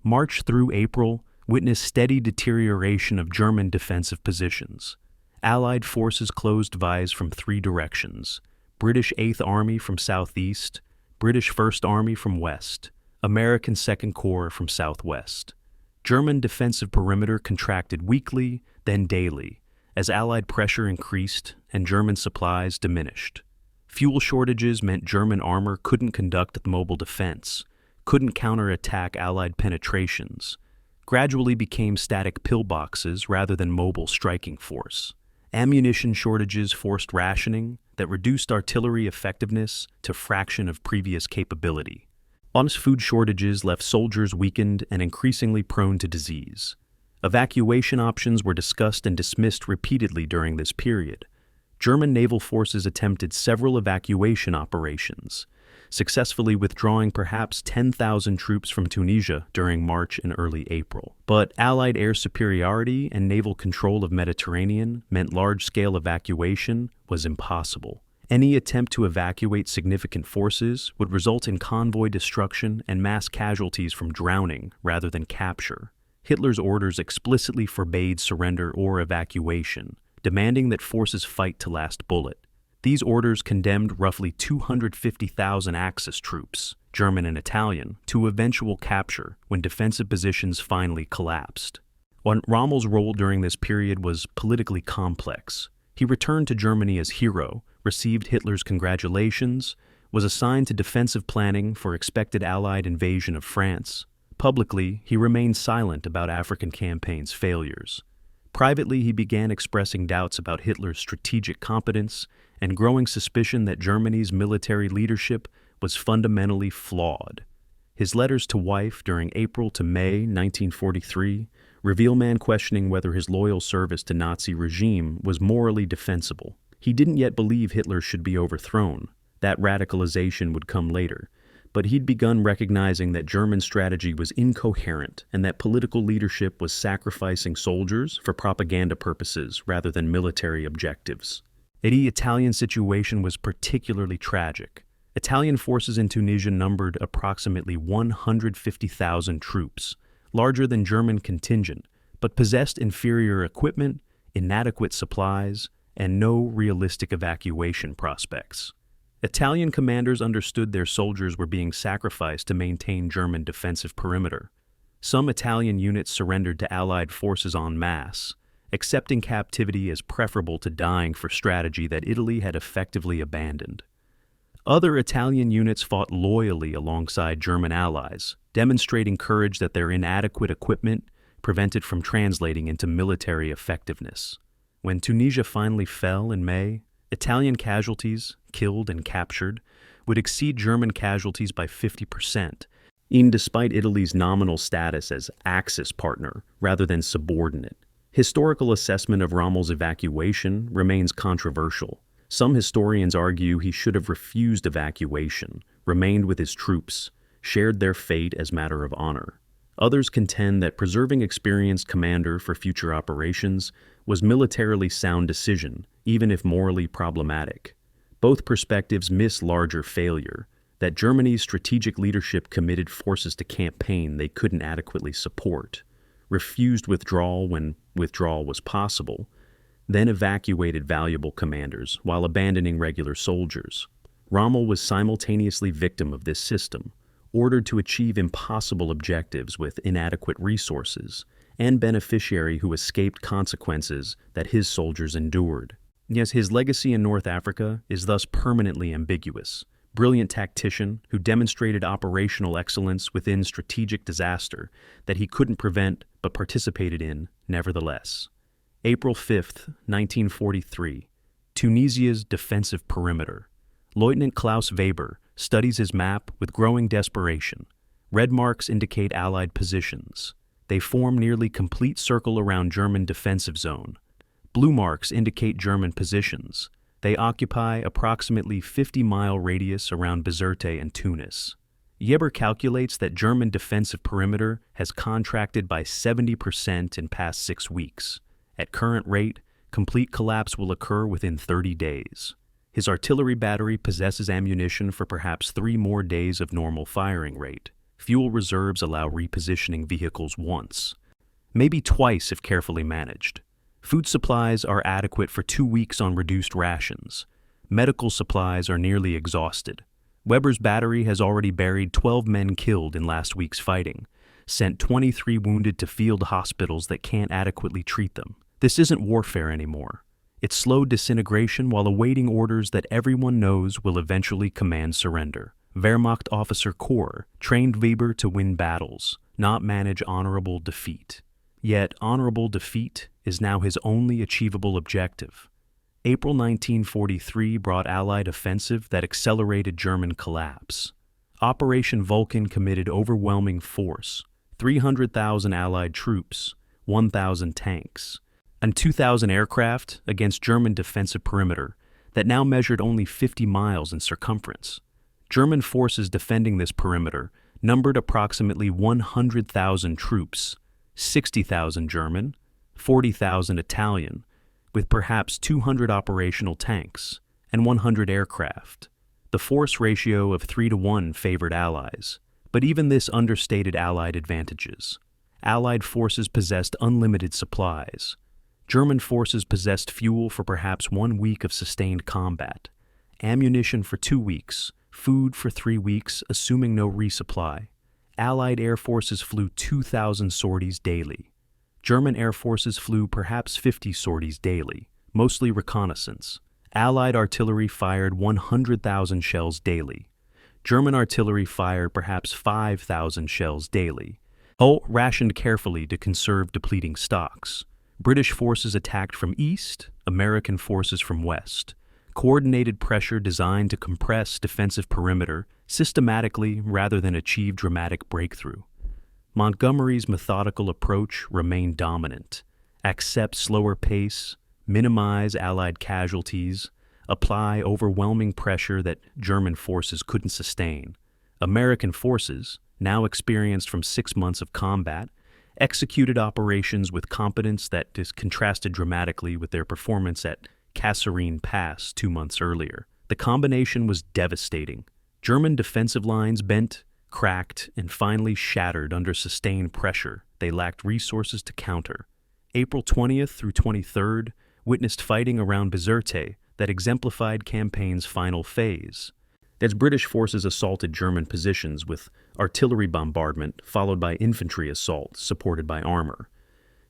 March through April witnessed steady deterioration of German defensive positions. Allied forces closed Vise from three directions: British 8th Army from southeast, British 1st Army from west, American 2nd Corps from southwest. German defensive perimeter contracted weekly, then daily, as Allied pressure increased and German supplies diminished. Fuel shortages meant German armor couldn't conduct mobile defense, couldn't counterattack Allied penetrations, gradually became static pillboxes rather than mobile striking force. Ammunition shortages forced rationing that reduced artillery effectiveness to fraction of previous capability. Honest food shortages left soldiers weakened and increasingly prone to disease. Evacuation options were discussed and dismissed repeatedly during this period. German naval forces attempted several evacuation operations, successfully withdrawing perhaps 10,000 troops from Tunisia during March and early April. But Allied air superiority and naval control of Mediterranean meant large-scale evacuation was impossible. Any attempt to evacuate significant forces would result in convoy destruction and mass casualties from drowning rather than capture. Hitler's orders explicitly forbade surrender or evacuation, demanding that forces fight to last bullet. These orders condemned roughly 250,000 Axis troops, German and Italian, to eventual capture when defensive positions finally collapsed. Rommel's role during this period was politically complex. He returned to Germany as hero, received Hitler's congratulations, was assigned to defensive planning for expected Allied invasion of France. Publicly, he remained silent about African campaigns' failures. Privately, he began expressing doubts about Hitler's strategic competence and growing suspicion that Germany's military leadership was fundamentally flawed. His letters to wife during April to May 1943 reveal man questioning whether his loyal service to Nazi regime was morally defensible. He didn't yet believe Hitler should be overthrown. That radicalization would come later, but he'd begun recognizing that German strategy was incoherent and that political leadership was sacrificing soldiers for propaganda purposes rather than military objectives. The Italian situation was particularly tragic. Italian forces in Tunisia numbered approximately 150,000 troops, larger than German contingent, but possessed inferior equipment, inadequate supplies, and no realistic evacuation prospects. Italian commanders understood their soldiers were being sacrificed to maintain German defensive perimeter. Some Italian units surrendered to Allied forces en masse, accepting captivity as preferable to dying for strategy that Italy had effectively abandoned. Other Italian units fought loyally alongside German allies, demonstrating courage that their inadequate equipment prevented from translating into military effectiveness. When Tunisia finally fell in May, Italian casualties, killed and captured, would exceed German casualties by 50%, even despite Italy's nominal status as Axis partner rather than subordinate. Historical assessment of Rommel's evacuation remains controversial. Some historians argue he should have refused evacuation, remained with his troops, shared their fate as matter of honor. Others contend that preserving experienced commander for future operations was militarily sound decision, even if morally problematic. Both perspectives miss larger failure, that Germany's strategic leadership committed forces to campaign they couldn't adequately support, refused withdrawal when withdrawal was possible, then evacuated valuable commanders while abandoning regular soldiers. Rommel was simultaneously victim of this system, ordered to achieve impossible objectives with inadequate resources, and beneficiary who escaped consequences that his soldiers endured. Yes, his legacy in North Africa is thus permanently ambiguous. Brilliant tactician who demonstrated operational excellence within strategic disaster that he couldn't prevent but participated in nevertheless. April 5, 1943, Tunisia's defensive perimeter. Lieutenant Klaus Weber studies his map with growing desperation. Red marks indicate Allied positions. They form nearly complete circle around German defensive zone. Blue marks indicate German positions. They occupy approximately 50-mile radius around Bizerte and Tunis. Weber calculates that German defensive perimeter has contracted by 70% in past 6 weeks. At current rate, complete collapse will occur within 30 days. His artillery battery possesses ammunition for perhaps 3 more days of normal firing rate. Fuel reserves allow repositioning vehicles once, maybe twice if carefully managed. Food supplies are adequate for 2 weeks on reduced rations. Medical supplies are nearly exhausted. Weber's battery has already buried 12 men killed in last week's fighting, sent 23 wounded to field hospitals that can't adequately treat them. This isn't warfare anymore. It's slow disintegration while awaiting orders that everyone knows will eventually command surrender. Wehrmacht officer Corps trained Weber to win battles, not manage honorable defeat. Yet honorable defeat is now his only achievable objective. April 1943 brought Allied offensive that accelerated German collapse. Operation Vulcan committed overwhelming force, 300,000 Allied troops, 1,000 tanks, and 2,000 aircraft against German defensive perimeter that now measured only 50 miles in circumference. German forces defending this perimeter numbered approximately 100,000 troops, 60,000 German, 40,000 Italian, with perhaps 200 operational tanks and 100 aircraft. The force ratio of 3-to-1 favored Allies, but even this understated Allied advantages. Allied forces possessed unlimited supplies. German forces possessed fuel for perhaps 1 week of sustained combat, ammunition for 2 weeks, food for 3 weeks, assuming no resupply. Allied air forces flew 2,000 sorties daily. German air forces flew perhaps 50 sorties daily, mostly reconnaissance. Allied artillery fired 100,000 shells daily. German artillery fired perhaps 5,000 shells daily. Hull rationed carefully to conserve depleting stocks. British forces attacked from east, American forces from west. Coordinated pressure designed to compress defensive perimeter systematically rather than achieve dramatic breakthrough. Montgomery's methodical approach remained dominant. Accept slower pace, minimize Allied casualties, apply overwhelming pressure that German forces couldn't sustain. American forces, now experienced from 6 months of combat, executed operations with competence that contrasted dramatically with their performance at Kasserine Pass 2 months earlier. The combination was devastating. German defensive lines bent, cracked, and finally shattered under sustained pressure they lacked resources to counter. April 20th through 23rd witnessed fighting around Bizerte that exemplified campaign's final phase. As British forces assaulted German positions with artillery bombardment followed by infantry assault supported by armor.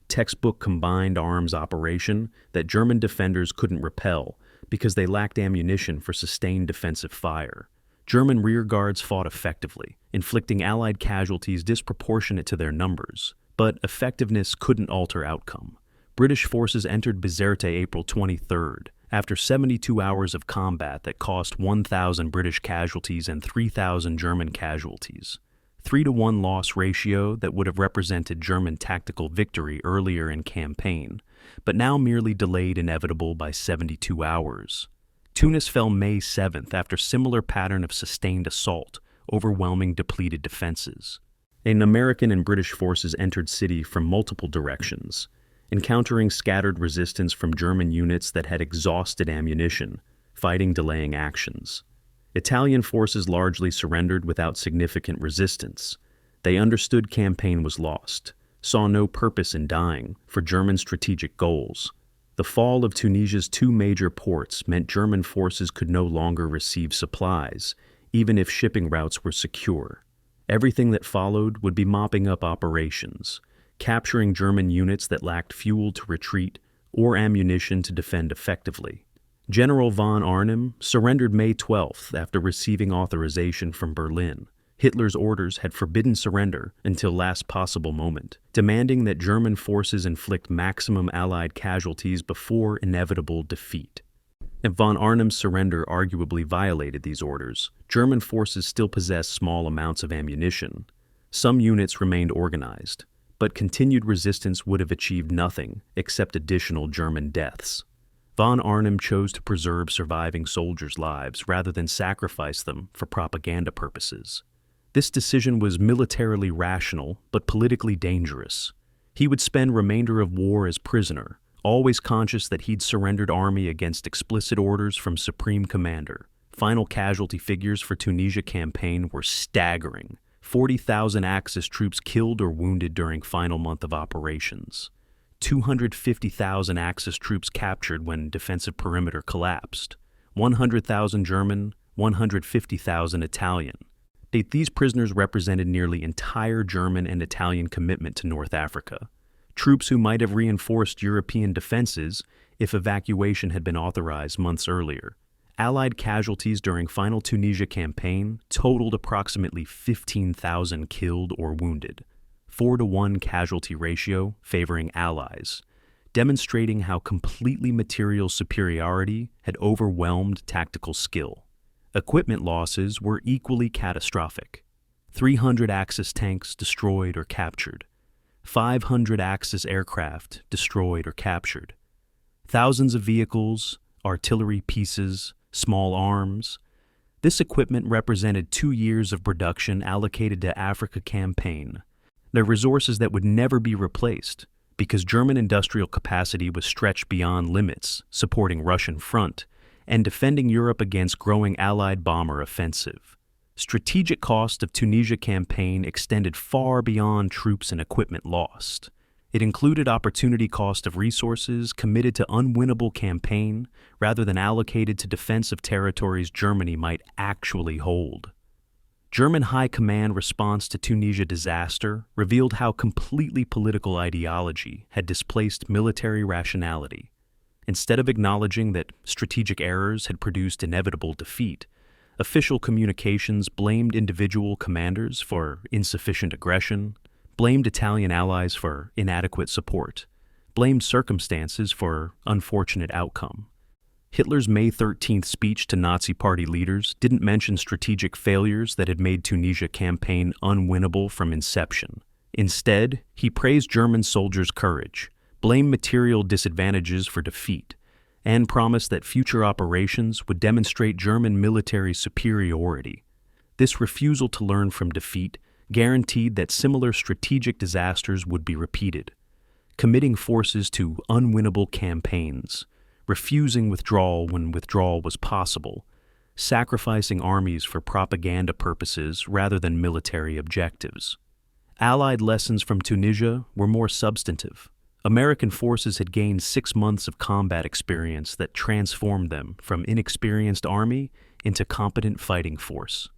Textbook combined arms operation that German defenders couldn't repel because they lacked ammunition for sustained defensive fire. German rearguards fought effectively, inflicting Allied casualties disproportionate to their numbers, but effectiveness couldn't alter outcome. British forces entered Bizerte April 23rd, after 72 hours of combat that cost 1,000 British casualties and 3,000 German casualties. 3-to-1 loss ratio that would have represented German tactical victory earlier in campaign, but now merely delayed inevitable by 72 hours. Tunis fell May 7th after similar pattern of sustained assault, overwhelming depleted defenses. American and British forces entered city from multiple directions, encountering scattered resistance from German units that had exhausted ammunition, fighting delaying actions. Italian forces largely surrendered without significant resistance. They understood campaign was lost, saw no purpose in dying for German strategic goals. The fall of Tunisia's 2 major ports meant German forces could no longer receive supplies, even if shipping routes were secure. Everything that followed would be mopping up operations, capturing German units that lacked fuel to retreat or ammunition to defend effectively. General von Arnim surrendered May 12th after receiving authorization from Berlin. Hitler's orders had forbidden surrender until last possible moment, demanding that German forces inflict maximum Allied casualties before inevitable defeat. If von Arnim's surrender arguably violated these orders, German forces still possessed small amounts of ammunition. Some units remained organized, but continued resistance would have achieved nothing except additional German deaths. Von Arnim chose to preserve surviving soldiers' lives rather than sacrifice them for propaganda purposes. This decision was militarily rational but politically dangerous. He would spend remainder of war as prisoner, always conscious that he'd surrendered army against explicit orders from Supreme Commander. Final casualty figures for Tunisia campaign were staggering. 40,000 Axis troops killed or wounded during final month of operations. 250,000 Axis troops captured when defensive perimeter collapsed. 100,000 German, 150,000 Italian. These prisoners represented nearly entire German and Italian commitment to North Africa. Troops who might have reinforced European defenses if evacuation had been authorized months earlier. Allied casualties during final Tunisia campaign totaled approximately 15,000 killed or wounded. 4-to-1 casualty ratio favoring Allies, demonstrating how completely material superiority had overwhelmed tactical skill. Equipment losses were equally catastrophic. 300 Axis tanks destroyed or captured. 500 Axis aircraft destroyed or captured. Thousands of vehicles, artillery pieces, small arms. This equipment represented 2 years of production allocated to Africa campaign. They're resources that would never be replaced because German industrial capacity was stretched beyond limits, supporting Russian front and defending Europe against growing Allied bomber offensive. Strategic cost of Tunisia campaign extended far beyond troops and equipment lost. It included opportunity cost of resources committed to unwinnable campaign rather than allocated to defense of territories Germany might actually hold. German High Command response to Tunisia disaster revealed how completely political ideology had displaced military rationality. Instead of acknowledging that strategic errors had produced inevitable defeat, official communications blamed individual commanders for insufficient aggression, blamed Italian allies for inadequate support, blamed circumstances for unfortunate outcome. Hitler's May 13th speech to Nazi Party leaders didn't mention strategic failures that had made Tunisia campaign unwinnable from inception. Instead, he praised German soldiers' courage, blamed material disadvantages for defeat, and promised that future operations would demonstrate German military superiority. This refusal to learn from defeat guaranteed that similar strategic disasters would be repeated, committing forces to unwinnable campaigns, refusing withdrawal when withdrawal was possible, sacrificing armies for propaganda purposes rather than military objectives. Allied lessons from Tunisia were more substantive. American forces had gained 6 months of combat experience that transformed them from inexperienced army into competent fighting force.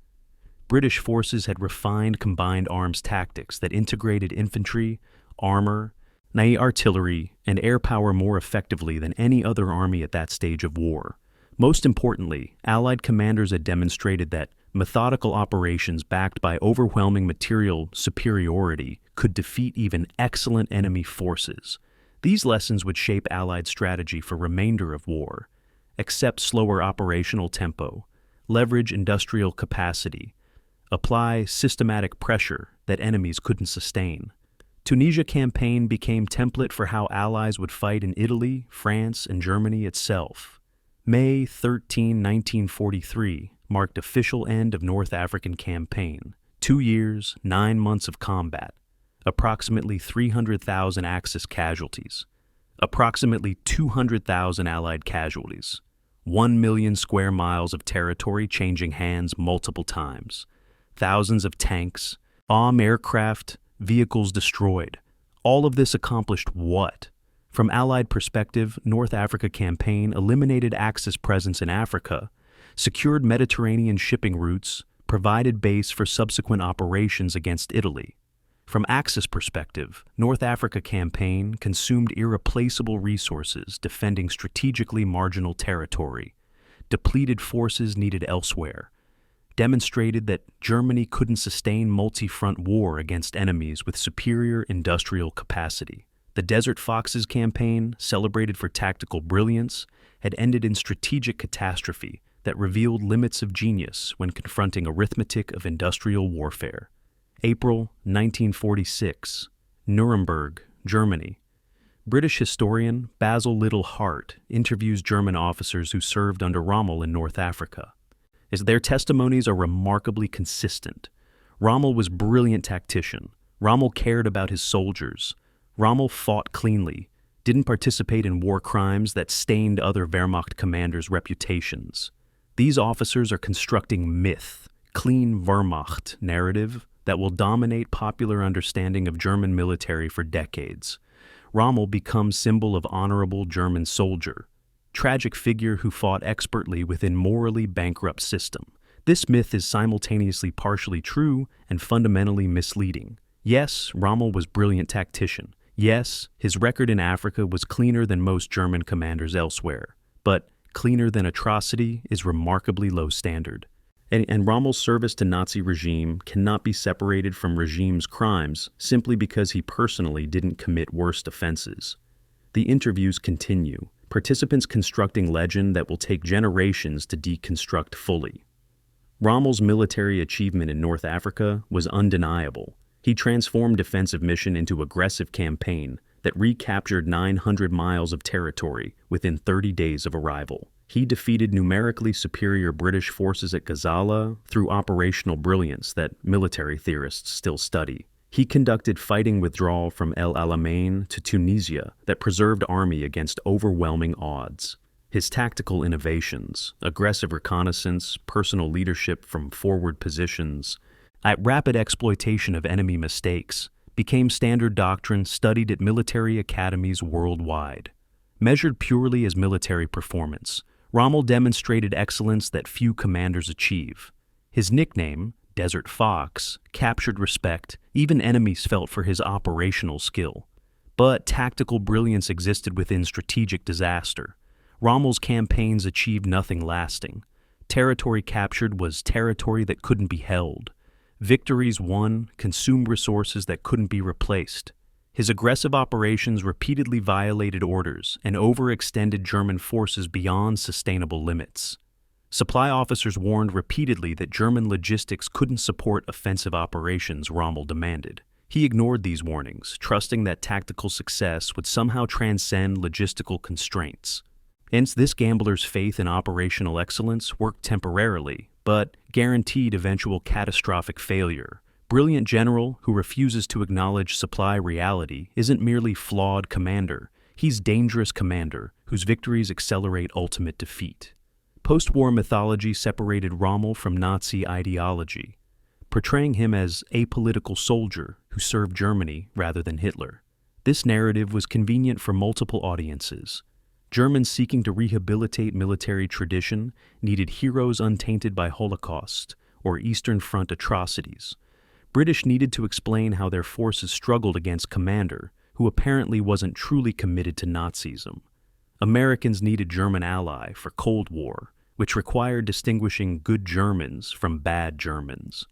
British forces had refined combined arms tactics that integrated infantry, armor, artillery, and air power more effectively than any other army at that stage of war. Most importantly, Allied commanders had demonstrated that methodical operations backed by overwhelming material superiority could defeat even excellent enemy forces. These lessons would shape Allied strategy for remainder of war: accept slower operational tempo, leverage industrial capacity, apply systematic pressure that enemies couldn't sustain. Tunisia campaign became template for how Allies would fight in Italy, France, and Germany itself. May 13, 1943 marked official end of North African campaign. 2 years, 9 months of combat, approximately 300,000 Axis casualties, approximately 200,000 Allied casualties, 1 million square miles of territory changing hands multiple times, thousands of tanks, aircraft, vehicles destroyed. All of this accomplished what? From Allied perspective, North Africa campaign eliminated Axis presence in Africa, secured Mediterranean shipping routes, provided base for subsequent operations against Italy. From Axis perspective, North Africa campaign consumed irreplaceable resources defending strategically marginal territory, depleted forces needed elsewhere, demonstrated that Germany couldn't sustain multi-front war against enemies with superior industrial capacity. The Desert Foxes campaign, celebrated for tactical brilliance, had ended in strategic catastrophe that revealed limits of genius when confronting arithmetic of industrial warfare. April 1946, Nuremberg, Germany. British historian Basil Liddell Hart interviews German officers who served under Rommel in North Africa. Their testimonies are remarkably consistent. Rommel was a brilliant tactician. Rommel cared about his soldiers. Rommel fought cleanly, didn't participate in war crimes that stained other Wehrmacht commanders' reputations. These officers are constructing myth, clean Wehrmacht narrative that will dominate popular understanding of German military for decades. Rommel becomes symbol of honorable German soldier, tragic figure who fought expertly within morally bankrupt system. This myth is simultaneously partially true and fundamentally misleading. Yes, Rommel was a brilliant tactician. Yes, his record in Africa was cleaner than most German commanders elsewhere. But cleaner than atrocity is remarkably low standard. And Rommel's service to Nazi regime cannot be separated from regime's crimes simply because he personally didn't commit worst offenses. The interviews continue, participants constructing legend that will take generations to deconstruct fully. Rommel's military achievement in North Africa was undeniable. He transformed defensive mission into aggressive campaign that recaptured 900 miles of territory within 30 days of arrival. He defeated numerically superior British forces at Gazala through operational brilliance that military theorists still study. He conducted fighting withdrawal from El Alamein to Tunisia that preserved army against overwhelming odds. His tactical innovations, aggressive reconnaissance, personal leadership from forward positions, rapid exploitation of enemy mistakes, became standard doctrine studied at military academies worldwide. Measured purely as military performance, Rommel demonstrated excellence that few commanders achieve. His nickname, Desert Fox, captured respect even enemies felt for his operational skill. But tactical brilliance existed within strategic disaster. Rommel's campaigns achieved nothing lasting. Territory captured was territory that couldn't be held. Victories won consumed resources that couldn't be replaced. His aggressive operations repeatedly violated orders and overextended German forces beyond sustainable limits. Supply officers warned repeatedly that German logistics couldn't support offensive operations Rommel demanded. He ignored these warnings, trusting that tactical success would somehow transcend logistical constraints. Hence, this gambler's faith in operational excellence worked temporarily, but guaranteed eventual catastrophic failure. Brilliant general who refuses to acknowledge supply reality isn't merely flawed commander, he's dangerous commander whose victories accelerate ultimate defeat. Post-war mythology separated Rommel from Nazi ideology, portraying him as a apolitical soldier who served Germany rather than Hitler. This narrative was convenient for multiple audiences. Germans seeking to rehabilitate military tradition needed heroes untainted by Holocaust or Eastern Front atrocities. British needed to explain how their forces struggled against commander who apparently wasn't truly committed to Nazism. Americans needed German ally for Cold War, which required distinguishing good Germans from bad Germans.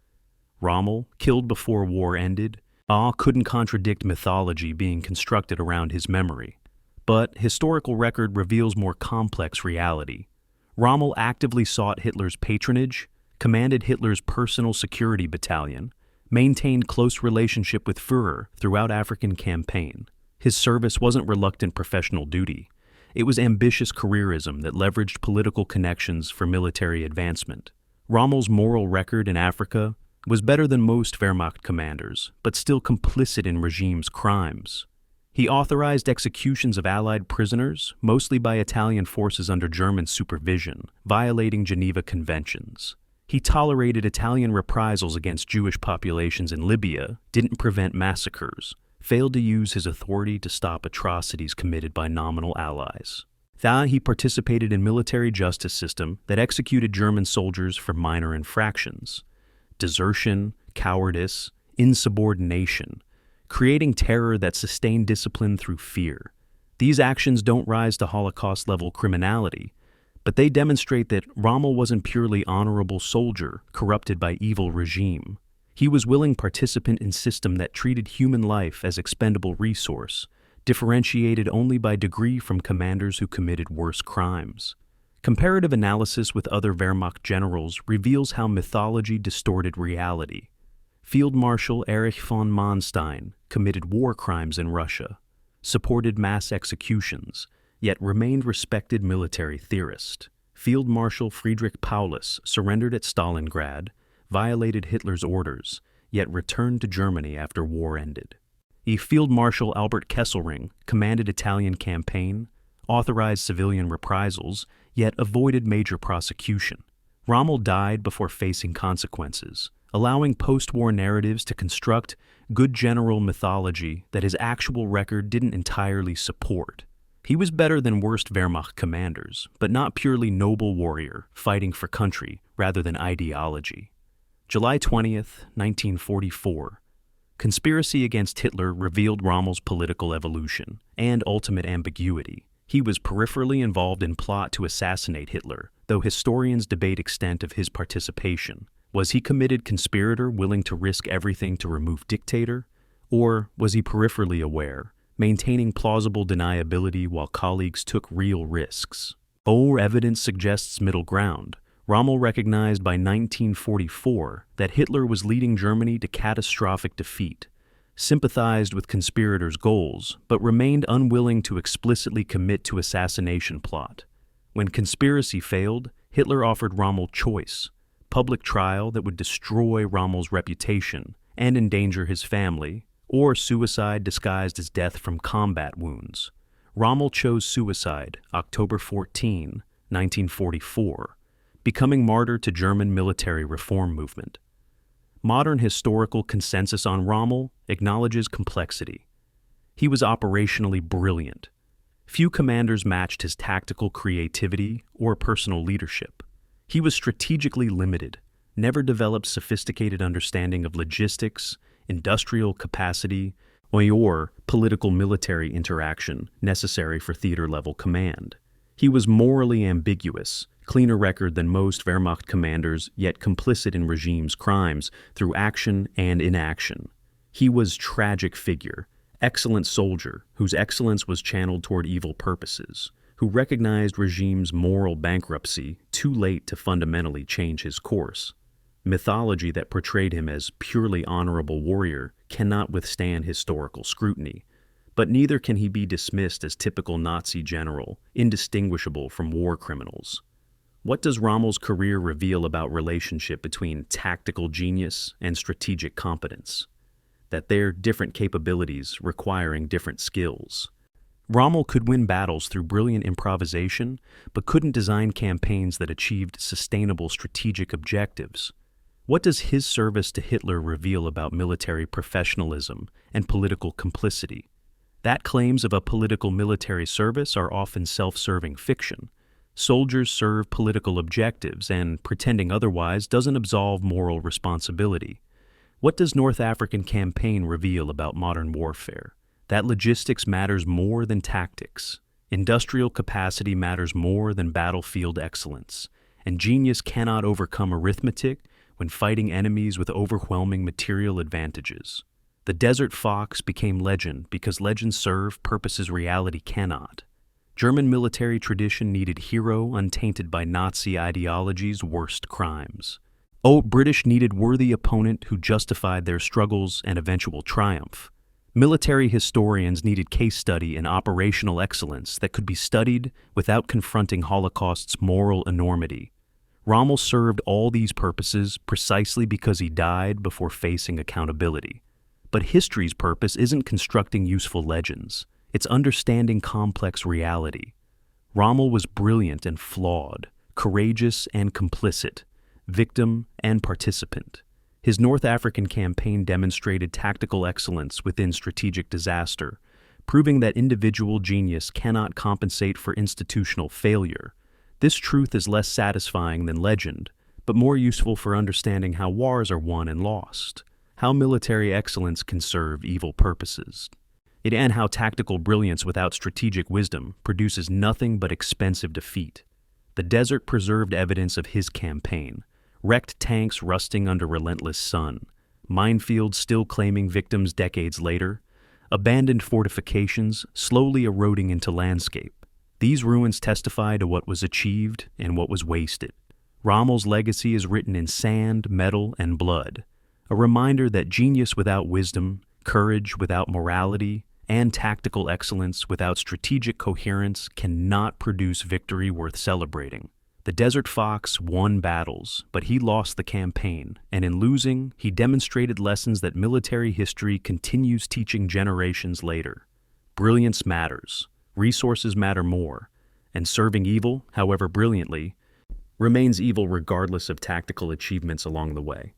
Rommel, killed before war ended, couldn't contradict mythology being constructed around his memory. But historical record reveals more complex reality. Rommel actively sought Hitler's patronage, commanded Hitler's personal security battalion, maintained close relationship with Führer throughout African campaign. His service wasn't reluctant professional duty. It was ambitious careerism that leveraged political connections for military advancement. Rommel's moral record in Africa was better than most Wehrmacht commanders, but still complicit in regime's crimes. He authorized executions of Allied prisoners, mostly by Italian forces under German supervision, violating Geneva Conventions. He tolerated Italian reprisals against Jewish populations in Libya, didn't prevent massacres, failed to use his authority to stop atrocities committed by nominal allies. He participated in military justice system that executed German soldiers for minor infractions. Desertion, cowardice, insubordination, creating terror that sustained discipline through fear. These actions don't rise to Holocaust-level criminality, but they demonstrate that Rommel wasn't purely honorable soldier corrupted by evil regime. He was willing participant in system that treated human life as expendable resource, differentiated only by degree from commanders who committed worse crimes. Comparative analysis with other Wehrmacht generals reveals how mythology distorted reality. Field Marshal Erich von Manstein committed war crimes in Russia, supported mass executions, yet remained respected military theorist. Field Marshal Friedrich Paulus surrendered at Stalingrad, violated Hitler's orders, yet returned to Germany after war ended. Field Marshal Albert Kesselring commanded Italian campaign, authorized civilian reprisals, yet avoided major prosecution. Rommel died before facing consequences, allowing post-war narratives to construct good general mythology that his actual record didn't entirely support. He was better than worst Wehrmacht commanders, but not purely noble warrior fighting for country rather than ideology. July 20th, 1944. Conspiracy against Hitler revealed Rommel's political evolution and ultimate ambiguity. He was peripherally involved in plot to assassinate Hitler, though historians debate extent of his participation. Was he committed conspirator willing to risk everything to remove dictator? Or was he peripherally aware, maintaining plausible deniability while colleagues took real risks? Evidence suggests middle ground. Rommel recognized by 1944 that Hitler was leading Germany to catastrophic defeat, sympathized with conspirators' goals, but remained unwilling to explicitly commit to assassination plot. When conspiracy failed, Hitler offered Rommel choice: public trial that would destroy Rommel's reputation and endanger his family, or suicide disguised as death from combat wounds. Rommel chose suicide October 14, 1944, becoming martyr to German military reform movement. Modern historical consensus on Rommel acknowledges complexity. He was operationally brilliant. Few commanders matched his tactical creativity or personal leadership. He was strategically limited, never developed sophisticated understanding of logistics, industrial capacity, or political military interaction necessary for theater-level command. He was morally ambiguous, cleaner record than most Wehrmacht commanders, yet complicit in regime's crimes through action and inaction. He was tragic figure, excellent soldier whose excellence was channeled toward evil purposes, who recognized regime's moral bankruptcy too late to fundamentally change his course. Mythology that portrayed him as purely honorable warrior cannot withstand historical scrutiny, but neither can he be dismissed as typical Nazi general, indistinguishable from war criminals. What does Rommel's career reveal about relationship between tactical genius and strategic competence? That they're different capabilities requiring different skills. Rommel could win battles through brilliant improvisation, but couldn't design campaigns that achieved sustainable strategic objectives. What does his service to Hitler reveal about military professionalism and political complicity? That claims of a political military service are often self-serving fiction. Soldiers serve political objectives, and pretending otherwise doesn't absolve moral responsibility. What does North African campaign reveal about modern warfare? That logistics matters more than tactics. Industrial capacity matters more than battlefield excellence. And genius cannot overcome arithmetic when fighting enemies with overwhelming material advantages. The Desert Fox became legend because legends serve purposes reality cannot. German military tradition needed hero untainted by Nazi ideology's worst crimes. British needed worthy opponent who justified their struggles and eventual triumph. Military historians needed case study and operational excellence that could be studied without confronting Holocaust's moral enormity. Rommel served all these purposes precisely because he died before facing accountability. But history's purpose isn't constructing useful legends. It's understanding complex reality. Rommel was brilliant and flawed, courageous and complicit, victim and participant. His North African campaign demonstrated tactical excellence within strategic disaster, proving that individual genius cannot compensate for institutional failure. This truth is less satisfying than legend, but more useful for understanding how wars are won and lost, how military excellence can serve evil purposes, and how tactical brilliance without strategic wisdom produces nothing but expensive defeat. The desert preserved evidence of his campaign. Wrecked tanks rusting under relentless sun, minefields still claiming victims decades later, abandoned fortifications slowly eroding into landscape. These ruins testify to what was achieved and what was wasted. Rommel's legacy is written in sand, metal, and blood, a reminder that genius without wisdom, courage without morality, and tactical excellence without strategic coherence cannot produce victory worth celebrating. The Desert Fox won battles, but he lost the campaign, and in losing, he demonstrated lessons that military history continues teaching generations later. Brilliance matters, resources matter more, and serving evil, however brilliantly, remains evil regardless of tactical achievements along the way.